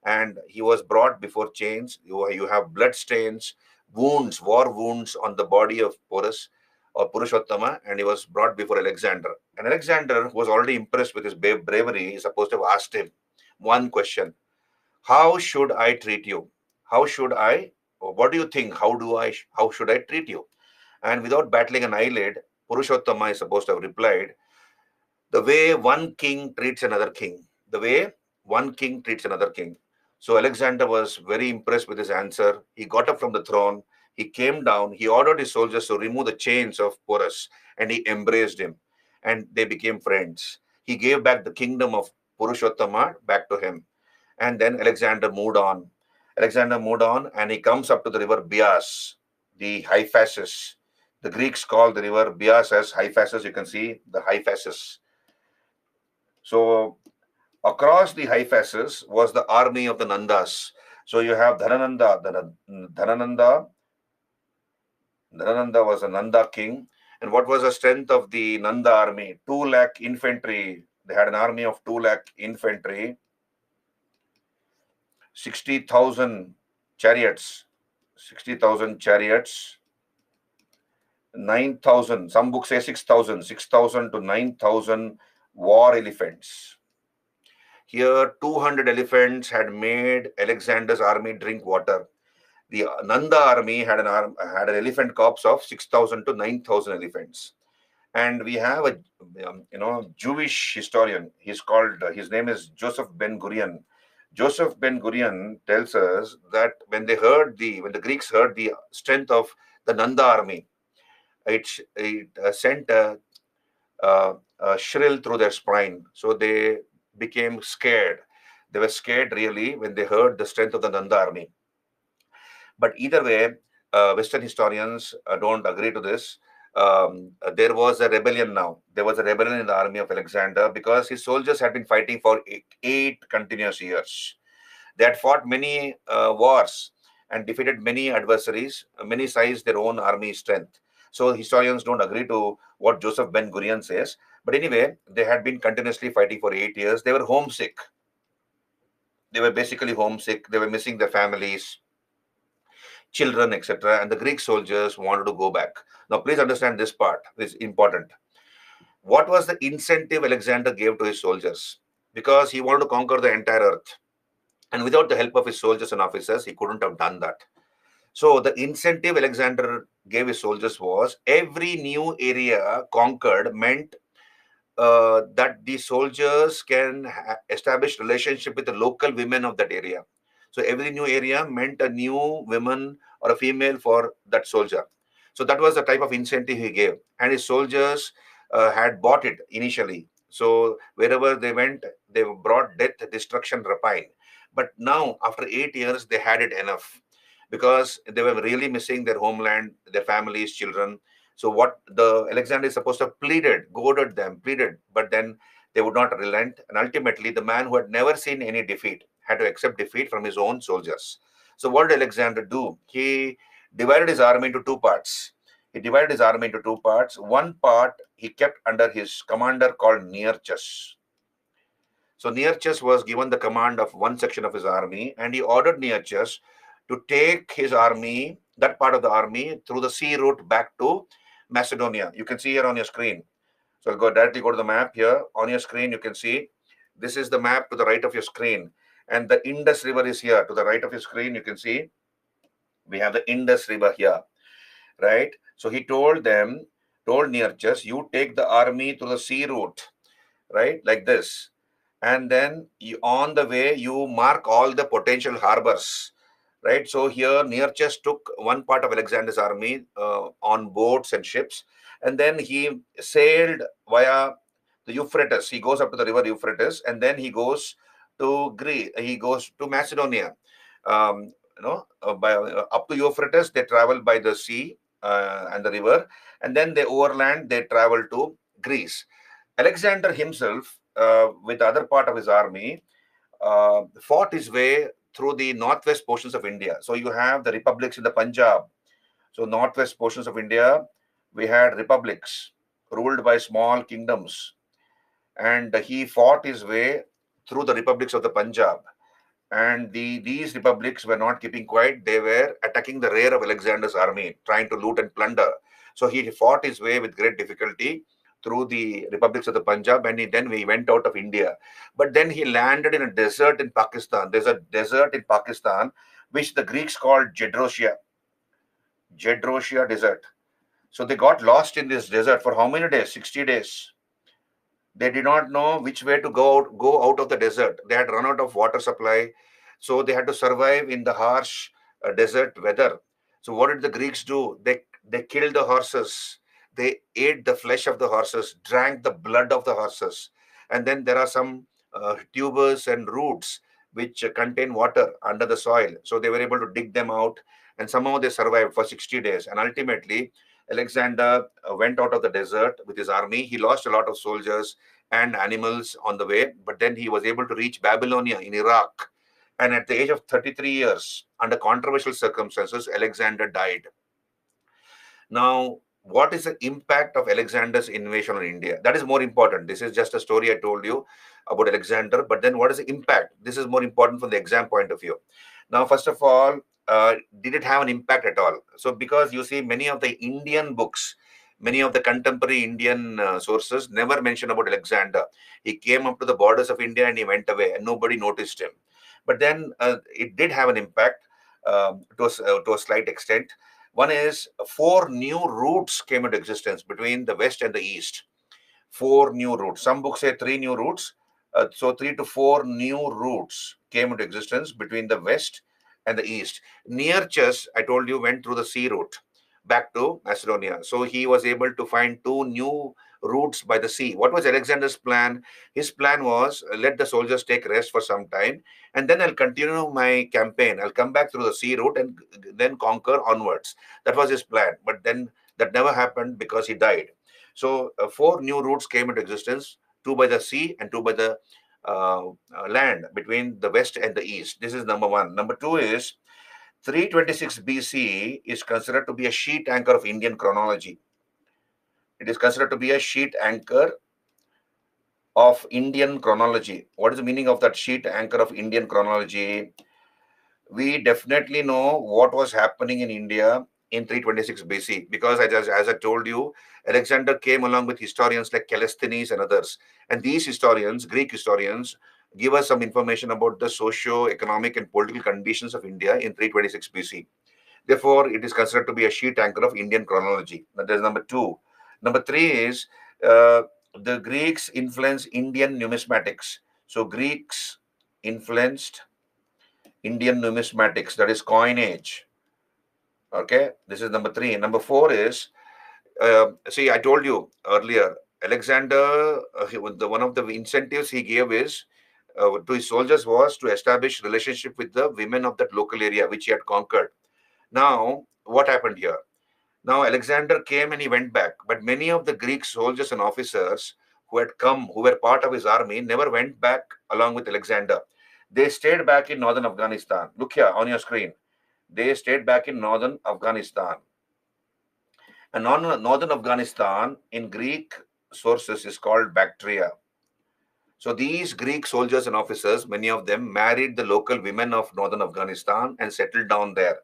and he was brought before chains. You have blood stains, wounds, war wounds on the body of Porus or Purushottama, and he was brought before Alexander. And Alexander, who was already impressed with his bravery, is supposed to have asked him one question: how should I treat you? How should I? What do you think? How should I treat you? And without battling an eyelid, Purushottama is supposed to have replied, the way one king treats another king. The way one king treats another king. So Alexander was very impressed with his answer. He got up from the throne. He came down. He ordered his soldiers to remove the chains of Porus, and he embraced him. And they became friends. He gave back the kingdom of Purushottama back to him. And then Alexander moved on. Alexander moved on, and he comes up to the river Bias, the Hyphasis. The Greeks call the river Bias as Hyphasis. You can see the Hyphasis. So across the Hyphasis was the army of the Nandas. So you have Dhanananda. Dhanananda was a Nanda king. And what was the strength of the Nanda army? 2 lakh infantry. They had an army of 2 lakh infantry. 60,000 chariots, 9,000, some books say 6,000 to 9,000 war elephants. Here, 200 elephants had made Alexander's army drink water. The Nanda army had an elephant corps of 6,000 to 9,000 elephants. And we have a Jewish historian. His name is Joseph Ben Gurion. Joseph Ben Gurion tells us that when the Greeks heard the strength of the Nanda army, it sent a shrill through their spine. So they became scared. They were scared really when they heard the strength of the Nanda army. But either way, Western historians don't agree to this. There was a rebellion now. There was a rebellion in the army of Alexander because his soldiers had been fighting for eight continuous years. They had fought many wars and defeated many adversaries. Many sized their own army strength. So historians don't agree to what Joseph Ben Gurion says. But anyway, they had been continuously fighting for 8 years. They were homesick. They were basically homesick. They were missing their families, children, etc. And the Greek soldiers wanted to go back. Now, please understand this part. It's important. What was the incentive Alexander gave to his soldiers? Because he wanted to conquer the entire earth. And without the help of his soldiers and officers, he couldn't have done that. So the incentive Alexander gave his soldiers was every new area conquered meant that the soldiers can establish relationship with the local women of that area. So every new area meant a new woman or a female for that soldier. So that was the type of incentive he gave. And his soldiers had bought it initially. So wherever they went, they brought death, destruction, rapine. But now, after 8 years, they had it enough because they were really missing their homeland, their families, children. So what the Alexander is supposed to have pleaded, goaded them, pleaded, but then they would not relent. And ultimately, the man who had never seen any defeat had to accept defeat from his own soldiers. So what did Alexander do? He divided his army into two parts. One part he kept under his commander called Nearchus. So Nearchus was given the command of one section of his army, and he ordered Nearchus to take his army, that part of the army, through the sea route back to Macedonia. You can see here on your screen. So I'll directly go to the map here. On your screen, you can see this is the map to the right of your screen. And the Indus River is here. To the right of your screen, you can see we have the Indus River here, right? So he told Nearchus, you take the army to the sea route, right? Like this. And then on the way, you mark all the potential harbors, right? So here Nearchus took one part of Alexander's army on boats and ships, and then he sailed via the Euphrates. He goes up to the river Euphrates, and then he goes to Greece. He goes to Macedonia. Up to Euphrates, they travel by the sea and the river, and then they overland. They travel to Greece. Alexander himself, with the other part of his army, fought his way through the northwest portions of India. So you have the republics in the Punjab. So northwest portions of India, we had republics ruled by small kingdoms. And he fought his way through the republics of the Punjab. And these republics were not keeping quiet. They were attacking the rear of Alexander's army, trying to loot and plunder. So he fought his way with great difficulty through the republics of the Punjab, and then he went out of India. But then he landed in a desert in Pakistan. There's a desert in Pakistan, which the Greeks called Gedrosia Desert. So they got lost in this desert for how many days? 60 days. They did not know which way to go out of the desert. They had run out of water supply. So they had to survive in the harsh desert weather. So what did the Greeks do? They killed the horses. They ate the flesh of the horses, drank the blood of the horses. And then there are some tubers and roots which contain water under the soil. So they were able to dig them out, and somehow they survived for 60 days. And ultimately, Alexander went out of the desert with his army. He lost a lot of soldiers and animals on the way, but then he was able to reach Babylonia in Iraq. And at the age of 33 years, under controversial circumstances, Alexander died. Now, what is the impact of Alexander's invasion on India? That is more important. This is just a story I told you about Alexander, but then what is the impact? This is more important from the exam point of view. Now, first of all, did it have an impact at all? So, because you see, many of the Indian books, many of the contemporary Indian sources never mention about Alexander. He came up to the borders of India and he went away, and nobody noticed him. But then it did have an impact to a slight extent. One is 4 new routes came into existence between the west and the east. 4 new routes. Some books say 3 new routes. So 3 to 4 new routes came into existence between the west and the east. Nearchus, I told you, went through the sea route back to Macedonia. So he was able to find 2 new routes by the sea. What was Alexander's plan? His plan was let the soldiers take rest for some time, and then I'll continue my campaign. I'll come back through the sea route and then conquer onwards. That was his plan. But then that never happened because he died. So 4 new routes came into existence, 2 by the sea and 2 by the land between the west and the east. This is number 1. Number 2 is 326 BC is considered to be a sheet anchor of Indian chronology. It is considered to be a sheet anchor of Indian chronology. What is the meaning of that sheet anchor of Indian chronology? We definitely know what was happening in India in 326 BC, because as I told you, Alexander came along with historians like Callisthenes and others. And these historians, Greek historians, give us some information about the socio-economic and political conditions of India in 326 BC. Therefore, it is considered to be a sheet anchor of Indian chronology. That is number 2. Number 3 is the Greeks influenced Indian numismatics. So Greeks influenced Indian numismatics, that is coinage. Okay, this is number 3. Number 4 is, see, I told you earlier, Alexander, one of the incentives he gave is to his soldiers was to establish relationship with the women of that local area which he had conquered. Now, what happened here? Now Alexander came and he went back, but many of the Greek soldiers and officers who had come, who were part of his army, never went back along with Alexander. They stayed back in northern Afghanistan. Look here on your screen. They stayed back in northern Afghanistan. And northern Afghanistan in Greek sources is called Bactria. So these Greek soldiers and officers, many of them married the local women of northern Afghanistan and settled down there.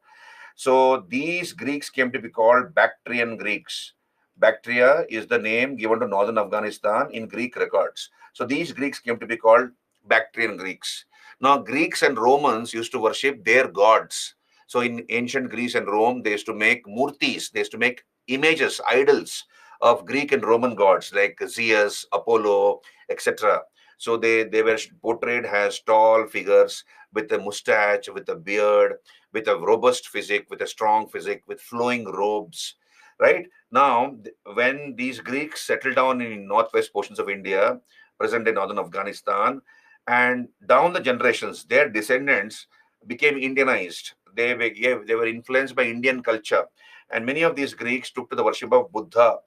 So these Greeks came to be called Bactrian Greeks. Bactria is the name given to northern Afghanistan in Greek records. So these Greeks came to be called Bactrian Greeks. Now, Greeks and Romans used to worship their gods. So in ancient Greece and Rome, they used to make murtis, they used to make images, idols of Greek and Roman gods like Zeus, Apollo, etc. So they were portrayed as tall figures with a mustache, with a beard, with a robust physique, with a strong physique, with flowing robes, right? Now, when these Greeks settled down in northwest portions of India, present in northern Afghanistan, and down the generations, their descendants became Indianized. They were influenced by Indian culture. And many of these Greeks took to the worship of Buddha,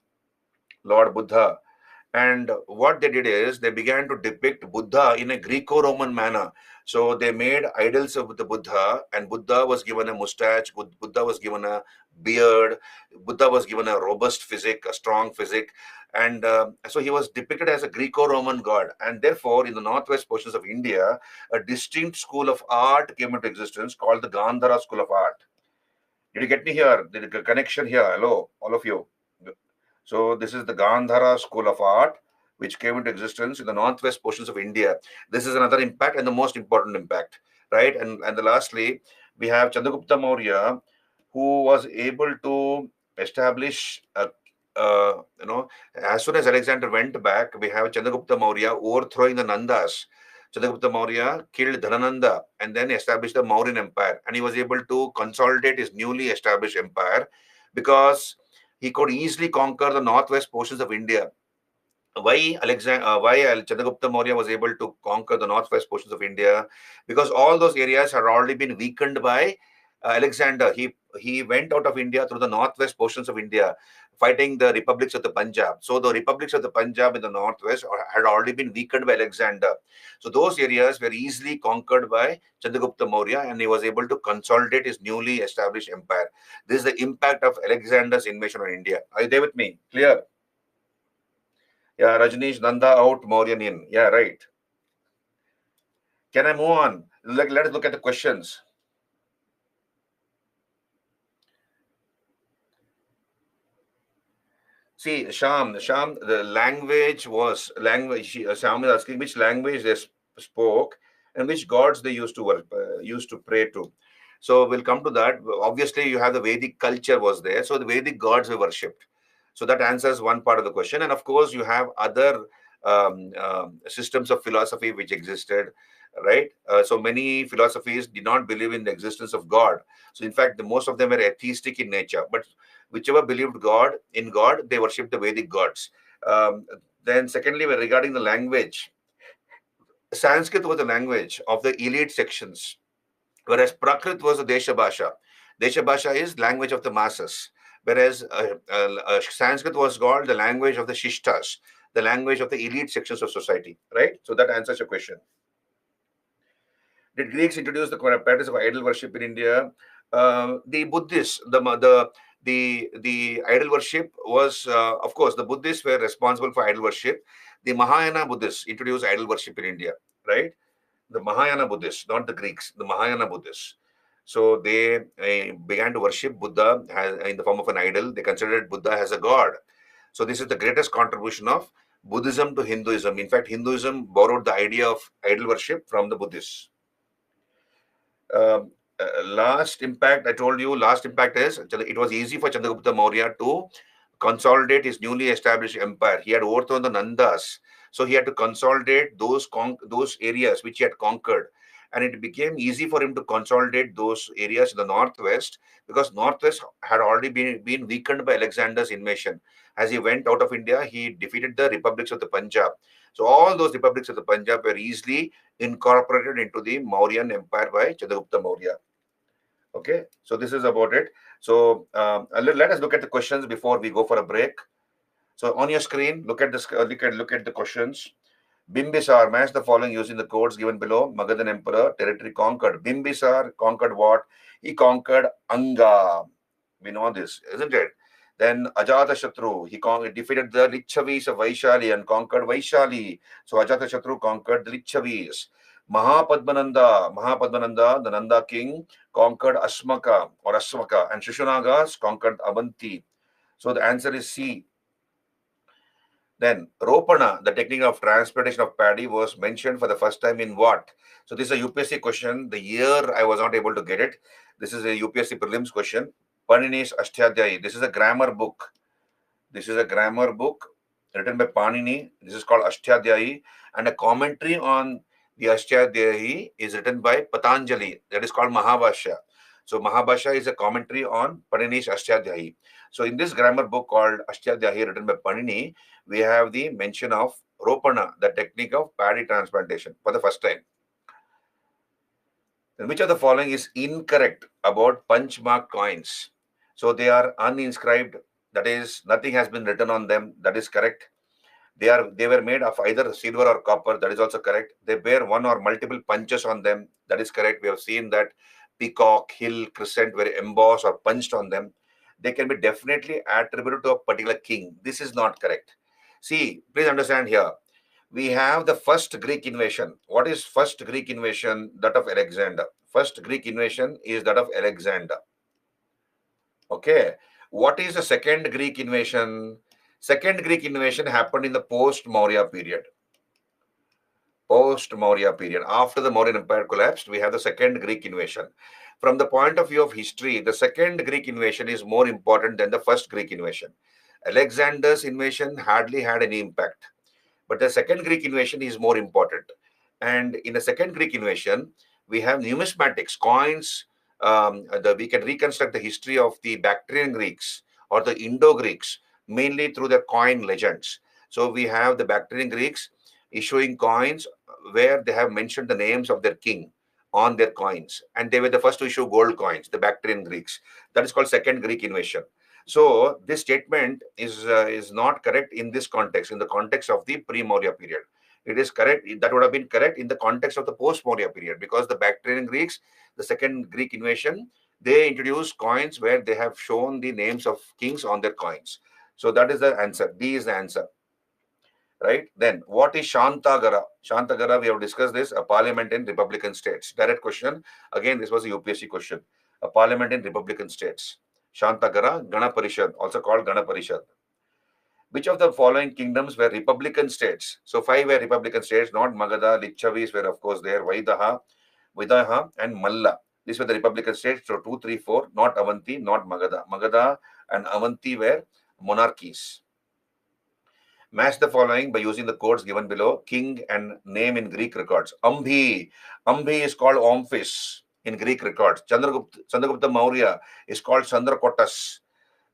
Lord Buddha. And what they did is they began to depict Buddha in a Greco-Roman manner. So they made idols of the Buddha, and Buddha was given a mustache, Buddha was given a beard, Buddha was given a robust physique, a strong physique. And so he was depicted as a Greco-Roman god. And therefore, in the northwest portions of India, a distinct school of art came into existence called the Gandhara School of Art. Did you get me here? Did a connection here? Hello, all of you. So this is the Gandhara School of Art, which came into existence in the northwest portions of India. This is another impact and the most important impact, right? And lastly, we have Chandragupta Maurya, who was able to establish as soon as Alexander went back, we have Chandragupta Maurya overthrowing the Nandas. Chandragupta Maurya killed Dhanananda and then established the Mauryan Empire. And he was able to consolidate his newly established empire because he could easily conquer the northwest portions of India. Why Chandragupta Maurya was able to conquer the northwest portions of India? Because all those areas had already been weakened by Alexander. He went out of India through the northwest portions of India, fighting the republics of the Punjab. So the republics of the Punjab in the northwest had already been weakened by Alexander. So those areas were easily conquered by Chandragupta Maurya, and he was able to consolidate his newly established empire. This is the impact of Alexander's invasion on India. Are you there with me? Clear? Yeah, Rajneesh, Nanda out, Mauryan in. Yeah, right. Can I move on? Let us look at the questions. See, Sham, the language was Sham is asking which language they spoke and which gods they used to used to pray to. So we'll come to that. Obviously, you have the Vedic culture was there, so the Vedic gods were worshipped. So that answers one part of the question. And of course, you have other systems of philosophy which existed, right? So many philosophies did not believe in the existence of God. So in fact, most of them were atheistic in nature. But whichever believed God, they worshipped the Vedic gods. Then secondly, regarding the language, Sanskrit was the language of the elite sections, whereas Prakrit was the Desha Bhasha. Desha Bhasha is language of the masses, whereas Sanskrit was called the language of the Shishtas, the language of the elite sections of society, right? So that answers your question. Did Greeks introduce the practice of idol worship in India? The Buddhists, the idol worship was, of course, the Buddhists were responsible for idol worship. The Mahayana Buddhists introduced idol worship in India, right? The Mahayana Buddhists, not the Greeks, the Mahayana Buddhists. So they began to worship Buddha in the form of an idol. They considered Buddha as a god. So this is the greatest contribution of Buddhism to Hinduism. In fact, Hinduism borrowed the idea of idol worship from the Buddhists. Last impact, I told you, last impact is it was easy for Chandragupta Maurya to consolidate his newly established empire. He had overthrown the Nandas. So he had to consolidate those areas which he had conquered. And it became easy for him to consolidate those areas in the northwest because northwest had already been weakened by Alexander's invasion. As he went out of India, he defeated the republics of the Punjab. So all those republics of the Punjab were easily incorporated into the Mauryan Empire by Chandragupta Maurya. Okay, so this is about it. So let us look at the questions before we go for a break. So on your screen, look at this. Look at the questions. Bimbisar, match the following using the codes given below. Magadhan Emperor, territory conquered. Bimbisar conquered what? He conquered Anga. We know this, isn't it? Then Ajatashatru, defeated the Lichavis of Vaishali and conquered Vaishali. So Ajatashatru conquered the Lichavis. Mahapadmananda, the Nanda king, conquered Asmaka or Asmaka, and Shishanagas conquered Avanti. So the answer is C. Then Ropana, the technique of transplantation of paddy, was mentioned for the first time in what? So this is a UPSC question. The year I was not able to get it. This is a UPSC prelims question. Panini's Ashtadhyayi. This is a grammar book. This is a grammar book written by Panini. This is called Ashtadhyayi. And a commentary on the Ashtadhyayi is written by Patanjali. That is called Mahabhashya. So Mahabhashya is a commentary on Panini's Ashtadhyayi. So in this grammar book called Ashtadhyayi written by Panini, we have the mention of Ropana, the technique of paddy transplantation for the first time. Then which of the following is incorrect about punch mark coins? So they are uninscribed, that is, nothing has been written on them, that is correct. They were made of either silver or copper, that is also correct. They bear one or multiple punches on them, that is correct. We have seen that peacock, hill, crescent were embossed or punched on them. They can be definitely attributed to a particular king. This is not correct. See, please understand here. We have the first Greek invasion. What is first Greek invasion? That of Alexander. First Greek invasion is that of Alexander. Okay. What is the second Greek invasion? Second Greek invasion happened in the post-Maurya period. Post-Maurya period. After the Mauryan Empire collapsed, we have the second Greek invasion. From the point of view of history, the second Greek invasion is more important than the first Greek invasion. Alexander's invasion hardly had any impact. But the second Greek invasion is more important. And in the second Greek invasion, we have numismatics, coins. We can reconstruct the history of the Bactrian Greeks or the Indo-Greeks, mainly through their coin legends. So we have the Bactrian Greeks issuing coins where they have mentioned the names of their king on their coins. And they were the first to issue gold coins, the Bactrian Greeks. That is called second Greek invasion. So this statement is not correct in this context, in the context of the pre-Maurya period. It is correct. That would have been correct in the context of the post-Maurya period, because the Bactrian Greeks, the second Greek invasion, they introduced coins where they have shown the names of kings on their coins. So that is the answer. D is the answer. Right? Then what is Shantagara? Shantagara, we have discussed this, a parliament in Republican states. Direct question. Again, this was a UPSC question. A parliament in Republican states. Shantagara, Gana Parishad, also called Gana Parishad. Which of the following kingdoms were Republican states? So 5 were Republican states, not Magadha. Lichavis were of course there, Vidaha and Malla. These were the Republican states. So 2, 3, 4, not Avanti, not Magadha. Magadha and Avanti were monarchies. Match the following by using the codes given below. King and name in Greek records. Ambhi. Ambhi is called Omphis in Greek records. Chandragupta Maurya is called Chandrakotas.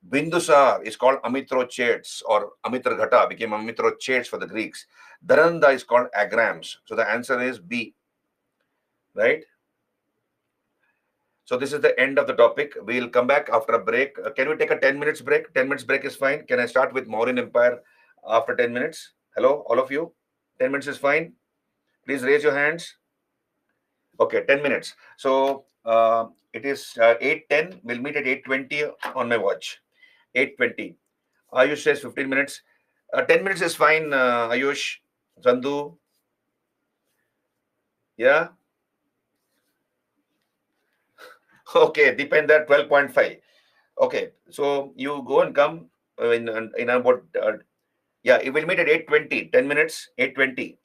Bindusar is called Amitrochates, or Amitrghata became Amitrochates for the Greeks. Dharanda is called Agrams. So the answer is B. Right? So this is the end of the topic. We'll come back after a break. Can we take a 10 minutes break? 10 minutes break is fine. Can I start with Mauryan Empire after 10 minutes? Hello, all of you? 10 minutes is fine. Please raise your hands. Okay, 10 minutes. So it is 8:10. We'll meet at 8:20 on my watch. 8:20. Ayush says 15 minutes. 10 minutes is fine, Ayush. Chandu. Yeah? Okay, Deepinder 12.5. Okay, so you go and come in about, yeah, it will meet at 8:20. 10 minutes, 8:20.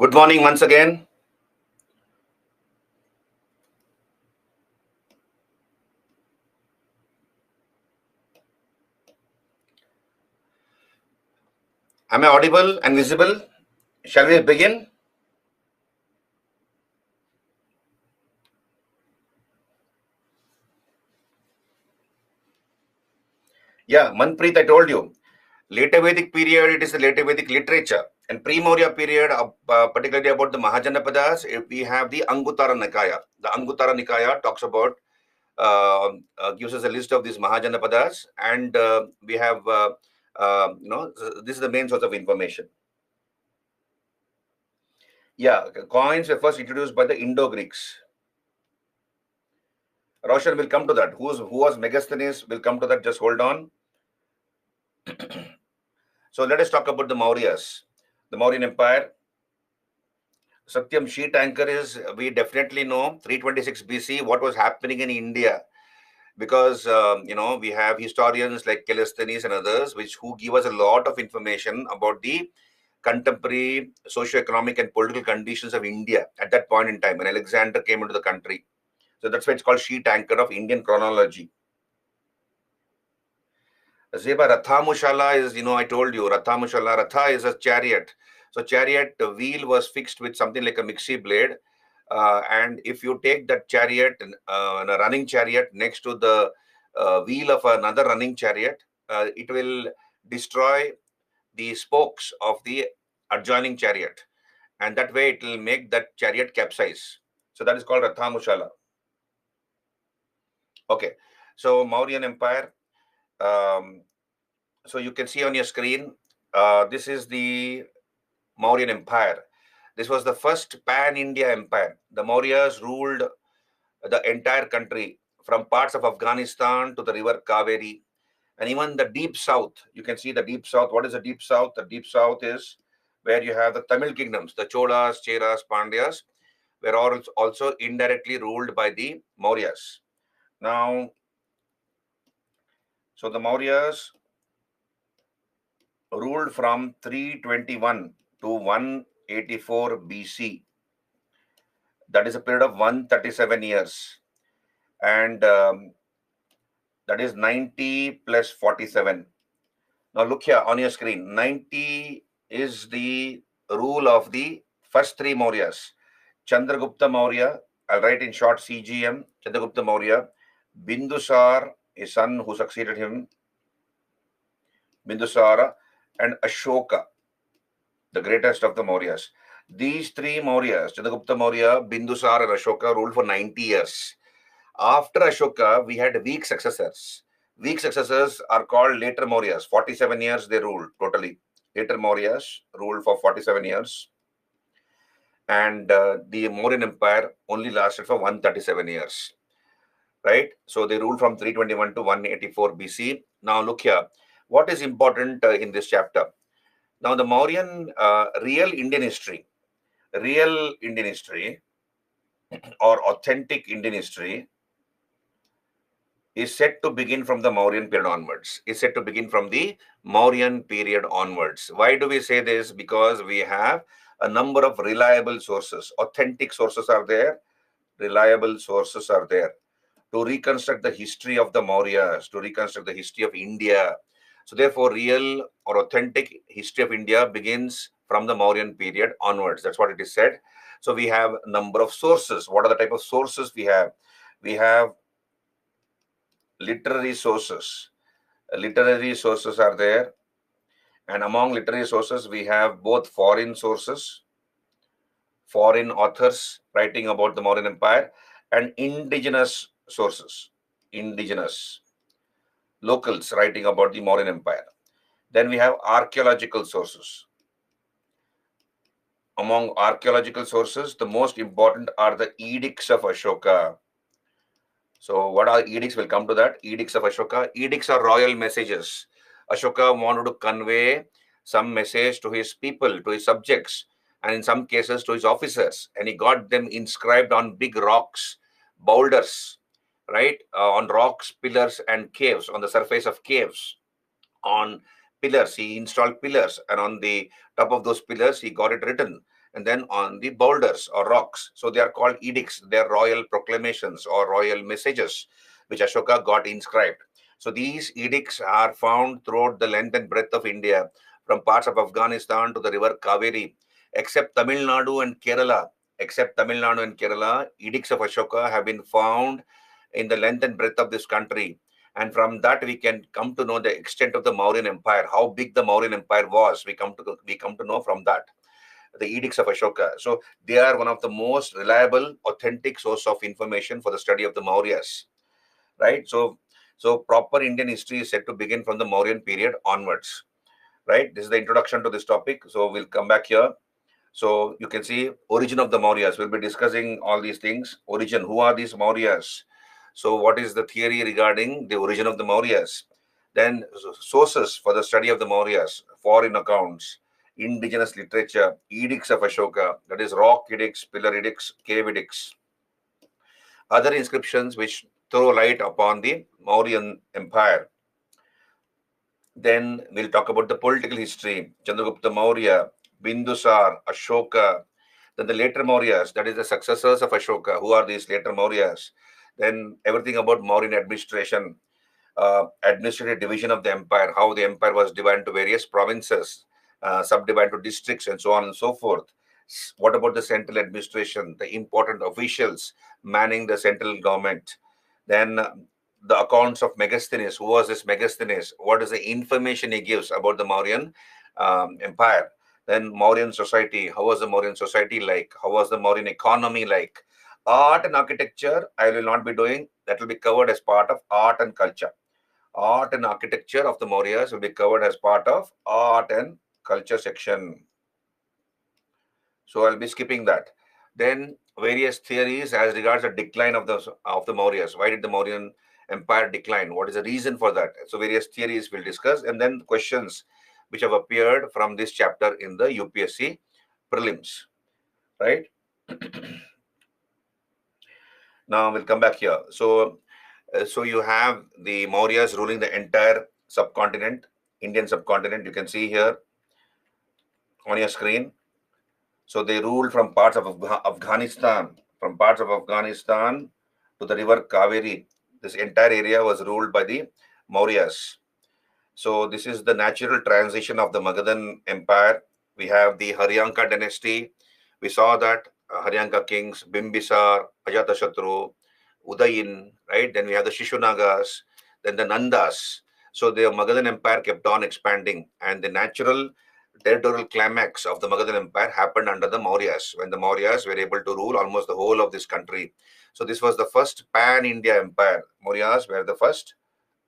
Good morning once again. Am I audible and visible? Shall we begin? Yeah, Manpreet, I told you. Later Vedic period, it is the later Vedic literature. And pre-Maurya period, particularly about the Mahajanapadas, we have the Anguttara Nikaya. The Anguttara Nikaya talks about, gives us a list of these Mahajanapadas, and we have, this is the main source of information. Yeah, coins were first introduced by the Indo-Greeks. Roshan will come to that. Who was Megasthenes? Will come to that. Just hold on. So let us talk about the Mauryas, the Mauryan Empire. Satyam, sheet anchor is, we definitely know 326 BC what was happening in India, because we have historians like Callisthenes and others who give us a lot of information about the contemporary socio-economic and political conditions of India at that point in time when Alexander came into the country. So that's why it's called sheet anchor of Indian chronology. Zeba, Rathamushala is, I told you, Rathamushala, Ratha is a chariot. So chariot, the wheel was fixed with something like a mixie blade. And if you take that chariot, a running chariot next to the wheel of another running chariot, it will destroy the spokes of the adjoining chariot. And that way it will make that chariot capsize. So that is called Rathamushala. Okay. So Mauryan Empire. So you can see on your screen, this is the Mauryan Empire. This was the first pan-India empire. The Mauryas ruled the entire country from parts of Afghanistan to the river Kaveri and even the deep south. You can see the deep south. What is the deep south? The deep south is where you have the Tamil kingdoms, the Cholas, Cheras, Pandyas, were also indirectly ruled by the Mauryas. Now, so the Mauryas ruled from 321 to 184 BC. That is a period of 137 years. And that is 90 plus 47. Now look here on your screen. 90 is the rule of the first three Mauryas. Chandragupta Maurya, I'll write in short CGM, Chandragupta Maurya, Bindusar, his son who succeeded him, Bindusara, and Ashoka, the greatest of the Mauryas. These three Mauryas, Chandragupta Maurya, Bindusar, and Ashoka, ruled for 90 years. After Ashoka, we had weak successors. Weak successors are called later Mauryas. 47 years they ruled totally. Later Mauryas ruled for 47 years. And the Mauryan Empire only lasted for 137 years. Right? So they ruled from 321 to 184 BC. Now look here. What is important in this chapter? Now the Mauryan real Indian history or authentic Indian history is set to begin from the Mauryan period onwards. Is set to begin from the Mauryan period onwards. Why do we say this? Because we have a number of reliable sources. Authentic sources are there. Reliable sources are there to reconstruct the history of the Mauryas, to reconstruct the history of India. So therefore, real or authentic history of India begins from the Mauryan period onwards. That's what it is said. So we have a number of sources. What are the type of sources we have? We have literary sources. Literary sources are there. And among literary sources, we have both foreign sources, foreign authors writing about the Mauryan Empire, and indigenous sources, indigenous locals writing about the Mauryan Empire. Then we have archaeological sources. Among archaeological sources, the most important are the edicts of Ashoka. So what are edicts? We'll come to that. Edicts of Ashoka. Edicts are royal messages. Ashoka wanted to convey some message to his people, to his subjects, and in some cases to his officers. And he got them inscribed on big rocks, boulders, right? On rocks, pillars, and caves, on the surface of caves. On pillars, he installed pillars, and on the top of those pillars, he got it written. and then on the boulders or rocks. So they are called edicts. They are royal proclamations or royal messages which Ashoka got inscribed. So these edicts are found throughout the length and breadth of India, from parts of Afghanistan to the river Kaveri, except Tamil Nadu and Kerala. Except Tamil Nadu and Kerala, edicts of Ashoka have been found in the length and breadth of this country. And from that, we can come to know the extent of the Mauryan Empire, how big the Mauryan Empire was. We come to know from that, the edicts of Ashoka. So they are one of the most reliable, authentic source of information for the study of the Mauryas, right? So proper Indian history is said to begin from the Mauryan period onwards, right? This is the introduction to this topic. So we'll come back here. So you can see origin of the Mauryas. We'll be discussing all these things. Origin, who are these Mauryas? So what is the theory regarding the origin of the Mauryas? Then sources for the study of the Mauryas, foreign accounts, indigenous literature, edicts of Ashoka, that is rock edicts, pillar edicts, cave edicts, other inscriptions which throw light upon the Mauryan Empire. Then we'll talk about the political history, Chandragupta Maurya, Bindusar, Ashoka, then the later Mauryas, that is the successors of Ashoka. Who are these later Mauryas? Then everything about Mauryan administration, administrative division of the empire, how the empire was divided into various provinces, subdivided to districts, and so on and so forth. What about the central administration, the important officials manning the central government? Then the accounts of Megasthenes. Who was this Megasthenes? What is the information he gives about the Mauryan empire? Then Mauryan society. How was the Mauryan society like? How was the Mauryan economy like? Art and architecture, I will not be doing. That will be covered as part of art and culture. Art and architecture of the Mauryas will be covered as part of art and culture section. So I'll be skipping that. Then various theories as regards the decline of the Mauryas. Why did the Mauryan empire decline? What is the reason for that? So various theories we'll discuss, and then questions which have appeared from this chapter in the UPSC prelims. Right? Now we'll come back here. So you have the Mauryas ruling the entire subcontinent, Indian subcontinent. You can see here on your screen. So they ruled from parts of Afghanistan, to the river Kaveri. This entire area was ruled by the Mauryas. So this is the natural transition of the Magadhan Empire. We have the Haryanka dynasty. We saw that Haryanka kings, Bimbisar, Ajatashatru, Udayin, right? Then we have the Shishunagas, then the Nandas. So the Magadhan Empire kept on expanding, and the natural territorial climax of the Magadhan Empire happened under the Mauryas, when the Mauryas were able to rule almost the whole of this country. So this was the first pan-India empire. Mauryas were the first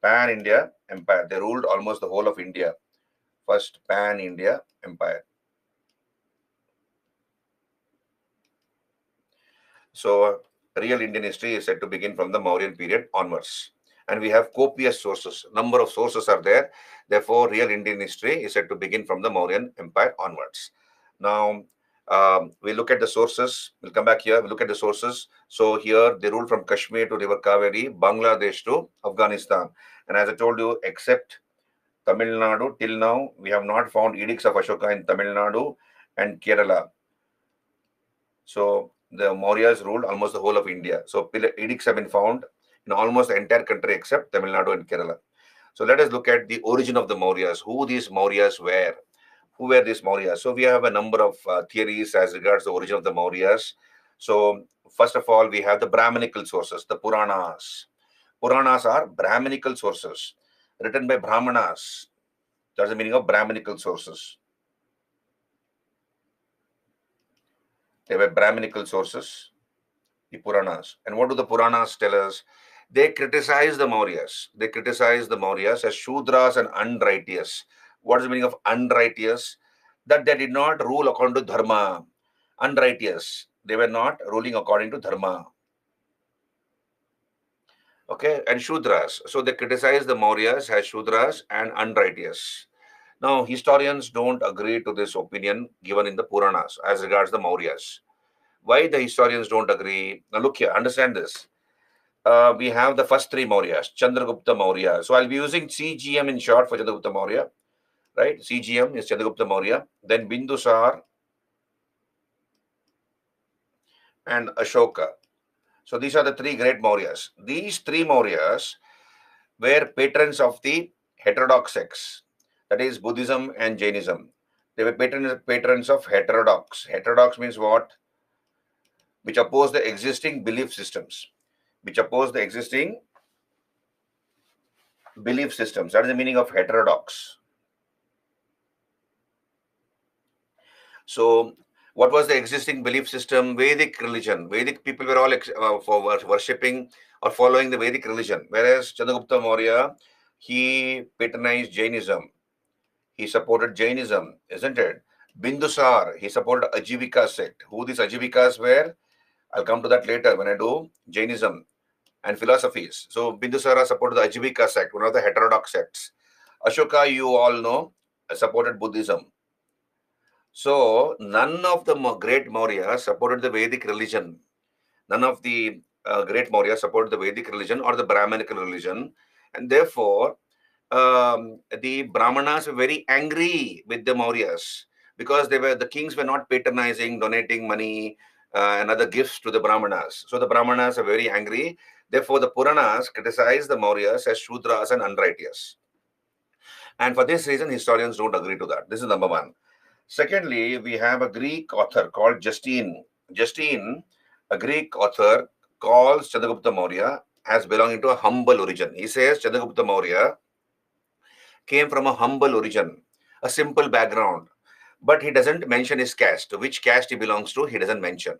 pan-India empire. They ruled almost the whole of India. First pan-India empire. So real Indian history is said to begin from the Mauryan period onwards. And we have copious sources. Number of sources are there. Therefore, real Indian history is said to begin from the Mauryan Empire onwards. Now, we look at the sources. We'll come back here. We look at the sources. So here, they ruled from Kashmir to River Kaveri, Bangladesh to Afghanistan. And as I told you, except Tamil Nadu, till now, we have not found edicts of Ashoka in Tamil Nadu and Kerala. So the Mauryas ruled almost the whole of India. So edicts have been found in almost the entire country except Tamil Nadu and Kerala. So let us look at the origin of the Mauryas, who these Mauryas were. Who were these Mauryas? So we have a number of theories as regards the origin of the Mauryas. So first of all, we have the Brahminical sources, the Puranas. Puranas are Brahminical sources written by Brahmanas. That's the meaning of Brahminical sources. They were Brahminical sources, the Puranas. And what do the Puranas tell us? They criticize the Mauryas. They criticize the Mauryas as Shudras and unrighteous. What is the meaning of unrighteous? That they did not rule according to Dharma. Unrighteous. They were not ruling according to Dharma. Okay, and Shudras. So they criticize the Mauryas as Shudras and unrighteous. Now, historians don't agree to this opinion given in the Puranas as regards the Mauryas. Why the historians don't agree? Now, look here, understand this. We have the first three Mauryas, Chandragupta Maurya. So I'll be using CGM in short for Chandragupta Maurya, right? CGM is Chandragupta Maurya. Then Bindusar, and Ashoka. So these are the three great Mauryas. These three Mauryas were patrons of the heterodox sects, that is Buddhism and Jainism. They were patrons of heterodox. Heterodox means what? Which oppose the existing belief systems. Which oppose the existing belief systems. That is the meaning of heterodox. So, what was the existing belief system? Vedic religion. Vedic people were all for worshipping or following the Vedic religion. Whereas Chandragupta Maurya, he patronized Jainism. He supported Jainism, isn't it? Bindusar, he supported Ajivika sect. Who these Ajivikas were? I'll come to that later when I do Jainism and philosophies. So Bindusara supported the Ajivika sect, one of the heterodox sects. Ashoka, you all know, supported Buddhism. So none of the great Maurya supported the Vedic religion. None of the great Maurya supported the Vedic religion or the Brahminical religion. And therefore, the Brahmanas were very angry with the Mauryas because the kings were not patronizing, donating money and other gifts to the Brahmanas. So the Brahmanas are very angry. Therefore, the Puranas criticize the Mauryas as Shudras and unrighteous. And for this reason, historians don't agree to that. This is number one. Secondly, we have a Greek author called Justine. Justine, a Greek author, calls Chandragupta Maurya as belonging to a humble origin. He says Chandragupta Maurya came from a humble origin, a simple background, but he doesn't mention his caste. Which caste he belongs to, he doesn't mention.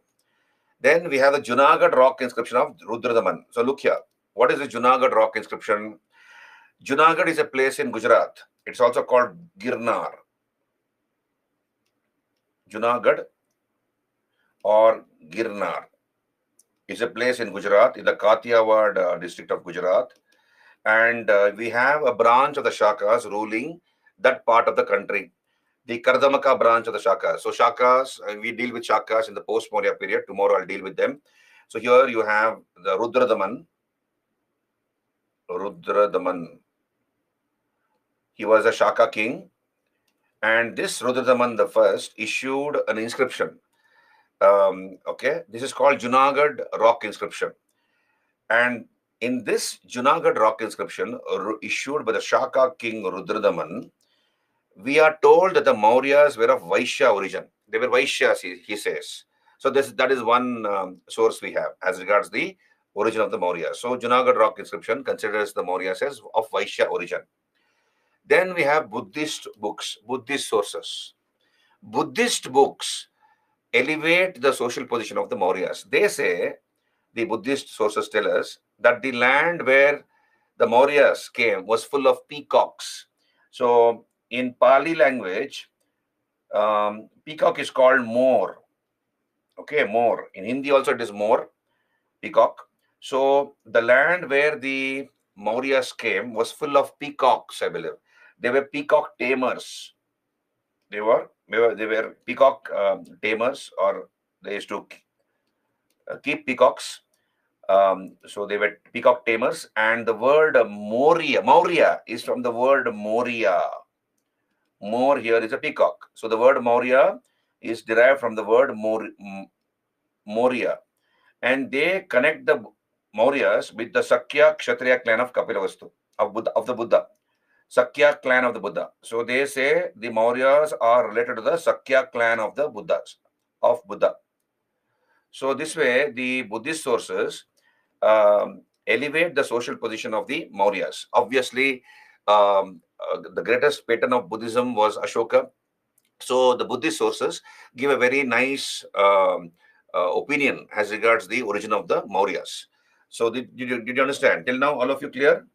Then we have the Junagadh rock inscription of Rudradaman. So look here. What is the Junagadh rock inscription? Junagadh is a place in Gujarat. It's also called Girnar. Junagadh or Girnar is a place in Gujarat, in the Kathiawad district of Gujarat. And we have a branch of the Shakas ruling that part of the country, the Kardamaka branch of the Shakas. So Shakas, we deal with Shakas in the post-Maurya period. Tomorrow I'll deal with them. So here you have the Rudradaman. Rudradaman. He was a Shaka king. And this Rudradaman the first issued an inscription. Okay, this is called Junagadh rock inscription. And in this Junagadh rock inscription issued by the Shaka king Rudradaman, we are told that the Mauryas were of Vaishya origin. They were Vaishyas, he says. So that is one source we have as regards the origin of the Mauryas. So Junagadh rock inscription considers the Mauryas as of Vaishya origin. Then we have Buddhist books, Buddhist sources. Buddhist books elevate the social position of the Mauryas. They say, the Buddhist sources tell us, that the land where the Mauryas came was full of peacocks. So in Pali language, peacock is called more. Okay, more. In Hindi also it is more, peacock. So the land where the Mauryas came was full of peacocks, I believe. They were peacock tamers. They were peacock tamers, or they used to keep peacocks. So they were peacock tamers, and the word Maurya is from the word Moria. More here is a peacock. So the word Maurya is derived from the word Moria. And they connect the Mauryas with the Sakya Kshatriya clan of Kapilavastu, of the Buddha. Sakya clan of the Buddha. So they say the Mauryas are related to the Sakya clan of the Buddhas, of Buddha. So this way, the Buddhist sources elevate the social position of the Mauryas. Obviously, the greatest patron of Buddhism was Ashoka. So the Buddhist sources give a very nice opinion as regards the origin of the Mauryas. So did you understand? Till now, all of you clear?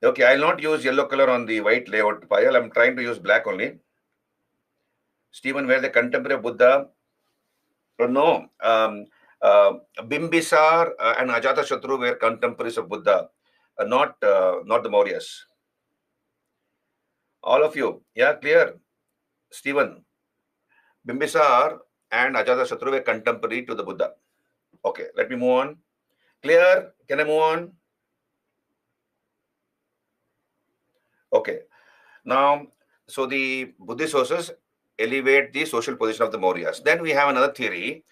Okay, I'll not use yellow color on the white layout file. I'm trying to use black only. Stephen, where the contemporary Buddha? No. Bimbisar and Ajatashatru were contemporaries of Buddha, not the Mauryas. All of you, yeah, clear? Stephen, Bimbisar and Ajatashatru were contemporary to the Buddha. Okay, let me move on. Clear? Can I move on? Okay. Now, so the Buddhist sources elevate the social position of the Mauryas. Then we have another theory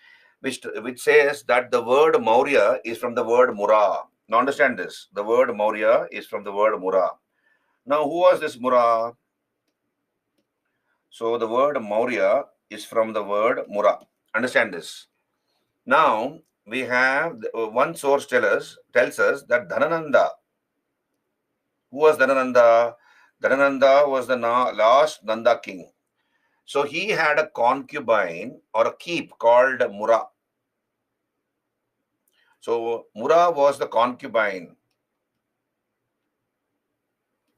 which says that the word Maurya is from the word Mura. Now understand this. The word Maurya is from the word Mura. Now who was this Mura? So the word Maurya is from the word Mura. Understand this. Now we have one source tells us that Dhanananda. Who was Dhanananda? Dhanananda was the last Nanda king. So he had a concubine or a keep called Mura. So Mura was the concubine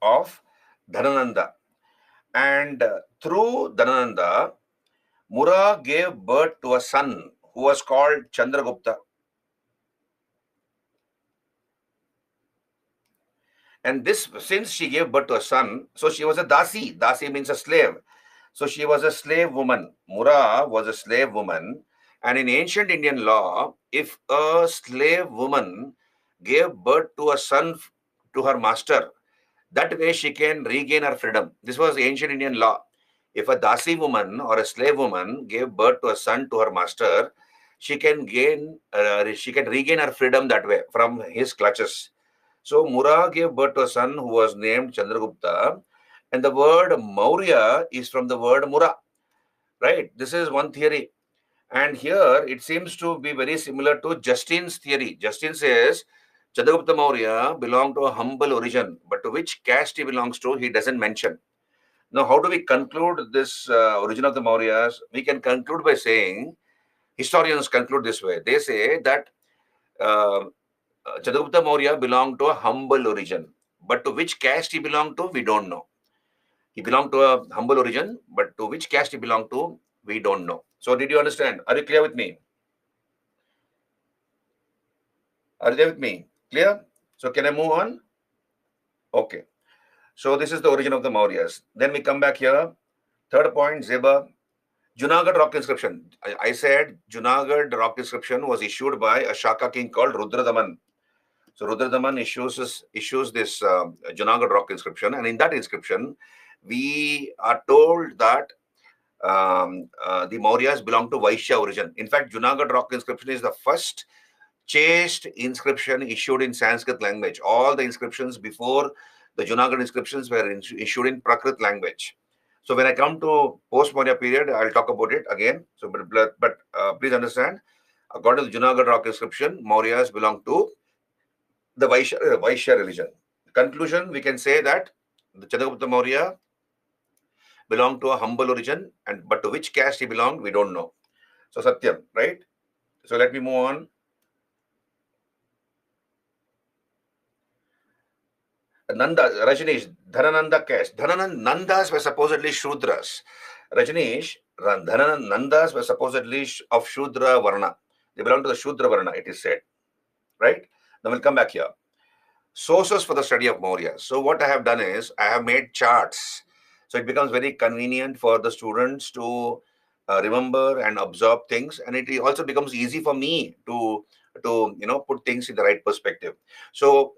of Dhanananda. And through Dhanananda, Mura gave birth to a son who was called Chandragupta. And this, since she gave birth to a son, so she was a dasi. Dasi means a slave. So she was a slave woman. Mura was a slave woman. And in ancient Indian law, if a slave woman gave birth to a son to her master, that way she can regain her freedom. This was ancient Indian law. If a dasi woman or a slave woman gave birth to a son to her master, she can regain her freedom that way from his clutches. So Mura gave birth to a son who was named Chandragupta, and the word Maurya is from the word Mura. Right? This is one theory. And here it seems to be very similar to Justin's theory. Justin says Chandragupta Maurya belonged to a humble origin, but to which caste he belongs to, he doesn't mention. Now, how do we conclude this origin of the Mauryas? We can conclude by saying, historians conclude this way. They say that Chandragupta Maurya belonged to a humble origin, but to which caste he belonged to, we don't know. He belonged to a humble origin, but to which caste he belonged to, we don't know. So, did you understand? Are you clear with me? Are you there with me? Clear? So, can I move on? Okay. So, this is the origin of the Mauryas. Then we come back here. Third point, Zeba. Junagadh rock inscription. I said Junagadh rock inscription was issued by a Shaka king called Rudradaman. So Rudradaman issues this Junagadh rock inscription, and in that inscription, we are told that the Mauryas belong to Vaishya origin. In fact, Junagadh rock inscription is the first chaste inscription issued in Sanskrit language. All the inscriptions before the Junagadh inscriptions were issued in Prakrit language. So when I come to post-Maurya period, I'll talk about it again. So, but please understand, according to the Junagadh rock inscription, Mauryas belong to the Vaishya religion. Conclusion, we can say that the Chandragupta Maurya belonged to a humble origin, but to which caste he belonged, we don't know. So Satyam, right? So let me move on. Nanda, Rajneesh, Dhanananda caste. Nandas were supposedly Shudras. Rajneesh, Nandas were supposedly of Shudra Varna. They belong to the Shudra Varna, it is said. Right? Now we'll come back here. Sources for the study of Maurya. So what I have done is I have made charts. So it becomes very convenient for the students to remember and absorb things, and it also becomes easy for me to put things in the right perspective. So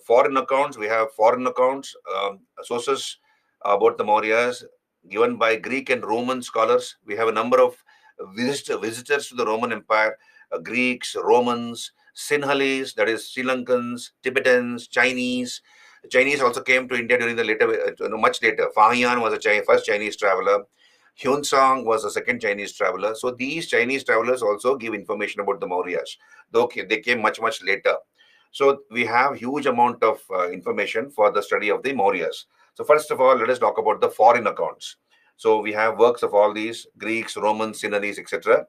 foreign accounts, we have foreign accounts, sources about the Mauryas given by Greek and Roman scholars. We have a number of visitors to the Roman Empire, Greeks, Romans, Sinhalese, that is Sri Lankans, Tibetans, Chinese. The Chinese also came to India during the later, much later. Fahian was the first Chinese traveler. Hyunsang was the second Chinese traveler. So these Chinese travelers also give information about the Mauryas, though they came much later. So we have huge amount of information for the study of the Mauryas. So first of all, let us talk about the foreign accounts. So we have works of all these Greeks, Romans, Sinhalese, etc.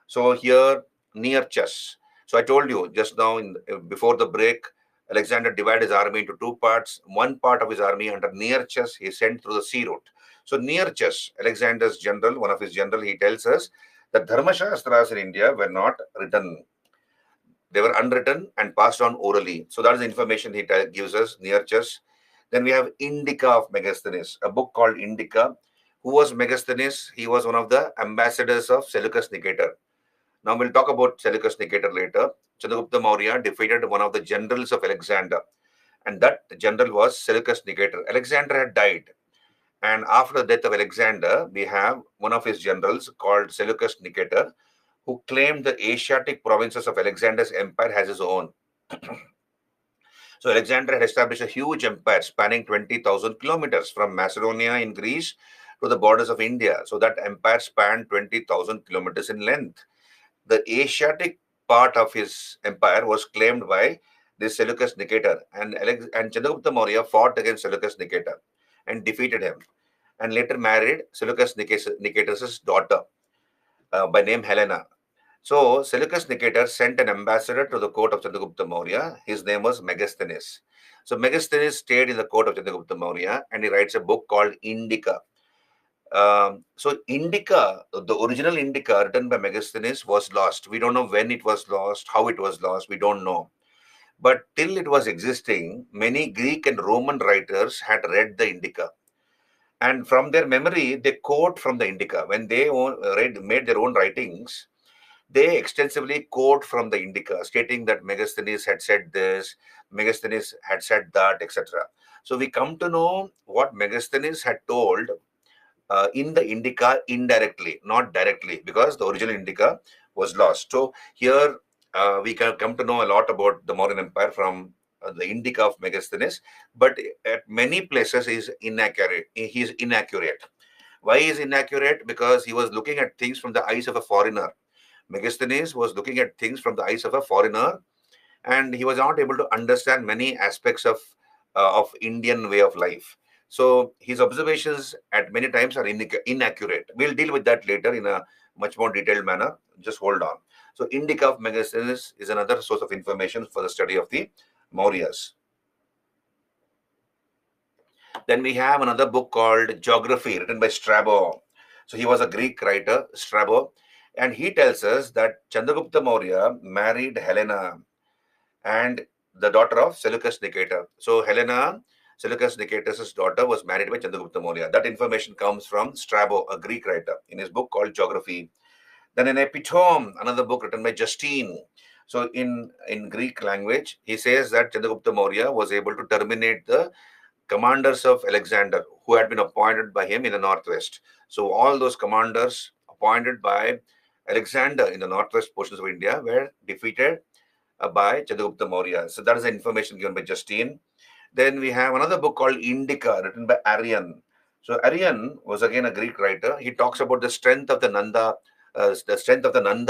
So here Nearchus. So I told you just now before the break, Alexander divided his army into two parts. One part of his army under Nearchus he sent through the sea route. So Nearchus, Alexander's general, one of his general, he tells us that Dharma Shastras in India were not written. They were unwritten and passed on orally. So that is the information he gives us, Nearchus. Then we have Indica of Megasthenes, a book called Indica. Who was Megasthenes? He was one of the ambassadors of Seleucus Nicator. Now we'll talk about Seleucus Nicator later. Chandragupta Maurya defeated one of the generals of Alexander, and that general was Seleucus Nicator. Alexander had died, And after the death of Alexander, we have one of his generals called Seleucus Nicator, who claimed the Asiatic provinces of Alexander's empire as his own. So Alexander had established a huge empire spanning 20,000 kilometers from Macedonia in Greece to the borders of India. So that empire spanned 20,000 kilometers in length. The Asiatic part of his empire was claimed by this Seleucus Nicator, and Chandragupta Maurya fought against Seleucus Nicator and defeated him, and later married Seleucus Nicator's daughter by name Helena. So Seleucus Nicator sent an ambassador to the court of Chandragupta Maurya. His name was Megasthenes. So Megasthenes stayed in the court of Chandragupta Maurya, and he writes a book called Indica. So Indica, the original Indica written by Megasthenes, was lost. We don't know when it was lost, how it was lost. We don't know. But till it was existing, many Greek and Roman writers had read the Indica, and from their memory, they quote from the Indica. When they made their own writings, they extensively quote from the Indica, stating that Megasthenes had said this, Megasthenes had said that, etc. So we come to know what Megasthenes had told in the Indica indirectly, not directly, because the original Indica was lost. So here we can come to know a lot about the Mauryan Empire from the Indica of Megasthenes, but at many places is inaccurate. He is inaccurate. Why is inaccurate? Because he was looking at things from the eyes of a foreigner. Megasthenes was looking at things from the eyes of a foreigner, and he was not able to understand many aspects of Indian way of life. So his observations at many times are inaccurate. We'll deal with that later in a much more detailed manner. Just hold on. So Indica of Megasthenes is another source of information for the study of the Mauryas. Then we have another book called Geography, written by Strabo. So he was a Greek writer, Strabo, and he tells us that Chandragupta Maurya married Helena, and the daughter of Seleucus Nicator. So Helena, Seleucus Nicator's daughter, was married by Chandragupta Maurya. That information comes from Strabo, a Greek writer, in his book called Geography. Then an epitome, another book written by Justine. So in Greek language, he says that Chandragupta Maurya was able to terminate the commanders of Alexander who had been appointed by him in the northwest. So all those commanders appointed by Alexander in the northwest portions of India were defeated by Chandragupta Maurya. So that is the information given by Justine. Then we have another book called Indica, written by Arrian. So Arrian was again a Greek writer. He talks about the strength of the Nanda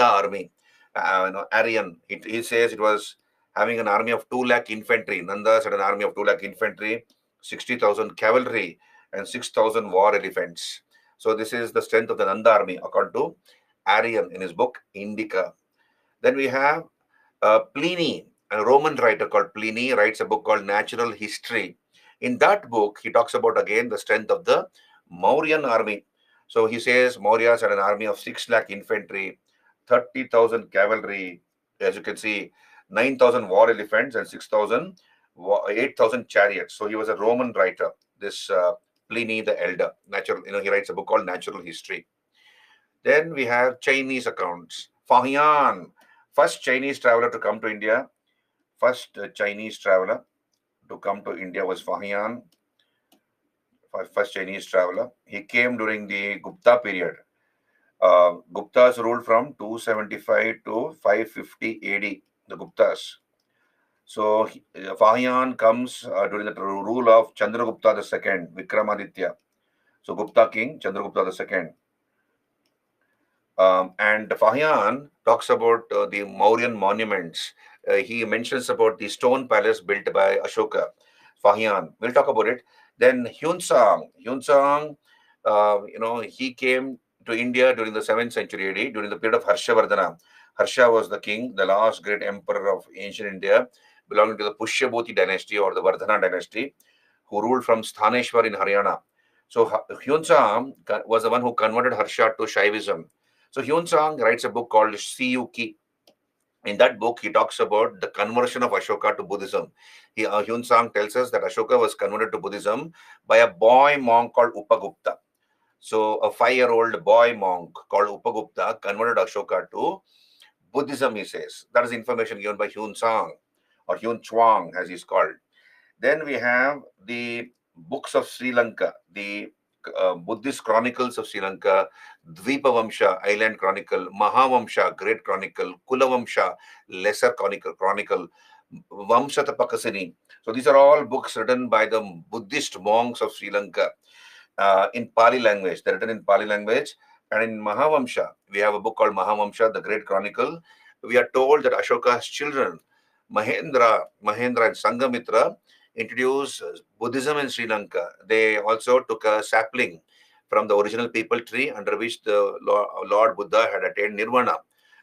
army. Arrian, he says it was having an army of 2 lakh infantry. Nandas had an army of 2 lakh infantry, 60,000 cavalry, and 6,000 war elephants. So this is the strength of the Nanda army, according to Arrian in his book Indica. Then we have Pliny, a Roman writer called Pliny, writes a book called Natural History. In that book, he talks about again the strength of the Mauryan army. So he says Mauryas had an army of 6 lakh infantry, 30,000 cavalry, as you can see, 9,000 war elephants, and 8,000 chariots. So he was a Roman writer, this Pliny the Elder. He writes a book called Natural History. Then we have Chinese accounts. Fahian, first Chinese traveler to come to India. First Chinese traveler to come to India was Fahian. First Chinese traveler. He came during the Gupta period. Guptas ruled from 275 to 550 AD, the Guptas. So Fahian comes during the rule of Chandragupta II, Vikramaditya. So Gupta king, Chandragupta II. And Fahian talks about the Mauryan monuments. He mentions about the stone palace built by Ashoka. Fahian, we'll talk about it. Then Hyunsang, he came to India during the 7th century AD, during the period of Harshavardhana. Harsha was the king, the last great emperor of ancient India, belonging to the Pushyabhuti dynasty or the Vardhana dynasty, who ruled from Sthaneshwar in Haryana. So Hyunsang was the one who converted Harsha to Shaivism. So Hyunsang writes a book called Siyuki. In that book, he talks about the conversion of Ashoka to Buddhism. Hyunsang tells us that Ashoka was converted to Buddhism by a boy monk called Upagupta. So a 5-year-old boy monk called Upagupta converted Ashoka to Buddhism, he says. That is information given by Hyunsang, or Hyun Chuang as he's called. Then we have the books of Sri Lanka, the Buddhist Chronicles of Sri Lanka, Dvipavamsha, Island Chronicle, Mahavamsha, Great Chronicle, Kulavamsha, Lesser Chronicle, Vamshatapakasini. So these are all books written by the Buddhist monks of Sri Lanka in Pali language. They're written in Pali language. And in Mahavamsha, we have a book called Mahavamsha, the Great Chronicle. We are told that Ashoka's children, Mahendra and Sangamitra, introduced Buddhism in Sri Lanka. They also took a sapling from the original people tree under which the Lord Buddha had attained nirvana.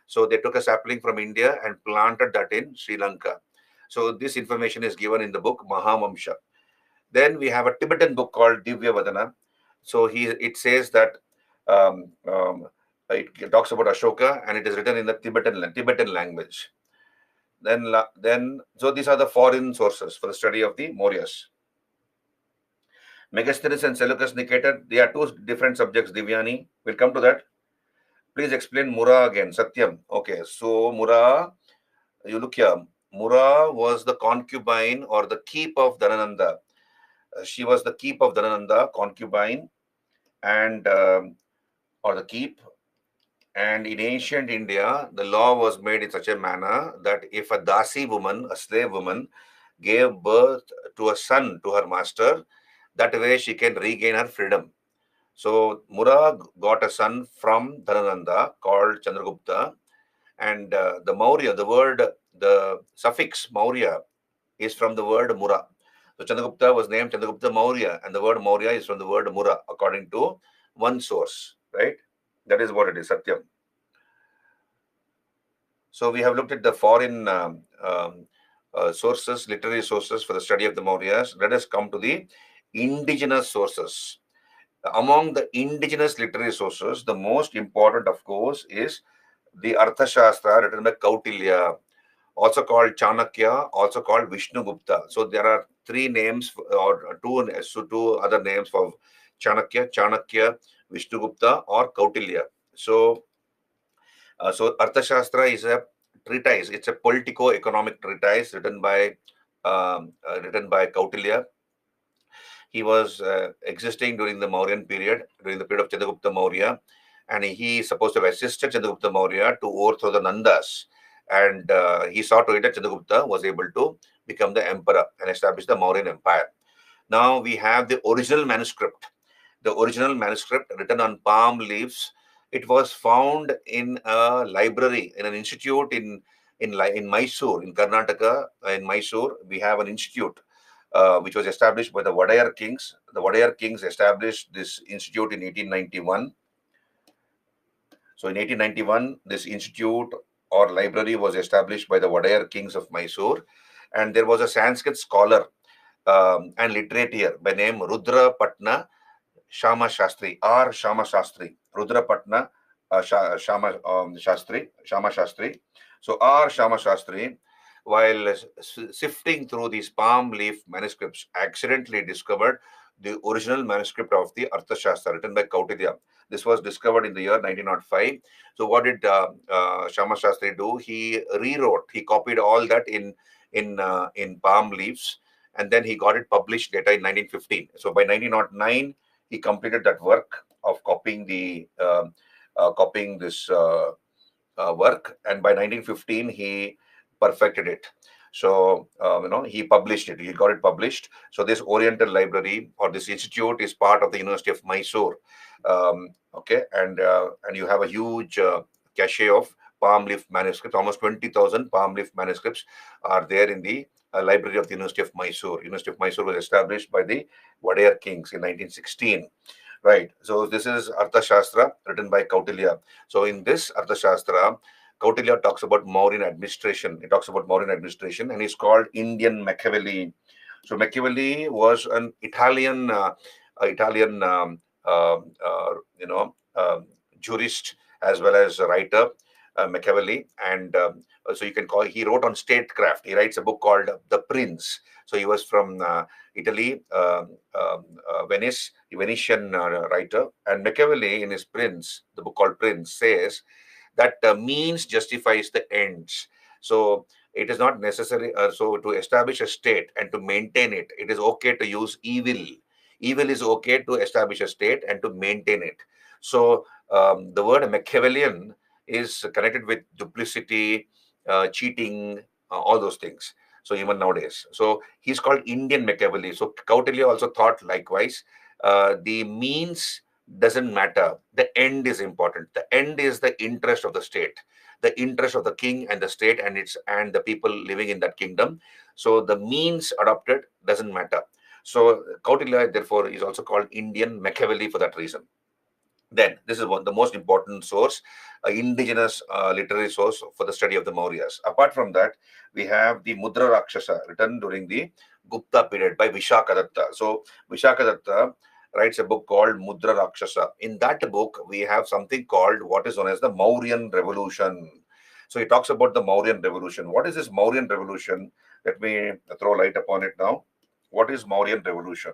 So they took a sapling from India and planted that in Sri Lanka. So this information is given in the book Mahavamsha. Then we have a Tibetan book called Divya Vadana. So it says that um, um, it talks about Ashoka and it is written in the Tibetan language. So these are the foreign sources for the study of the Mauryas. Megasthenes and Seleucus Nicator, they are two different subjects, Divyani. We'll come to that. Please explain Mura again, Satyam. Okay, so Mura, you look here. Mura was the concubine or the keep of Dhanananda. She was the keep of Dhanananda, concubine, and or the keep. And in ancient India, the law was made in such a manner that if a Dasi woman, a slave woman, gave birth to a son to her master, that way she can regain her freedom. So Mura got a son from Dhanananda called Chandragupta, and the Maurya, the suffix Maurya is from the word Mura. So Chandragupta was named Chandragupta Maurya, and the word Maurya is from the word Mura, according to one source, right? That is what it is, Satyam. So we have looked at the foreign sources, literary sources for the study of the Mauryas. Let us come to the indigenous sources. Among the indigenous literary sources, the most important, of course, is the Arthashastra written by Kautilya, also called Chanakya, also called Vishnugupta. So there are three names or two other names for Chanakya, Vishnugupta, or Kautilya. So Arthashastra is a treatise. It's a politico-economic treatise written by Kautilya. He was existing during the Mauryan period, during the period of Chandragupta Maurya, and he is supposed to have assisted Chandragupta Maurya to overthrow the Nandas. And he saw to it that Chandragupta was able to become the emperor and establish the Mauryan Empire. Now we have the original manuscript. The original manuscript written on palm leaves. It was found in a library, in an institute in Mysore, in Karnataka, in Mysore. We have an institute which was established by the Wadayar kings. The Wadayar kings established this institute in 1891. So in 1891, this institute or library was established by the Wadayar kings of Mysore. And there was a Sanskrit scholar and literate here by name Rudra Patna Shama Shastri, R. Shama Shastri, Rudra Patna Shama Shastri. So R. Shama Shastri, while sifting through these palm leaf manuscripts, accidentally discovered the original manuscript of the Arthashastra written by Kautilya. This was discovered in the year 1905. So what did Shama Shastri do? He rewrote, he copied all that in palm leaves, and then he got it published later in 1915. So by 1909, he completed that work of copying this work, and by 1915 he perfected it. So he published it. He got it published. So this Oriental Library or this institute is part of the University of Mysore. Okay, and you have a huge cache of palm leaf manuscripts. Almost 20,000 palm leaf manuscripts are there in the library of the University of Mysore. University of Mysore was established by the Wadayar kings in 1916. Right. So this is Arthashastra written by Kautilya. So in this Arthashastra, Kautilya talks about Mauryan administration. He talks about Mauryan administration, and he's called Indian Machiavelli. So Machiavelli was an Italian jurist as well as a writer, Machiavelli, and so you can call. He wrote on statecraft. He writes a book called The Prince. So he was from Italy, Venice, a Venetian writer. And Machiavelli, in his Prince, the book called Prince, says that means justifies the ends. So it is not necessary. So to establish a state and to maintain it, it is okay to use evil. Evil is okay to establish a state and to maintain it. So the word Machiavellian is connected with duplicity, cheating, all those things. So even nowadays, so he's called Indian Machiavelli. So Kautilya also thought likewise. The means doesn't matter. The end is important. The end is the interest of the state, the interest of the king and the state, and the people living in that kingdom. So the means adopted doesn't matter. So Kautilya, therefore, is also called Indian Machiavelli for that reason. Then this is the most important source, indigenous literary source for the study of the Mauryas. Apart from that, we have the Mudra Rakshasa written during the Gupta period by Vishakadatta. So Vishakadatta writes a book called Mudra Rakshasa. In that book, we have something called what is known as the Mauryan Revolution. So he talks about the Mauryan Revolution. What is this Mauryan Revolution? Let me throw light upon it now. What is Mauryan Revolution?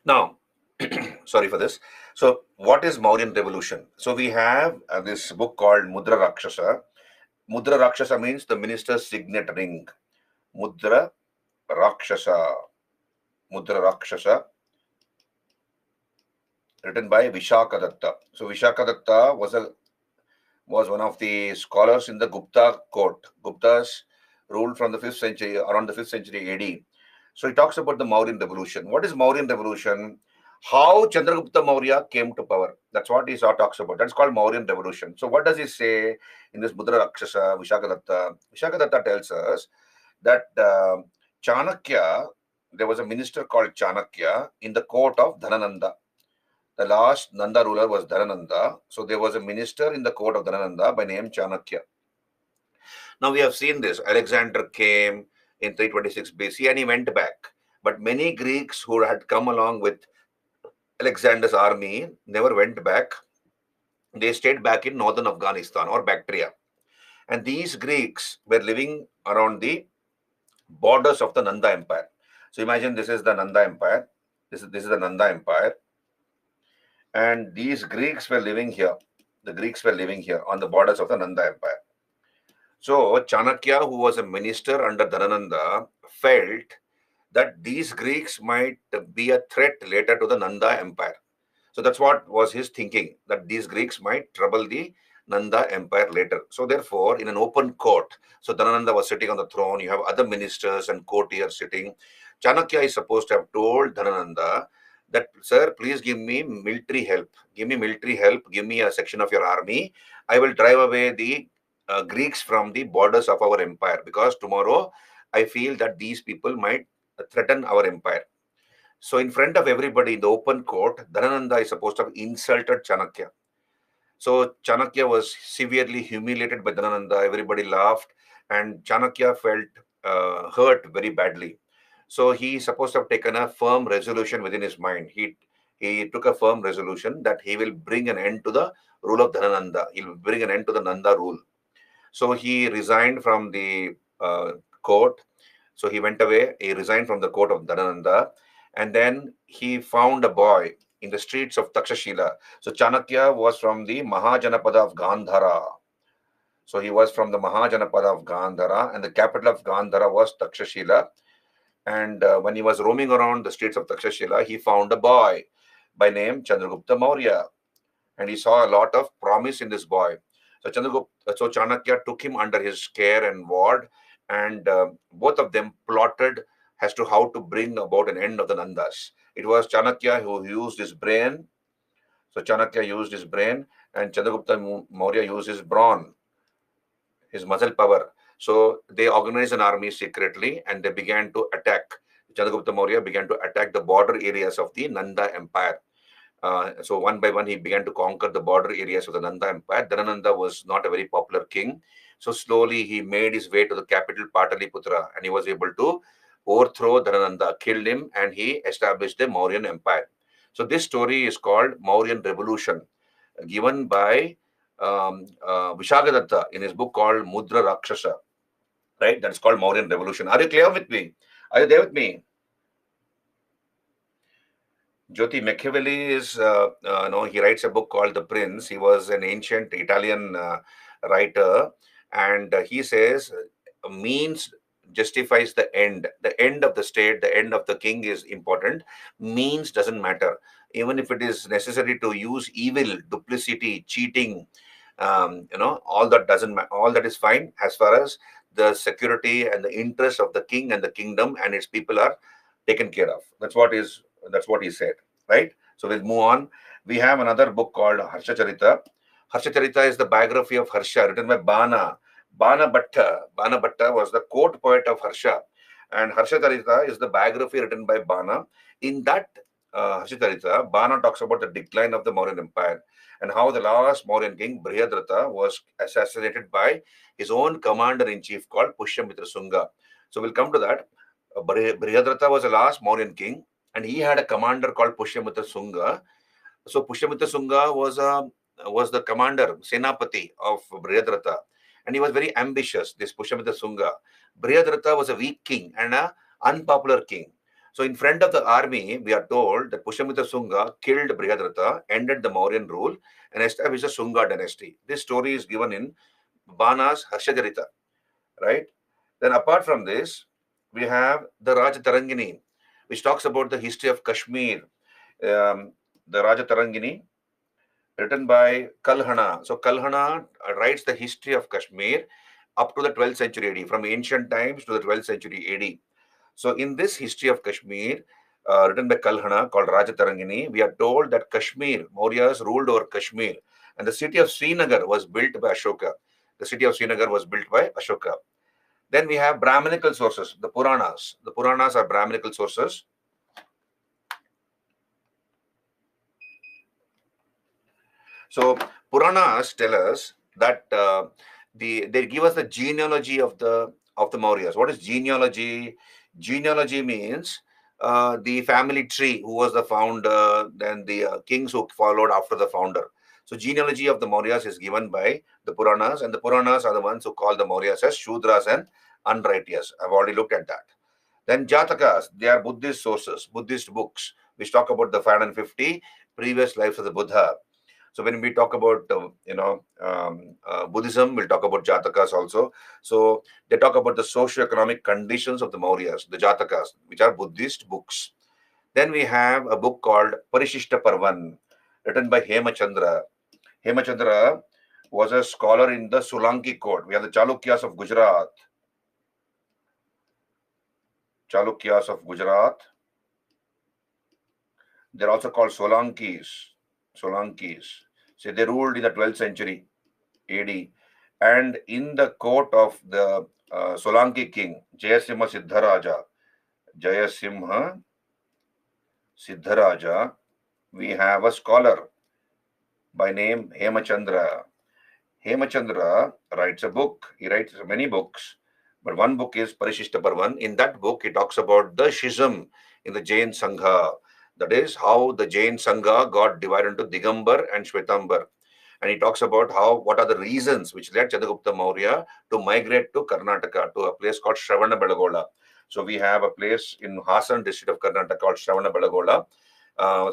Now, sorry for this. So, what is Mauryan Revolution? So, we have this book called Mudra Rakshasa. Mudra Rakshasa means the minister's signet ring. Mudra Rakshasa. Mudra Rakshasa, written by Vishakadatta. So, Vishakadatta was one of the scholars in the Gupta court. Guptas ruled from the 5th century, around the 5th century AD. So he talks about the Mauryan Revolution. What is Mauryan Revolution? How Chandragupta Maurya came to power. That's what he talks about. That's called Mauryan Revolution. So what does he say in this Mudra Rakshasa, Vishakadatta? Vishakadatta tells us that Chanakya, there was a minister called Chanakya in the court of Dhanananda. The last Nanda ruler was Dhanananda. So there was a minister in the court of Dhanananda by name Chanakya. Now we have seen this. Alexander came in 326 BC and he went back. But many Greeks who had come along with Alexander's army never went back. They stayed back in northern Afghanistan or Bactria. And these Greeks were living around the borders of the Nanda Empire. So imagine this is the Nanda Empire. This is the Nanda Empire. And these Greeks were living here. The Greeks were living here on the borders of the Nanda Empire. So Chanakya, who was a minister under Dhanananda, felt that these Greeks might be a threat later to the Nanda Empire. So that's what was his thinking, that these Greeks might trouble the Nanda Empire later. So therefore, in an open court, so Dhanananda was sitting on the throne, you have other ministers and courtiers sitting. Chanakya is supposed to have told Dhanananda that, sir, please give me military help. Give me military help. Give me a section of your army. I will drive away the Greeks from the borders of our empire, because tomorrow I feel that these people might threaten our empire. So in front of everybody in the open court, Dhanananda is supposed to have insulted Chanakya. So Chanakya was severely humiliated by Dhanananda. Everybody laughed, and Chanakya felt hurt very badly. So he is supposed to have taken a firm resolution within his mind. He took a firm resolution that he will bring an end to the rule of Dhanananda. He will bring an end to the Nanda rule. So he resigned from the court. So he went away. He resigned from the court of Dhanananda, and then he found a boy in the streets of Takshashila. So Chanakya was from the Mahajanapada of Gandhara. So he was from the Mahajanapada of Gandhara, and the capital of Gandhara was Takshashila. And when he was roaming around the streets of Takshashila, he found a boy by name Chandragupta Maurya, and he saw a lot of promise in this boy. So Chanakya took him under his care and ward, and both of them plotted as to how to bring about an end of the Nandas. It was Chanakya who used his brain. So Chanakya used his brain, and Chandragupta Maurya used his brawn, his muscle power. So they organized an army secretly, and they began to attack. Chandragupta Maurya began to attack the border areas of the Nanda Empire. So one by one, he began to conquer the border areas of the Nanda Empire. Dhanananda was not a very popular king. So slowly he made his way to the capital Pataliputra, and he was able to overthrow Dhanananda, killed him, and he established the Mauryan Empire. So this story is called Mauryan Revolution, given by Vishagadatta in his book called Mudra Rakshasa. Right? That's called Mauryan Revolution. Are you clear with me? Are you there with me? Jyoti, Machiavelli is, he writes a book called The Prince. He was an ancient Italian writer, and he says means justifies the end. The end of the state, the end of the king is important. Means doesn't matter. Even if it is necessary to use evil, duplicity, cheating, all that doesn't matter. All that is fine as far as the security and the interest of the king and the kingdom and its people are taken care of. That's what he said, right? So we'll move on. We have another book called Harsha Charita. Harsha Charita is the biography of Harsha written by Bana. Bana Bhatta. Bana Bhatta was the court poet of Harsha. And Harsha Charita is the biography written by Bana. In that Harsha Charita, Bana talks about the decline of the Mauryan Empire and how the last Mauryan king, Brihadratha, was assassinated by his own commander-in-chief called Pushyamitra Sunga. So we'll come to that. Brihadratha was the last Mauryan king, and he had a commander called Pushyamitra Sunga. So Pushyamitra Sunga was the commander, Senapati of Brihadratha, and he was very ambitious, this Pushyamitra Sunga. Brihadratha was a weak king and an unpopular king. So in front of the army, we are told that Pushyamitra Sunga killed Brihadratha, ended the Mauryan rule, and established the Sunga dynasty. This story is given in Bana's Harshajarita, right? Then apart from this, we have the Rajatarangini, which talks about the history of Kashmir. The Rajatarangini, written by Kalhana. So Kalhana writes the history of Kashmir up to the 12th century AD, from ancient times to the 12th century AD. So in this history of Kashmir, written by Kalhana, called Rajatarangini, we are told that Kashmir, Mauryas ruled over Kashmir, and the city of Srinagar was built by Ashoka. The city of Srinagar was built by Ashoka. Then we have Brahminical sources, the Puranas. The Puranas are Brahminical sources. So Puranas tell us that they give us the genealogy of the Mauryas. What is genealogy? Genealogy means the family tree, who was the founder, then the kings who followed after the founder. So genealogy of the Mauryas is given by the Puranas, and the Puranas are the ones who call the Mauryas as Shudras and unrighteous. I've already looked at that. Then Jatakas, they are Buddhist sources, Buddhist books, which talk about the 550 previous lives of the Buddha. So when we talk about Buddhism, we'll talk about Jatakas also. So they talk about the socio-economic conditions of the Mauryas, the Jatakas, which are Buddhist books. Then we have a book called Parishishta Parvan, written by Hemachandra. Hemachandra was a scholar in the Solanki court. We have the Chalukyas of Gujarat. Chalukyas of Gujarat. They're also called Solankis. Solankis. So they ruled in the 12th century AD. And in the court of the Solanki king, Jayasimha Siddharaja, we have a scholar by name Hemachandra. Hemachandra writes a book. He writes many books, but one book is Parishishta Parvan. In that book, he talks about the schism in the Jain Sangha. That is how the Jain Sangha got divided into Digambar and Shwetambar. And he talks about what are the reasons which led Chandragupta Maurya to migrate to Karnataka, to a place called Shravana-Belagola. So we have a place in Hasan district of Karnataka called Shravana-Belagola.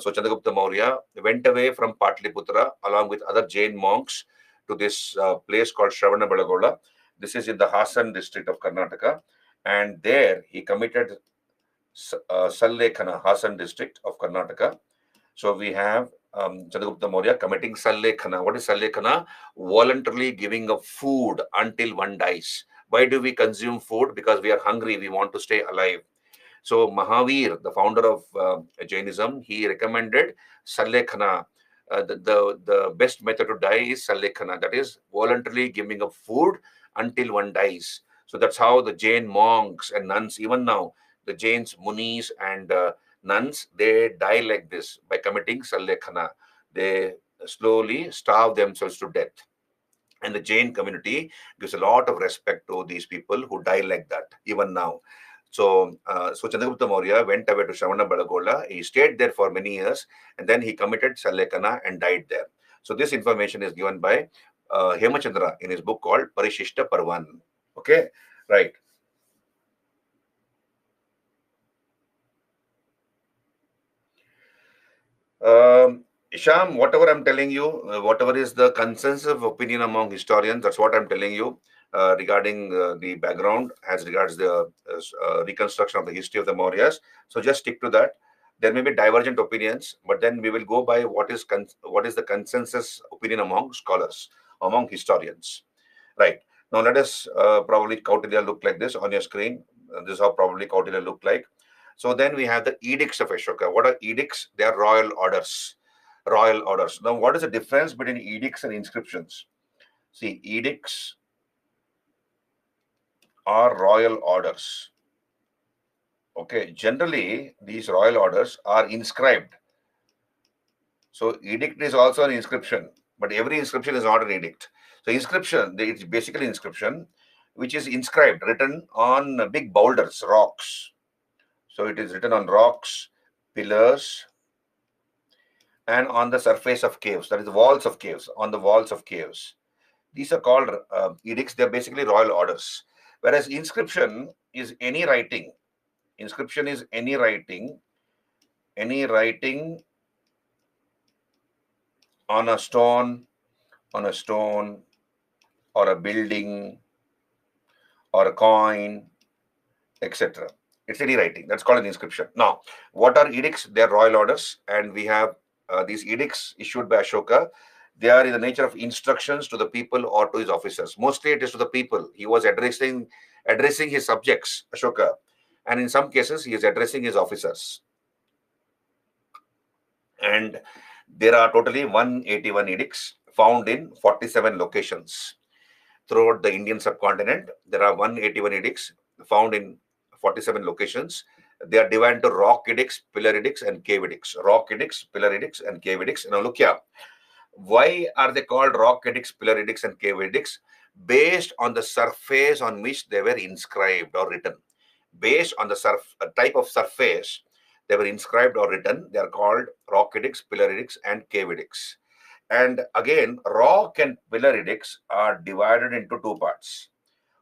So Chandragupta Maurya went away from Patliputra along with other Jain monks to this place called Shravana-Belagola. This is in the Hasan district of Karnataka. And there he committed Sallekhana, Hasan district of Karnataka. So we have Chandragupta Maurya committing Sallekhana. What is Sallekhana? Voluntarily giving up food until one dies. Why do we consume food? Because we are hungry. We want to stay alive. So Mahavir, the founder of Jainism, he recommended Sallekhana. The best method to die is Sallekhana. That is voluntarily giving up food until one dies. So that's how the Jain monks and nuns, even now, the Jains, Munis and nuns, they die like this by committing Sallekhana. They slowly starve themselves to death. And the Jain community gives a lot of respect to these people who die like that, even now. So Chandragupta Maurya went away to Shravanabellagola. He stayed there for many years, and then he committed Sallekana and died there. So this information is given by Hemachandra in his book called Parishishta Parvan. Okay, right. Sham, whatever I'm telling you, whatever is the consensus of opinion among historians, that's what I'm telling you regarding the background as regards the reconstruction of the history of the Mauryas. So just stick to that. There may be divergent opinions, but then we will go by what is the consensus opinion among scholars, among historians. Right. Now let us probably Kautilya look like this on your screen. This is how probably Kautilya looked like. So then we have the edicts of Ashoka. What are edicts? They are royal orders. Royal orders. Now, what is the difference between edicts and inscriptions? See, edicts are royal orders. Okay, generally these royal orders are inscribed. So edict is also an inscription, but every inscription is not an edict. So inscription, it's basically inscription, which is inscribed, written on big boulders, rocks. So it is written on rocks, pillars, and on the surface of caves, that is the walls of caves, on the walls of caves. These are called edicts. They're basically royal orders. Whereas inscription is any writing. Inscription is any writing on a stone, or a building, or a coin, etc. It's any writing. That's called an inscription. Now, what are edicts? They're royal orders, and we have these edicts issued by Ashoka. They are in the nature of instructions to the people or to his officers. Mostly it is to the people. He was addressing his subjects, Ashoka, and in some cases he is addressing his officers. And there are totally 181 edicts found in 47 locations throughout the Indian subcontinent. There are 181 edicts found in 47 locations. They are divided into rock edicts, pillar edicts, and cave edicts. Rock edicts, pillar edicts, and cave edicts. Now look here. Why are they called rock edicts, pillar edicts, and cave edicts? Based on the surface on which they were inscribed or written. Based on the type of surface they were inscribed or written, they are called rock edicts, pillar edicts, and cave edicts. And again, rock and pillar edicts are divided into two parts.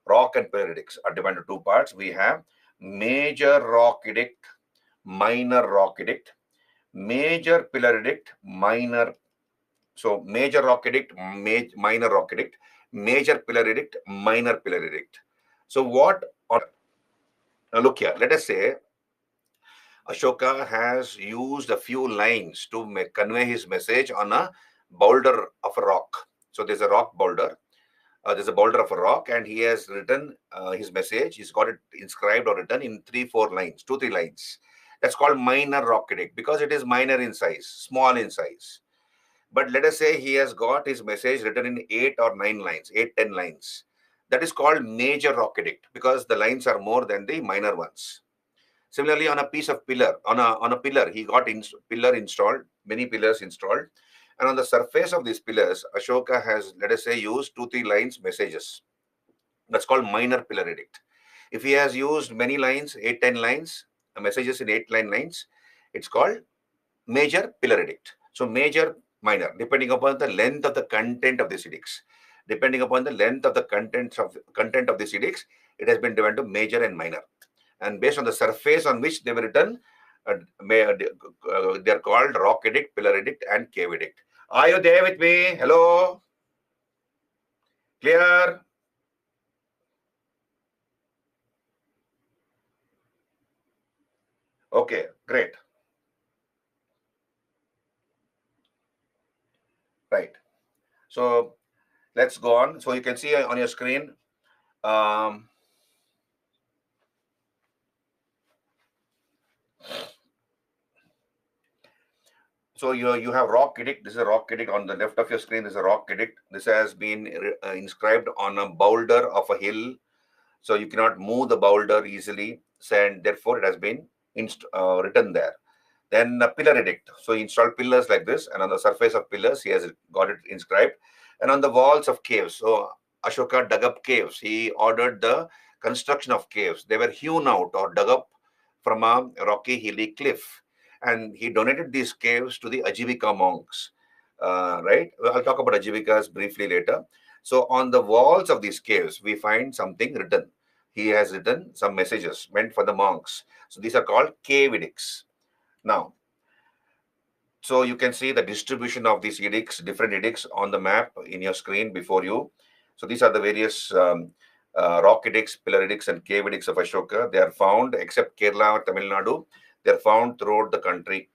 Rock and pillar edicts are divided into two parts. We have major rock edict, minor rock edict, major pillar edict, minor. So major rock edict, minor rock edict, major pillar edict, minor pillar edict. So what? Now look here. Let us say Ashoka has used a few lines to convey his message on a boulder of a rock. So there's a rock boulder. There's a boulder of a rock, and he has written his message. He's got it inscribed or written in 3-4 lines, 2-3 lines. That's called minor rock edict because it is minor in size, small in size. But let us say he has got his message written in 8 or 9 lines, 8-10 lines. That is called major rock edict because the lines are more than the minor ones. Similarly, on a piece of pillar, on a pillar, he got pillar installed, many pillars installed. And on the surface of these pillars, Ashoka has, let us say, used 2-3 lines messages. That's called minor pillar edict. If he has used many lines, 8-10 lines, messages in 8-line lines, it's called major pillar edict. So major, minor, depending upon the length of the content of these edicts. Depending upon the length of the content of these edicts, it has been divided to major and minor. And based on the surface on which they were written, they are called rock edict, pillar edict, and cave edict. Are you there with me? Hello? Clear? Okay, great. Right. So let's go on. So you can see on your screen. So you have rock edict. This is a rock edict on the left of your screen. This is a rock edict. This has been inscribed on a boulder of a hill. So you cannot move the boulder easily. And therefore, it has been written there. Then the pillar edict. So he installed pillars like this, and on the surface of pillars, he has got it inscribed. And on the walls of caves. So Ashoka dug up caves. He ordered the construction of caves. They were hewn out or dug up from a rocky, hilly cliff. And he donated these caves to the Ajivika monks. Right? I'll talk about Ajivikas briefly later. So, on the walls of these caves, we find something written. He has written some messages meant for the monks. So, these are called cave edicts. Now, so you can see the distribution of these edicts, different edicts on the map in your screen before you. So these are the various rock edicts, pillar edicts, and cave edicts of Ashoka. They are found, except Kerala, Tamil Nadu, they are found throughout the country,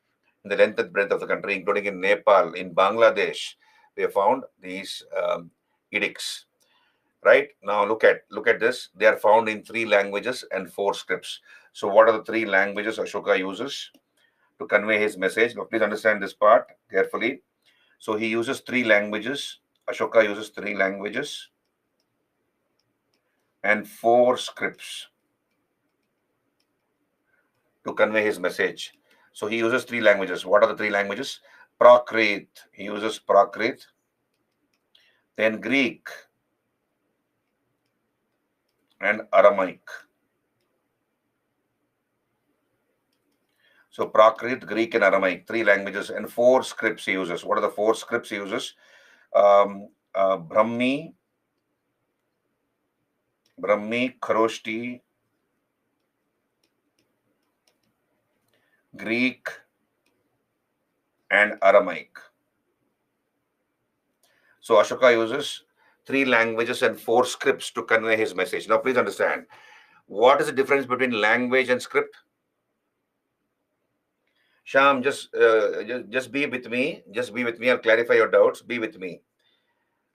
in the length and breadth of the country, including in Nepal, in Bangladesh. We have found these edicts. Right now, look at this. They are found in 3 languages and 4 scripts. So, what are the 3 languages Ashoka uses to convey his message? Now, please understand this part carefully. So he uses 3 languages. Ashoka uses 3 languages and 4 scripts to convey his message. So he uses 3 languages. What are the 3 languages? Prakrit. He uses Prakrit. Then Greek and Aramaic. So Prakrit, Greek, and Aramaic, 3 languages and 4 scripts he uses. What are the 4 scripts he uses? Brahmi, Kharoshti, Greek, and Aramaic. So Ashoka uses 3 languages and 4 scripts to convey his message. Now, please understand, what is the difference between language and script? Sham, just be with me. Just be with me. I'll clarify your doubts. Be with me.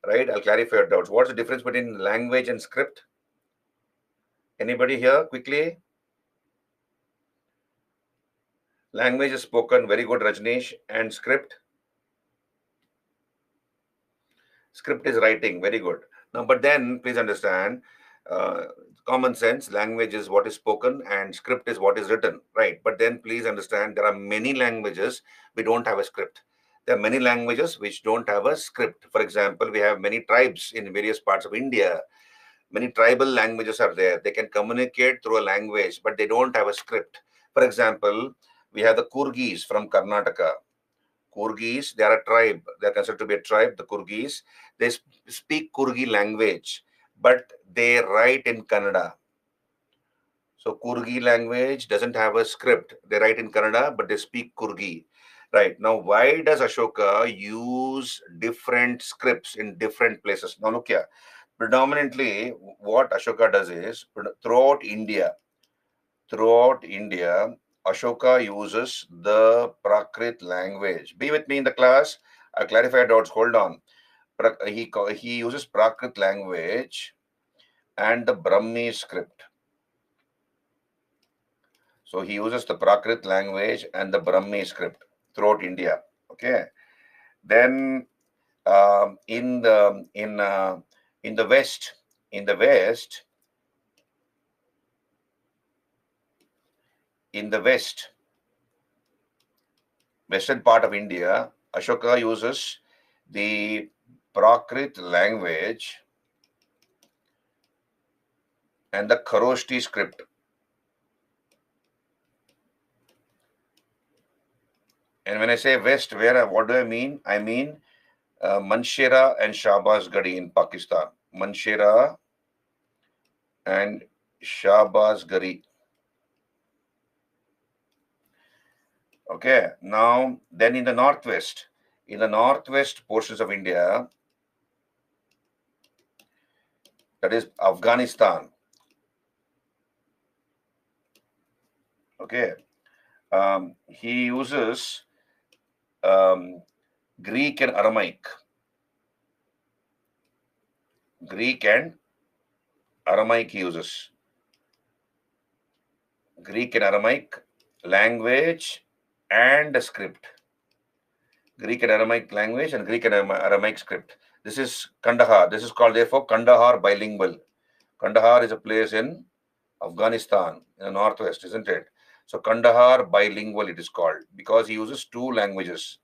Right? I'll clarify your doubts. What's the difference between language and script? Anybody here? Quickly. Language is spoken. Very good, Rajneesh. And script? Script is writing. Very good. Now, but then please understand, common sense, language is what is spoken and script is what is written, right? But then please understand, there are many languages we don't have a script. There are many languages which don't have a script. For example, we have many tribes in various parts of India. Many tribal languages are there. They can communicate through a language, but they don't have a script. For example, we have the Kurgis from Karnataka. Kurgis, they are a tribe. They are considered to be a tribe, the Kurgis. They speak Kurgi language, but they write in Kannada. So Kurgi language doesn't have a script. They write in Kannada, but they speak Kurgi. Right. Now, why does Ashoka use different scripts in different places? Now, look here. Predominantly, what Ashoka does is, throughout India, Ashoka uses the Prakrit language. Be with me in the class. I'll clarify doubts. Hold on. He uses Prakrit language and the Brahmi script. So he uses the Prakrit language and the Brahmi script throughout India. Okay. Then in the western part of India, Ashoka uses the Prakrit language and the Kharoshti script. And when I say west, what do I mean? I mean Manshera and Shahbaz Gadi in Pakistan. Manshera and Shahbaz Gadi. Okay, now then in the northwest portions of India, that is Afghanistan. Okay, he uses Greek and Aramaic. Greek and Aramaic he uses. Greek and Aramaic language and a script. Greek and Aramaic language and Greek and Aramaic script. This is Kandahar. This is called therefore Kandahar bilingual. Kandahar is a place in Afghanistan in the northwest, isn't it? So Kandahar bilingual it is called because he uses 2 languages.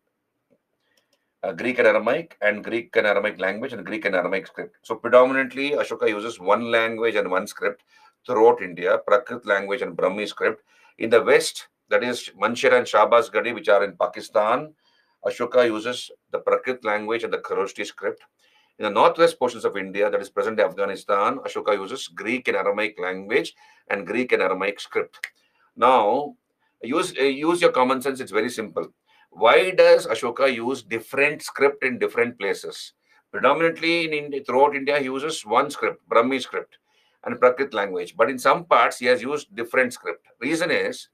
Greek and Aramaic language and Greek and Aramaic script. So predominantly Ashoka uses 1 language and 1 script throughout India, Prakrit language and Brahmi script. In the west, that is Mansher and Shahbaz Gadi, which are in Pakistan, Ashoka uses the Prakrit language and the Kharoshti script. In the northwest portions of India, that is present-day Afghanistan, Ashoka uses Greek and Aramaic language and Greek and Aramaic script. Now, use your common sense. It's very simple. Why does Ashoka use different script in different places? Predominantly in India, throughout India, he uses one script, Brahmi script and Prakrit language. But in some parts, he has used different script. Reason is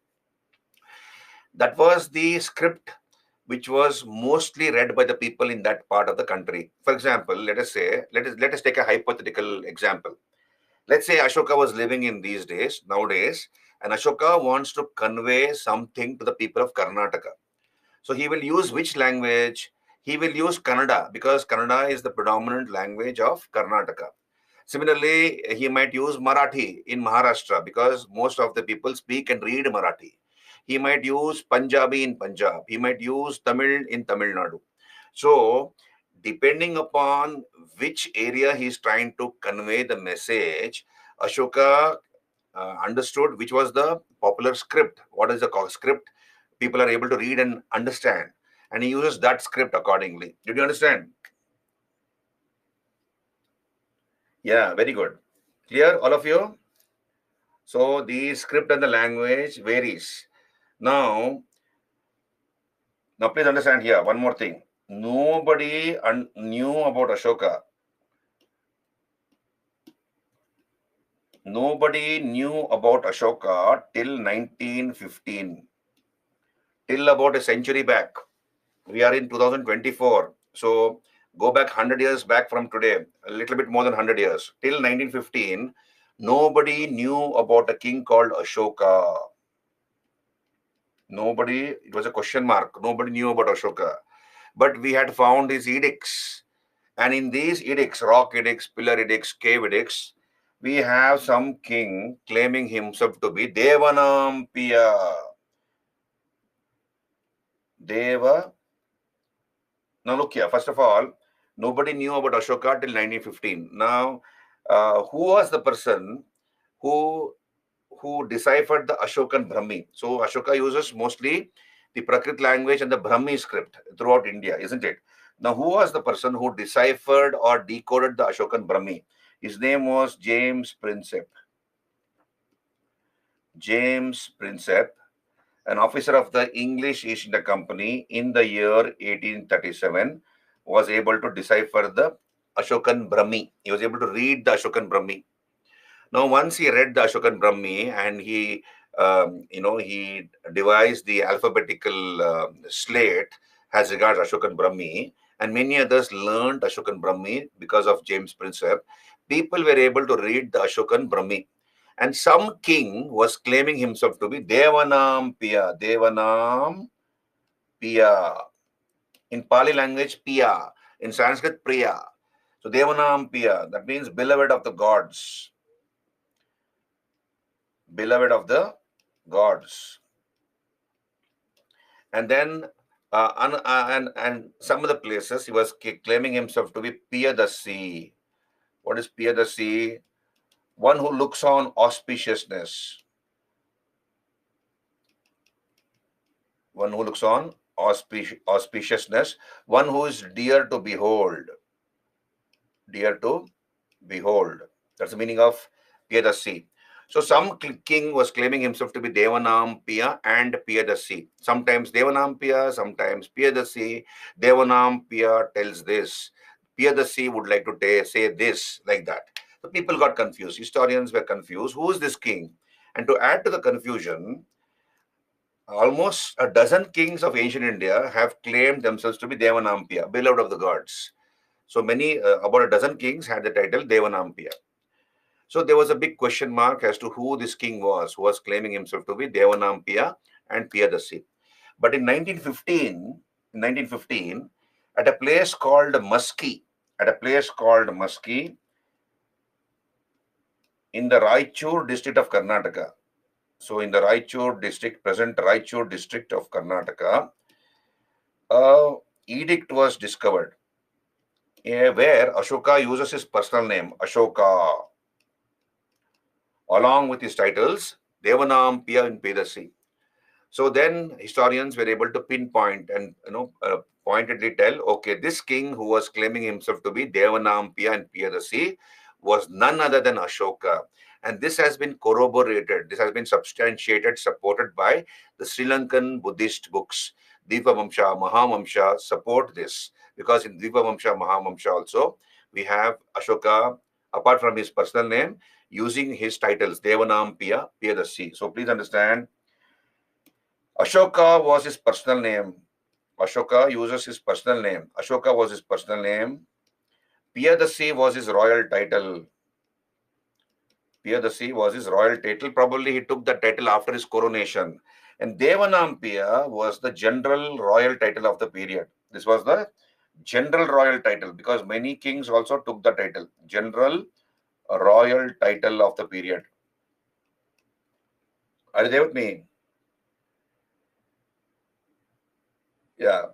that was the script which was mostly read by the people in that part of the country. For example, let us take a hypothetical example. Let's say Ashoka was living in these days, nowadays, and Ashoka wants to convey something to the people of Karnataka. So he will use which language? He will use Kannada because Kannada is the predominant language of Karnataka. Similarly, he might use Marathi in Maharashtra because most of the people speak and read Marathi. He might use Punjabi in Punjab. He might use Tamil in Tamil Nadu. So, depending upon which area he is trying to convey the message, Ashoka understood which was the popular script. What is the script people are able to read and understand? And he uses that script accordingly. Did you understand? Yeah, very good. Clear, all of you? So the script and the language varies. Now please understand here one more thing. Nobody knew about Ashoka. Nobody knew about Ashoka till 1915. Till about a century back. We are in 2024. So go back 100 years back from today, a little bit more than 100 years. Till 1915, nobody knew about a king called Ashoka. Nobody, it was a question mark. Nobody knew about Ashoka. But we had found his edicts. And in these edicts, rock edicts, pillar edicts, cave edicts, we have some king claiming himself to be Devanam Piya. Deva. Now look here, first of all, nobody knew about Ashoka till 1915. Now, who was the person who deciphered the Ashokan Brahmi? So Ashoka uses mostly the Prakrit language and the Brahmi script throughout India, isn't it? Now, who was the person who deciphered or decoded the Ashokan Brahmi? His name was James Prinsep. James Prinsep, an officer of the English East India Company in the year 1837, was able to decipher the Ashokan Brahmi. He was able to read the Ashokan Brahmi. Now, once he read the Ashokan Brahmi and he devised the alphabetical slate as regards Ashokan Brahmi, and many others learned Ashokan Brahmi because of James Prinsep. People were able to read the Ashokan Brahmi. And some king was claiming himself to be Devanam Piya. Devanam Piya. In Pali language, Piya. In Sanskrit, Priya. So Devanam Piya, that means beloved of the gods. Beloved of the gods. And then and some of the places he was claiming himself to be Piyadasi. What is Piyadasi? One who looks on auspiciousness. One who looks on auspiciousness. One who is dear to behold. Dear to behold. That's the meaning of Piyadasi. So some king was claiming himself to be Devanam Piya and Piyadasi. Sometimes Devanam Piya, sometimes Piyadasi. Devanam Piya tells this. Piyadasi would like to say this, like that. So people got confused. Historians were confused. Who is this king? And to add to the confusion, almost a dozen kings of ancient India have claimed themselves to be Devanam Piya, beloved of the gods. So many, about a dozen kings had the title Devanam Piya. So there was a big question mark as to who this king was, who was claiming himself to be Devanam Piya and Piyadasi. But in 1915, at a place called Musky, in the Raichur district of Karnataka. So in the Raichur district, present Raichur district of Karnataka, a edict was discovered where Ashoka uses his personal name, Ashoka. along with his titles, Devanam Piya and Pedasi. So then historians were able to pinpoint and pointedly tell, okay, this king who was claiming himself to be Devanam Piya and Piyadasi was none other than Ashoka. And this has been corroborated, this has been substantiated, supported by the Sri Lankan Buddhist books. Dipavamsha, Mahavamsha support this, because in Dipavamsha, Mahavamsha also, we have Ashoka, apart from his personal name, using his titles, Devanam Piya, Piyadasi. So please understand, Ashoka was his personal name. Ashoka uses his personal name. Ashoka was his personal name. Piyadasi was his royal title. Piyadasi was his royal title. Probably he took the title after his coronation. And Devanam Piya was the general royal title of the period. This was the general royal title, because many kings also took the title. General royal title of the period. Are you there with me? Yeah.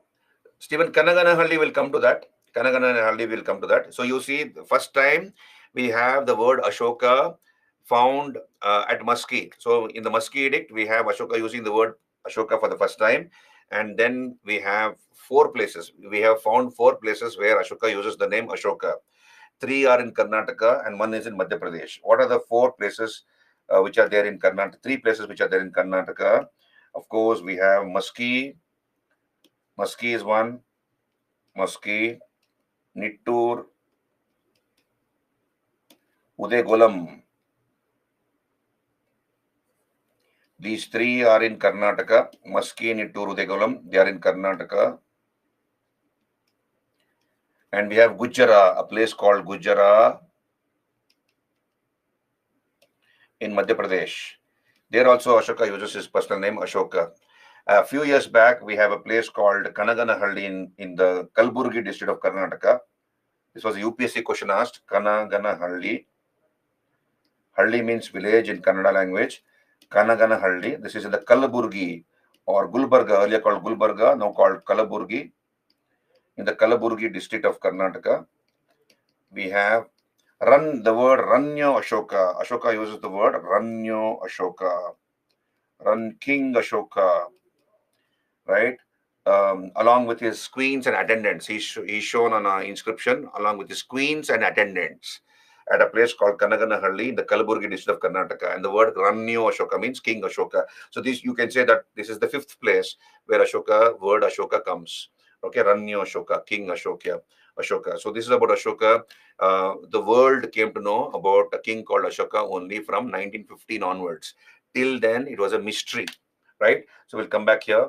Stephen Kanaganahalli will come to that. Kanaganahalli will come to that. So you see, the first time we have the word Ashoka found at Musky. So in the Musky edict, we have Ashoka using the word Ashoka for the first time. And then we have 4 places. We have found 4 places where Ashoka uses the name Ashoka. 3 are in Karnataka and 1 is in Madhya Pradesh. What are the 4 places which are there in Karnataka? 3 places which are there in Karnataka. Of course, we have Musky. Musky is one. Musky, Nittur, Udegolam. These 3 are in Karnataka. Musky, Nittur, Udegolam, they are in Karnataka. And we have Gujjara, a place called Gujjara in Madhya Pradesh. There also Ashoka uses his personal name, Ashoka. A few years back, we have a place called Kanaganahalli in the Kalburgi district of Karnataka. This was a UPSC question asked, Kanaganahalli. Halli means village in Kannada language. Kanaganahalli. This is in the Kalaburgi or Gulbarga, earlier called Gulbarga, now called Kalaburgi. In the Kalaburgi district of Karnataka, we have the word Ranyo Ashoka. Ashoka uses the word Ranyo Ashoka. King Ashoka, right? Along with his queens and attendants. He's shown on an inscription along with his queens and attendants at a place called Kanaganahalli in the Kalaburgi district of Karnataka. And the word Ranyo Ashoka means King Ashoka. So this, you can say that this is the 5th place where word Ashoka comes. Okay, Ranyo Ashoka, King Ashoka. So this is about Ashoka. The world came to know about a king called Ashoka only from 1915 onwards. Till then, it was a mystery, right? So we'll come back here.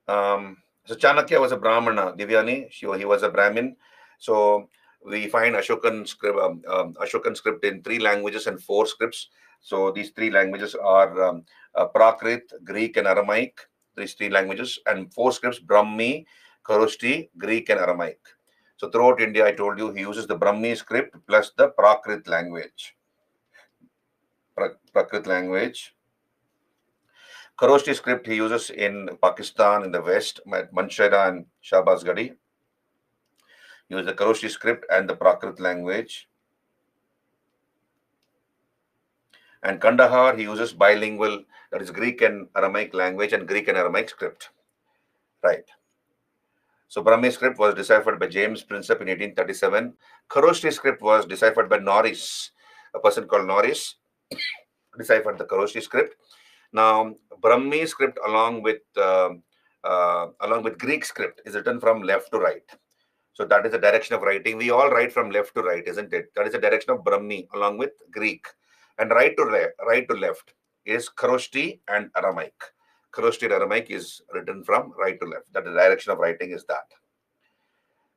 So Chanakya was a Brahmana, Divyani, he was a Brahmin. So we find Ashokan script in 3 languages and 4 scripts. So these 3 languages are Prakrit, Greek, and Aramaic. These 3 languages, and 4 scripts: Brahmi, Kharoshthi, Greek, and Aramaic. So throughout India, I told you he uses the Brahmi script plus the Prakrit language. Prakrit language. Kharoshthi script he uses in Pakistan in the west, at Manshera and Shahbazgadi. He uses the Kharoshthi script and the Prakrit language. And Kandahar, he uses bilingual, that is Greek and Aramaic language and Greek and Aramaic script. Right. So Brahmi script was deciphered by James Prinsep in 1837. Kharoshthi script was deciphered by Norris, a person called Norris, deciphered the Kharoshthi script. Now, Brahmi script along with Greek script is written from left to right. So that is the direction of writing. We all write from left to right, isn't it? That is the direction of Brahmi along with Greek. And right to left is Kharoshthi and Aramaic. Kharoshthi and Aramaic is written from right to left. That the direction of writing is that.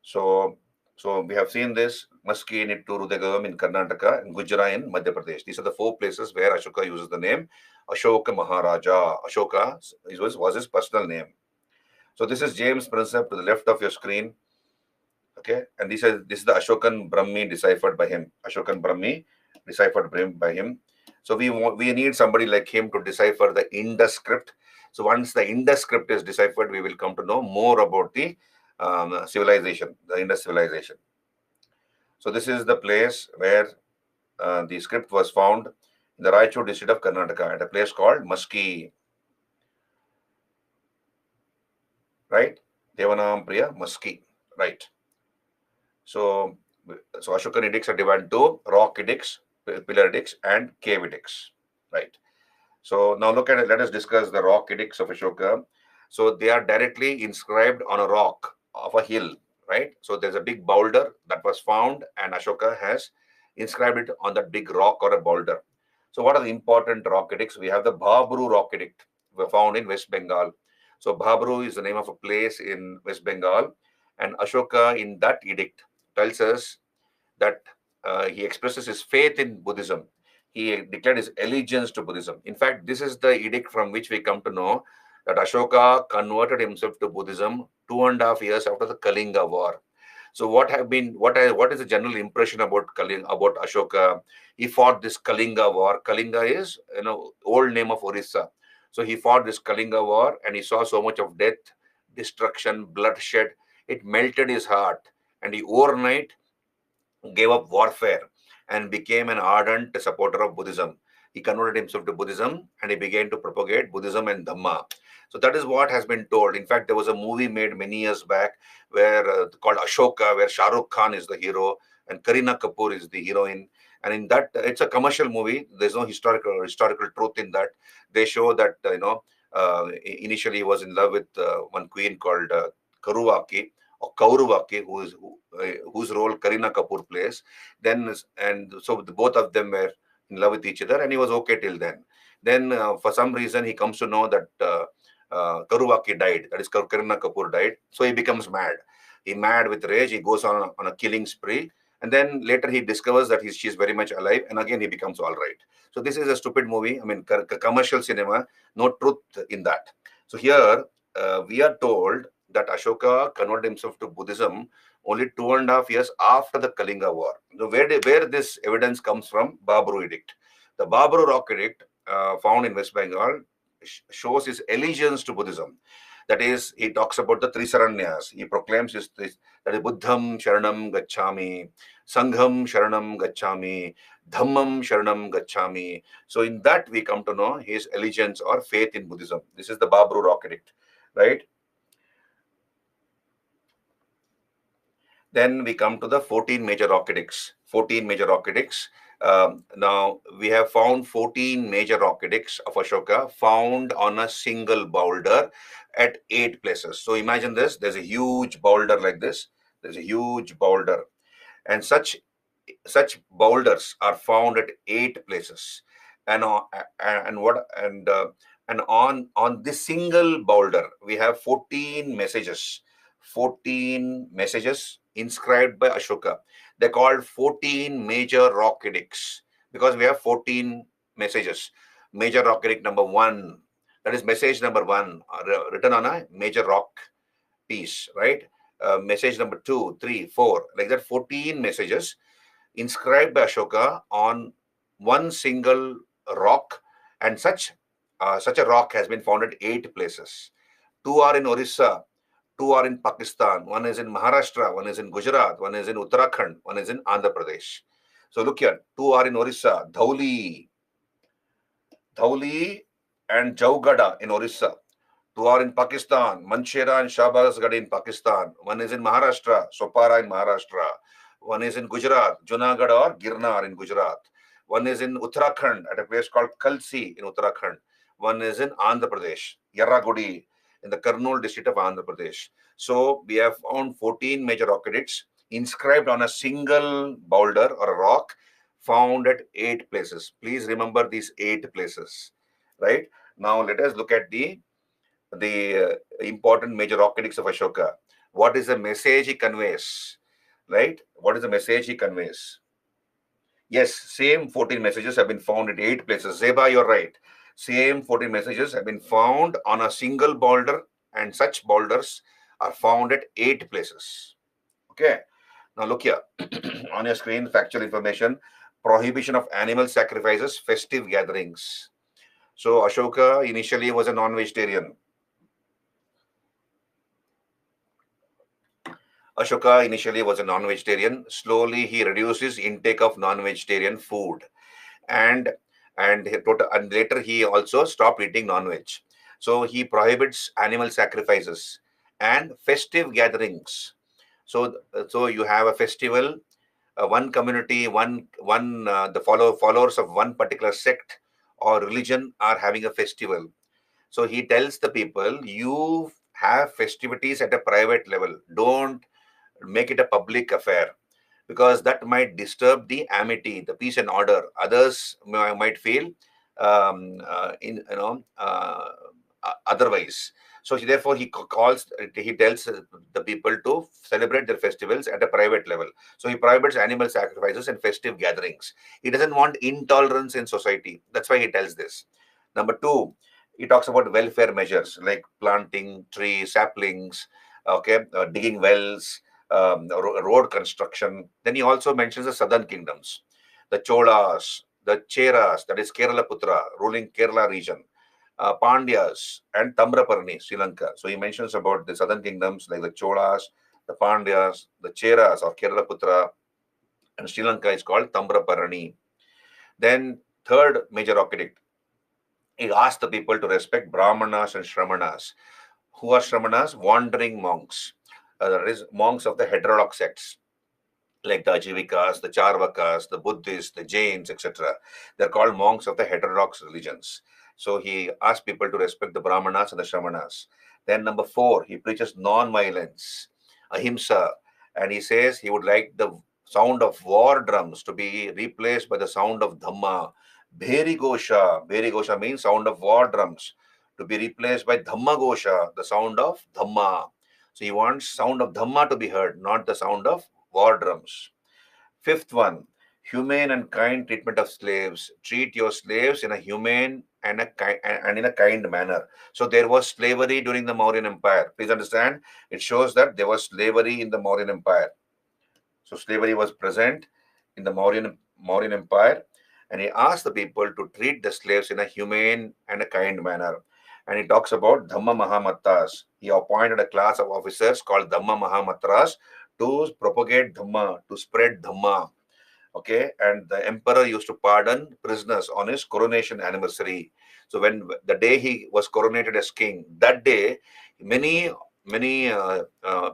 So we have seen this: Musky, Nittur, Udegolam in Karnataka, and Gujjara in Madhya Pradesh. These are the 4 places where Ashoka uses the name Ashoka Maharaja. Ashoka was his personal name. So this is James Prinsep to the left of your screen. Okay, and this is the Ashokan Brahmi deciphered by him. Ashokan Brahmi deciphered by him. So we need somebody like him to decipher the Indus script. So once the Indus script is deciphered, we will come to know more about the civilization, the Indus civilization. So this is the place where the script was found in the Raichur district of Karnataka at a place called Maski. Right? Devanam Priya Maski. Right. So Ashokan edicts are divided into rock edicts, pillar edicts, and cave edicts. Right. So now look at it. Let us discuss the rock edicts of Ashoka. So they are directly inscribed on a rock of a hill, right? So there's a big boulder that was found, and Ashoka has inscribed it on that big rock or a boulder. So what are the important rock edicts? We have the Bhabru rock edict, found in West Bengal. So Bhabru is the name of a place in West Bengal, and Ashoka in that edict tells us that he expresses his faith in Buddhism. He declared his allegiance to Buddhism. In fact, this is the edict from which we come to know that Ashoka converted himself to Buddhism 2.5 years after the Kalinga War. So, what is the general impression about about Ashoka? He fought this Kalinga War. Kalinga is old name of Orissa. So he fought this Kalinga War, and he saw so much of death, destruction, bloodshed. It melted his heart, and he overnight gave up warfare and became an ardent supporter of Buddhism. He converted himself to Buddhism, and he began to propagate Buddhism and Dhamma. So that is what has been told. In fact, there was a movie made many years back where called Ashoka, where Shah Rukh Khan is the hero and Kareena Kapoor is the heroine. And in that, it's a commercial movie. There's no historical truth in that. They show that initially he was in love with one queen called Karuvaki or Kauruvaki, whose role Kareena Kapoor plays. Then and so both of them were in love with each other, and he was okay till then. Then for some reason he comes to know that Karuvaki died. That is, Kareena Kapoor died. So he becomes mad. He mad with rage. He goes on a killing spree. And then later he discovers that she's very much alive, and again he becomes all right. So this is a stupid movie. I mean, commercial cinema, no truth in that. So here we are told that Ashoka converted himself to Buddhism only 2.5 years after the Kalinga War. So where this evidence comes from? Babru Edict. The Babru Rock Edict, found in West Bengal, shows his allegiance to Buddhism. That is, he talks about the Trisaranyas. He proclaims that is Buddham Sharanam Gacchami, Sangham Sharanam Gacchami, Dhammam Sharanam Gacchami. So in that we come to know his allegiance or faith in Buddhism. This is the Babru Rock Edict, right? Then we come to the 14 major rock edicts. 14 major rock edicts. Now we have found 14 major rock edicts of Ashoka found on a single boulder at 8 places. So imagine this: there's a huge boulder like this. There's a huge boulder, and such boulders are found at 8 places. And on this single boulder we have 14 messages. 14 messages inscribed by Ashoka. They're called 14 major rock edicts because we have 14 messages. Major rock edict number 1, that is message number 1, written on a major rock piece, right? Message number 2, 3, 4, like that, 14 messages inscribed by Ashoka on one single rock, and such a rock has been found at 8 places. 2 are in Orissa, 2 are in Pakistan, 1 is in Maharashtra, 1 is in Gujarat, 1 is in Uttarakhand, 1 is in Andhra Pradesh. So look here, 2 are in Orissa, Dhauli and Jaugada in Orissa. 2 are in Pakistan, Manchera and Shahbazgarh in Pakistan. 1 is in Maharashtra, Sopara in Maharashtra. 1 is in Gujarat, Junagadh or Girnar in Gujarat. 1 is in Uttarakhand at a place called Kalsi in Uttarakhand. 1 is in Andhra Pradesh, Yarragudi in the Kurnool district of Andhra Pradesh. So we have found 14 major rock edicts inscribed on a single boulder or a rock found at 8 places. Please remember these 8 places, right? Now let us look at the important major rock edicts of Ashoka. What is the message he conveys, right? What is the message he conveys? Yes, same 14 messages have been found at 8 places. Zeba, you're right. Same 14 messages have been found on a single boulder, and such boulders are found at 8 places. Okay. Now look here on your screen, factual information: prohibition of animal sacrifices, festive gatherings. So Ashoka initially was a non-vegetarian. Ashoka initially was a non-vegetarian. Slowly, he reduced his intake of non-vegetarian food, and and later he also stopped eating non-veg. So he prohibits animal sacrifices and festive gatherings. So you have a festival, one community, one the followers of one particular sect or religion are having a festival. So he tells the people, you have festivities at a private level. Don't make it a public affair, because that might disturb the amity, the peace and order. Others might feel otherwise. So therefore, he tells the people to celebrate their festivals at a private level. So he prohibits animal sacrifices and festive gatherings. He doesn't want intolerance in society. That's why he tells this. Number two, he talks about welfare measures like planting trees, saplings, okay, digging wells, road construction. Then he also mentions the southern kingdoms, the Cholas, the Cheras, that is Kerala Putra, ruling Kerala region, Pandyas, and Tamraparni, Sri Lanka. So he mentions about the southern kingdoms like the Cholas, the Pandyas, the Cheras of Kerala Putra, and Sri Lanka is called Tamraparni. Then third major edict, he asked the people to respect Brahmanas and Shramanas. Who are Shramanas? Wandering monks. That is monks of the heterodox sects, like the Ajivikas, the Charvakas, the Buddhists, the Jains, etc. They're called monks of the heterodox religions. So he asked people to respect the Brahmanas and the Shramanas. Then number four, he preaches non-violence, ahimsa, and he says he would like the sound of war drums to be replaced by the sound of Dhamma. Bheri Gosha, Bheri Gosha means sound of war drums, to be replaced by Dhamma Gosha, the sound of Dhamma. So he wants sound of Dhamma to be heard, not the sound of war drums. Fifth one, humane and kind treatment of slaves. Treat your slaves in a humane and in a kind manner. So there was slavery during the Mauryan Empire. Please understand, it shows that there was slavery in the Mauryan Empire. So slavery was present in the Mauryan Empire, and he asked the people to treat the slaves in a humane and a kind manner. And he talks about Dhamma Mahamattas. He appointed a class of officers called Dhamma Mahamatras to propagate Dhamma, to spread Dhamma. Okay, and the emperor used to pardon prisoners on his coronation anniversary. So when the day he was coronated as king, that day many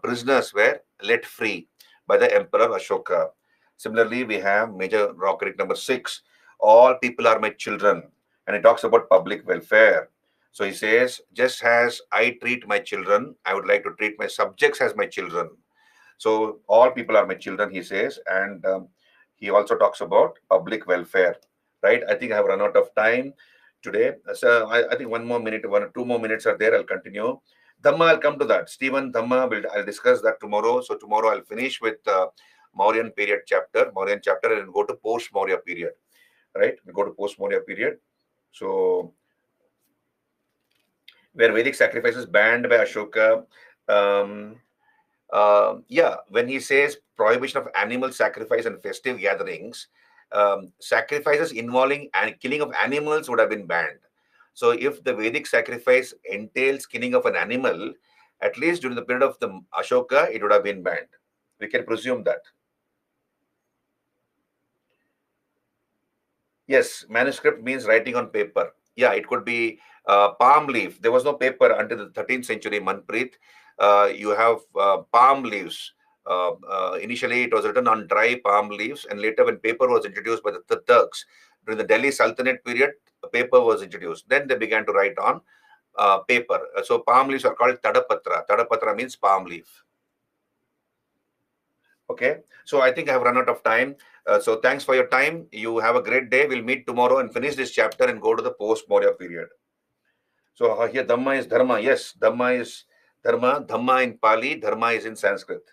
prisoners were let free by the Emperor Ashoka. Similarly, we have major rock edict number 6. All people are my children, and he talks about public welfare. So he says, just as I treat my children, I would like to treat my subjects as my children. So all people are my children, he says, and he also talks about public welfare. Right? I think I have run out of time today. So I think one more minute, 1 or 2 more minutes are there. I'll continue. Dhamma, I'll come to that. Stephen, Dhamma, I'll discuss that tomorrow. So tomorrow I'll finish with Mauryan period chapter, Mauryan chapter, and go to post-Maurya period. Right? We go to post-Maurya period. So where Vedic sacrifices banned by Ashoka. When he says prohibition of animal sacrifice and festive gatherings, sacrifices involving and killing of animals would have been banned. So if the Vedic sacrifice entails killing of an animal, at least during the period of the Ashoka, it would have been banned. We can presume that. Yes, manuscript means writing on paper. Yeah, it could be palm leaf. There was no paper until the 13th century, Manpreet. You have palm leaves. Initially, it was written on dry palm leaves, and later, when paper was introduced by the Turks during the Delhi Sultanate period, paper was introduced. Then they began to write on paper. So palm leaves are called tadapatra. Tadapatra means palm leaf. Okay, so I think I have run out of time. So thanks for your time. You have a great day. We'll meet tomorrow and finish this chapter and go to the post-Maurya period. So here Dhamma is Dharma. Yes, Dhamma is Dharma. Dhamma in Pali, Dharma is in Sanskrit.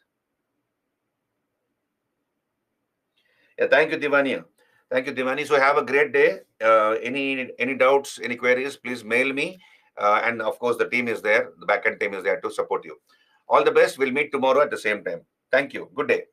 Yeah, thank you, Divani. Thank you, Divani. So have a great day. Any doubts, any queries, please mail me. And of course, the team is there. The backend team is there to support you. All the best. We'll meet tomorrow at the same time. Thank you. Good day.